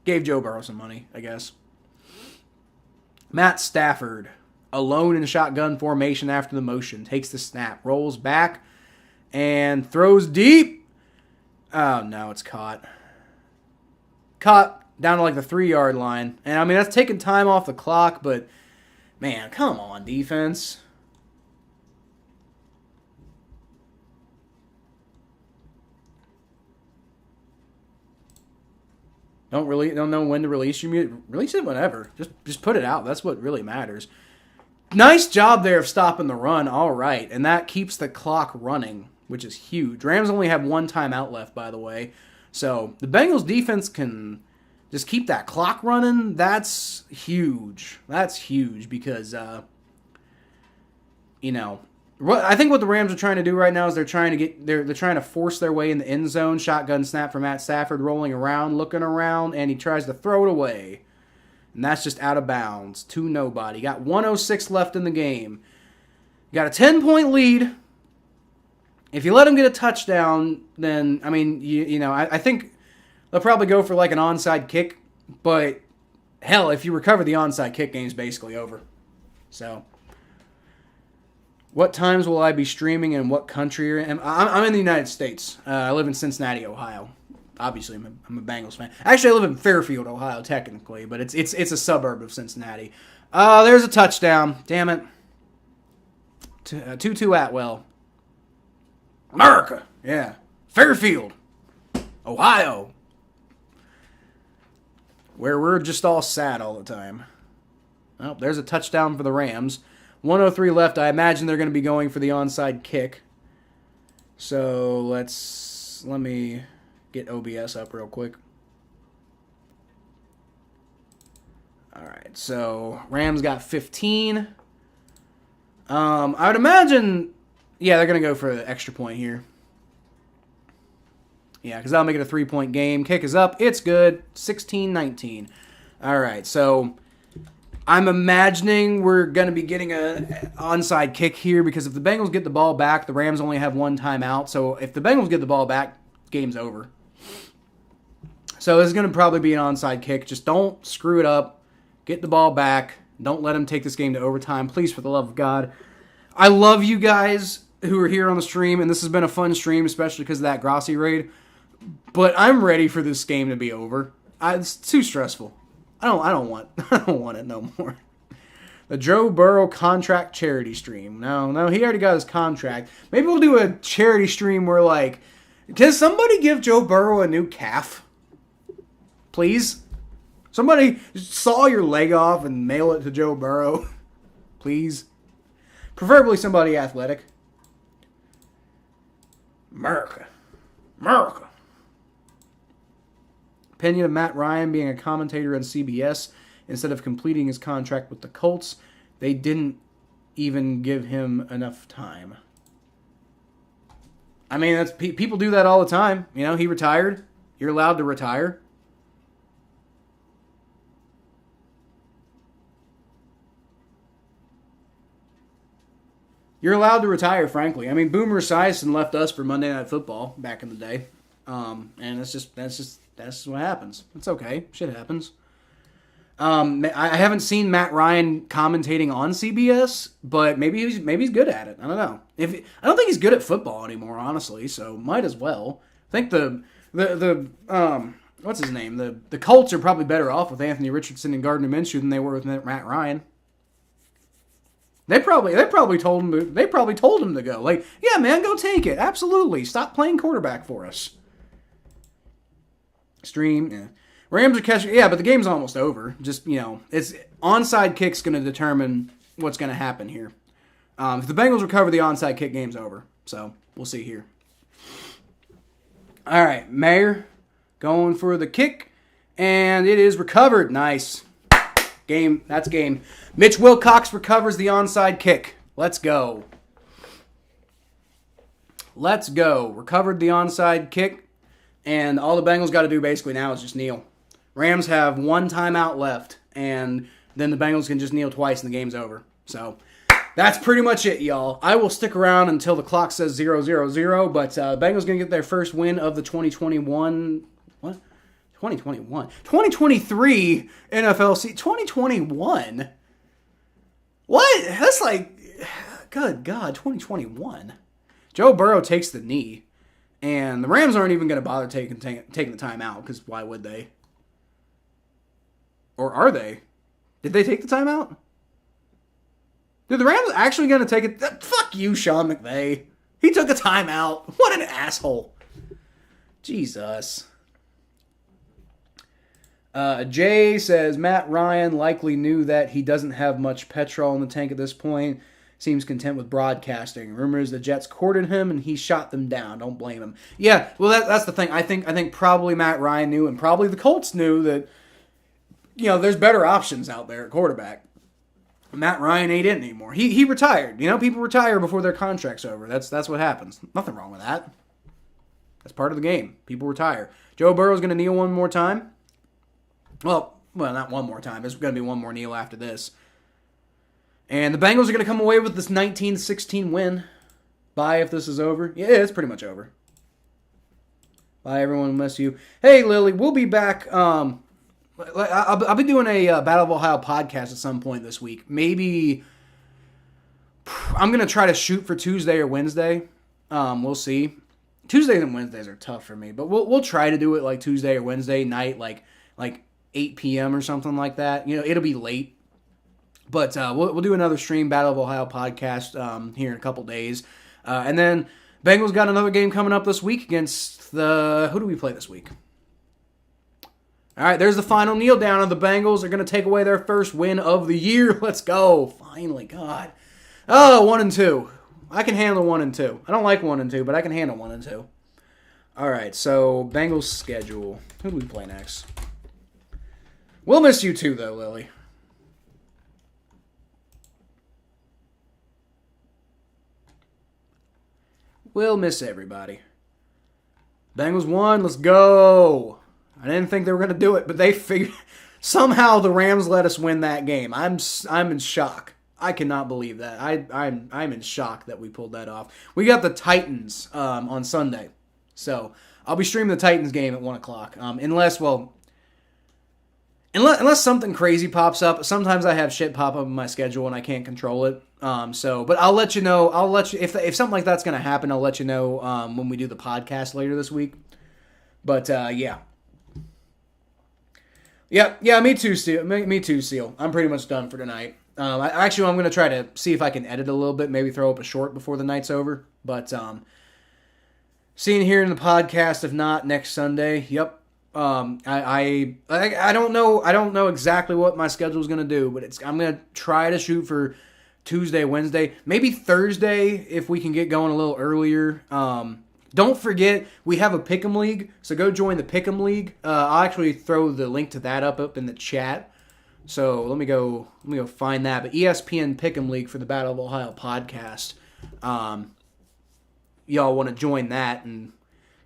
Gave Joe Burrow some money, I guess. Matt Stafford, alone in shotgun formation after the motion, takes the snap, rolls back, and throws deep. Oh, no, it's caught. Caught down to like the 3-yard line. And, I mean, that's taking time off the clock, but, man, come on, defense. Don't know when to release you. Release it whenever. Just put it out. That's what really matters. Nice job there of stopping the run. All right. And that keeps the clock running, which is huge. Rams only have 1 timeout left, by the way. So the Bengals defense can just keep that clock running. That's huge. That's huge because, I think what the Rams are trying to do right now is they're trying to force their way in the end zone. Shotgun snap for Matt Stafford, rolling around, looking around, and he tries to throw it away. And that's just out of bounds to nobody. Got 1:06 left in the game. Got a 10-point lead. If you let him get a touchdown, then, I mean, I think they'll probably go for like an onside kick. But, hell, if you recover the onside kick, game's basically over. So, what times will I be streaming and what country? I'm in the United States. I live in Cincinnati, Ohio. Obviously, I'm a Bengals fan. Actually, I live in Fairfield, Ohio, technically, but it's a suburb of Cincinnati. There's a touchdown. Damn it. Tutu Atwell. America. Yeah. Fairfield, Ohio. Where we're just all sad all the time. Oh, there's a touchdown for the Rams. 1:03 left. I imagine they're going to be going for the onside kick. So let me get OBS up real quick. All right. So Rams got 15. I would imagine, yeah, they're going to go for an extra point here. Yeah, because that'll make it a 3-point game. Kick is up. It's good. 16-19. All right. So I'm imagining we're going to be getting an onside kick here because if the Bengals get the ball back, the Rams only have 1 timeout. So if the Bengals get the ball back, game's over. So this is going to probably be an onside kick. Just don't screw it up. Get the ball back. Don't let them take this game to overtime. Please, for the love of God. I love you guys who are here on the stream, and this has been a fun stream, especially because of that Grossi raid. But I'm ready for this game to be over. It's too stressful. I don't want it no more. The Joe Burrow contract charity stream. No, he already got his contract. Maybe we'll do a charity stream where, like, can somebody give Joe Burrow a new calf? Please? Somebody saw your leg off and mail it to Joe Burrow. Please? Preferably somebody athletic. America. Opinion of Matt Ryan being a commentator on CBS instead of completing his contract with the Colts. They didn't even give him enough time. I mean, that's people do that all the time. You know, he retired. You're allowed to retire. You're allowed to retire, frankly. I mean, Boomer Esiason left us for Monday Night Football back in the day, and that's what happens. It's okay. Shit happens. I haven't seen Matt Ryan commentating on CBS, but maybe he's good at it. I don't know. I don't think he's good at football anymore, honestly. So might as well. I think the what's his name? The Colts are probably better off with Anthony Richardson and Gardner Minshew than they were with Matt Ryan. They probably told him to go. Like, yeah, man, go take it. Absolutely. Stop playing quarterback for us. Stream, yeah. Rams are catching, yeah, but the game's almost over. Just, you know, it's onside kick's going to determine what's going to happen here. If the Bengals recover, the onside kick, game's over. So, we'll see here. All right, Mayer going for the kick, and it is recovered. Nice. That's game. Mitch Wilcox recovers the onside kick. Let's go. Recovered the onside kick, and all the Bengals got to do basically now is just kneel. Rams have one timeout left, and then the Bengals can just kneel twice and the game's over. So that's pretty much it, y'all. I will stick around until the clock says 0-0-0, but the Bengals going to get their first win of the 2021... What? 2023 NFL season. 2021? What? That's like... Good God, 2021. Joe Burrow takes the knee, and the Rams aren't even going to bother taking the time out, because why would they? Or are they? Did they take the timeout? Did the Rams actually going to take it? Fuck you, Sean McVay. He took a timeout. What an asshole. Jesus. Jay says, Matt Ryan likely knew that he doesn't have much petrol in the tank at this point. Seems content with broadcasting. Rumors the Jets courted him and he shot them down. Don't blame him. Yeah, well, that's the thing. I think probably Matt Ryan knew, and probably the Colts knew that, you know, there's better options out there at quarterback. Matt Ryan ain't in anymore. He retired. You know, people retire before their contract's over. That's what happens. Nothing wrong with that. That's part of the game. People retire. Joe Burrow's going to kneel one more time. Well, not one more time. There's going to be one more kneel after this. And the Bengals are going to come away with this 19-16 win. Bye if this is over. Yeah, it's pretty much over. Bye, everyone. Miss you. Hey, Lily, we'll be back. I'll be doing a Battle of Ohio podcast at some point this week. Maybe I'm going to try to shoot for Tuesday or Wednesday. We'll see. Tuesdays and Wednesdays are tough for me, but we'll try to do it like Tuesday or Wednesday night, like 8 p.m. or something like that. You know, it'll be late. But we'll do another stream Battle of Ohio podcast here in a couple days. And then Bengals got another game coming up this week against the... Who do we play this week? All right, there's the final kneel down, and the Bengals are going to take away their first win of the year. Let's go. Finally, God. Oh, 1-2. I can handle 1-2. I don't like 1-2, but I can handle 1-2. All right, so Bengals schedule. Who do we play next? We'll miss you too, though, Lily. We'll miss everybody. Bengals won. Let's go. I didn't think they were going to do it, but they figured... Somehow the Rams let us win that game. I'm in shock. I cannot believe that. I'm in shock that we pulled that off. We got the Titans on Sunday. So I'll be streaming the Titans game at 1 o'clock. Unless something crazy pops up. Sometimes I have shit pop up in my schedule and I can't control it. But I'll let you know. If something like that's going to happen, I'll let you know when we do the podcast later this week. But yeah. Yeah, me too, Seal. I'm pretty much done for tonight. I'm going to try to see if I can edit a little bit, maybe throw up a short before the night's over. But seeing here in the podcast, if not next Sunday. Yep. I don't know exactly what my schedule is going to do, but I'm going to try to shoot for Tuesday, Wednesday, maybe Thursday if we can get going a little earlier. Don't forget, we have a Pick'em League, so go join the Pick'em League. I'll actually throw the link to that up in the chat. So let me go find that. But ESPN Pick'em League for the Battle of Ohio podcast. Y'all want to join that, and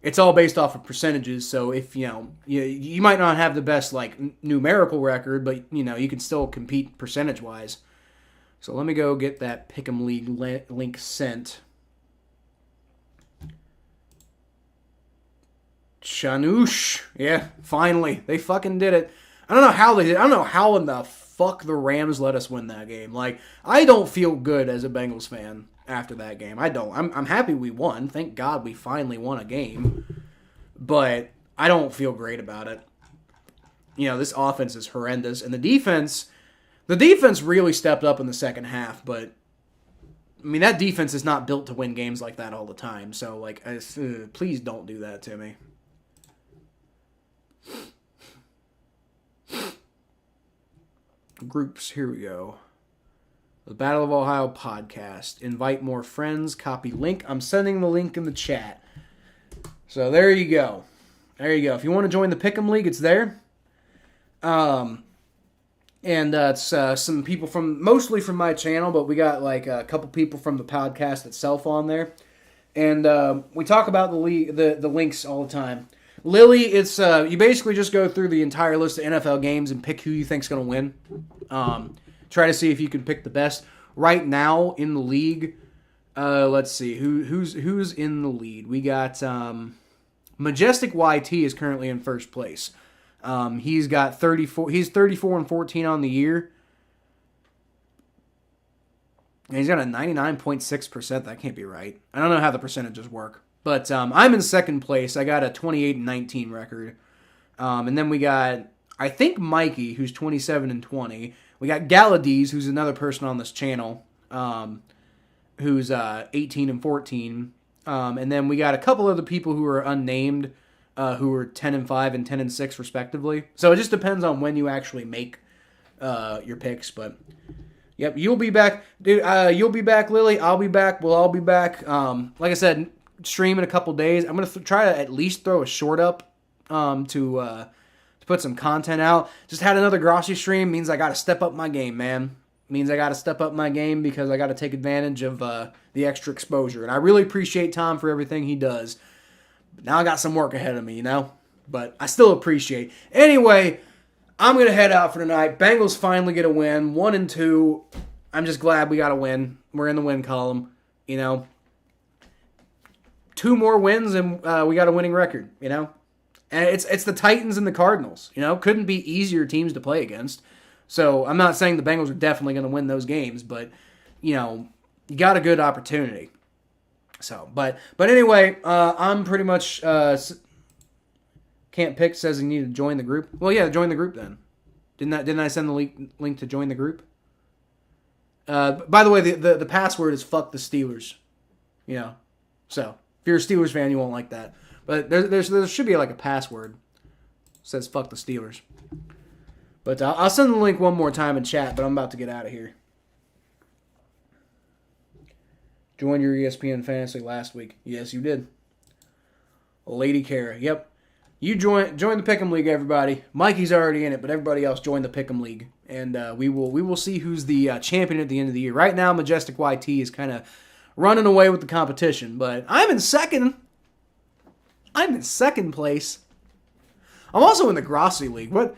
it's all based off of percentages. So if you might not have the best numerical record, but you can still compete percentage wise. So let me go get that Pick'em League link sent. Chanoosh. Yeah, finally. They fucking did it. I don't know how they did. I don't know how in the fuck the Rams let us win that game. I don't feel good as a Bengals fan after that game. I don't. I'm happy we won. Thank God we finally won a game. But I don't feel great about it. This offense is horrendous. And the defense really stepped up in the second half. But, that defense is not built to win games like that all the time. So, please don't do that to me. Groups, here we go. The Battle of Ohio podcast. Invite more friends. Copy link. I'm sending the link in the chat. So there you go. There you go. If you want to join the Pick'em League, it's there. And it's some people mostly from my channel, but we got a couple people from the podcast itself on there. And we talk about the league, the links all the time. Lily, it's you basically just go through the entire list of NFL games and pick who you think's going to win. Try to see if you can pick the best. Right now in the league, let's see who's in the lead. We got Majestic YT is currently in first place. He's got 34. He's 34-14 on the year. And he's got a 99.6%. That can't be right. I don't know how the percentages work. But I'm in second place. I got a 28-19 record. And then we got, I think, Mikey, who's 27-20. We got Galadez, who's another person on this channel, who's 18-14. And then we got a couple other people who are unnamed, who are 10-5 and 10-6 respectively. So it just depends on when you actually make your picks. But yep, you'll be back, dude. You'll be back, Lily. I'll be back. We'll all be back. Like I said, stream in a couple days. I'm gonna try to at least throw a short up to put some content out. Just had another Grossi stream. Means I got to step up my game, man. Means I got to step up my game because I got to take advantage of the extra exposure. And I really appreciate Tom for everything he does. But now I got some work ahead of me, But I still appreciate. Anyway, I'm gonna head out for tonight. Bengals finally get a win, 1-2. I'm just glad we got a win. We're in the win column, 2 more wins and we got a winning record, And it's the Titans and the Cardinals, Couldn't be easier teams to play against. So I'm not saying the Bengals are definitely going to win those games, but, you got a good opportunity. So, but anyway, I'm pretty much, Can't Pick says you need to join the group. Well, yeah, join the group then. Didn't I send the link to join the group? By the way, the password is fuck the Steelers, So if you're a Steelers fan, you won't like that. But there should be a password. It says fuck the Steelers. But I'll send the link one more time in chat, but I'm about to get out of here. Joined your ESPN Fantasy last week. Yes, you did. Lady Kara. Yep. You join the Pick'em League, everybody. Mikey's already in it, but everybody else join the Pick'em League. And we will see who's the champion at the end of the year. Right now, Majestic YT is kind of running away with the competition, but I'm in second. I'm in second place. I'm also in the Grossi League. What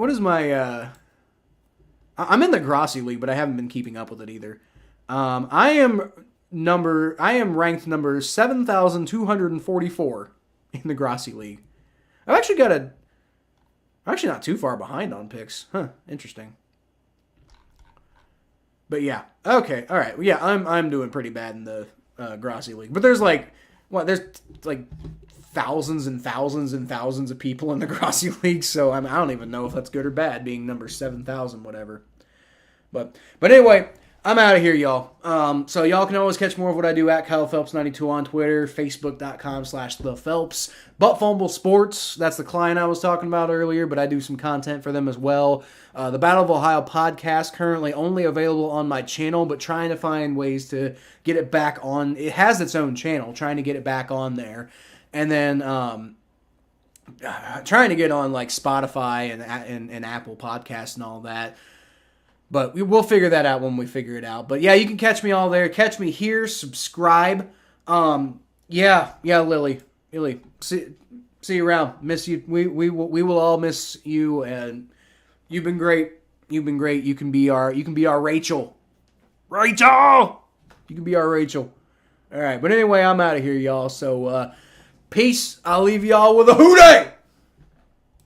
is my I'm in the Grossi League, but I haven't been keeping up with it either. I am ranked number 7,244 in the Grossi League. I'm actually not too far behind on picks. Huh, interesting. But yeah, okay, all right. Yeah, I'm doing pretty bad in the Grossi League. But there's there's thousands and thousands and thousands of people in the Grossi League, so I don't even know if that's good or bad, being number 7,000 whatever. But anyway, I'm out of here, y'all. So y'all can always catch more of what I do at Kyle Phelps92 on Twitter, Facebook.com/ThePhelps. Butt Fumble Sports, that's the client I was talking about earlier, but I do some content for them as well. The Battle of Ohio podcast, currently only available on my channel, but trying to find ways to get it back on. It has its own channel, trying to get it back on there. And then trying to get on like Spotify and Apple Podcasts and all that. But we'll figure that out when we figure it out. But yeah, you can catch me all there. Catch me here. Subscribe. Yeah, Lily. See you around. Miss you. We will all miss you. And you've been great. You can be our Rachel. Rachel. You can be our Rachel. All right. But anyway, I'm out of here, y'all. So peace. I'll leave y'all with a hootie.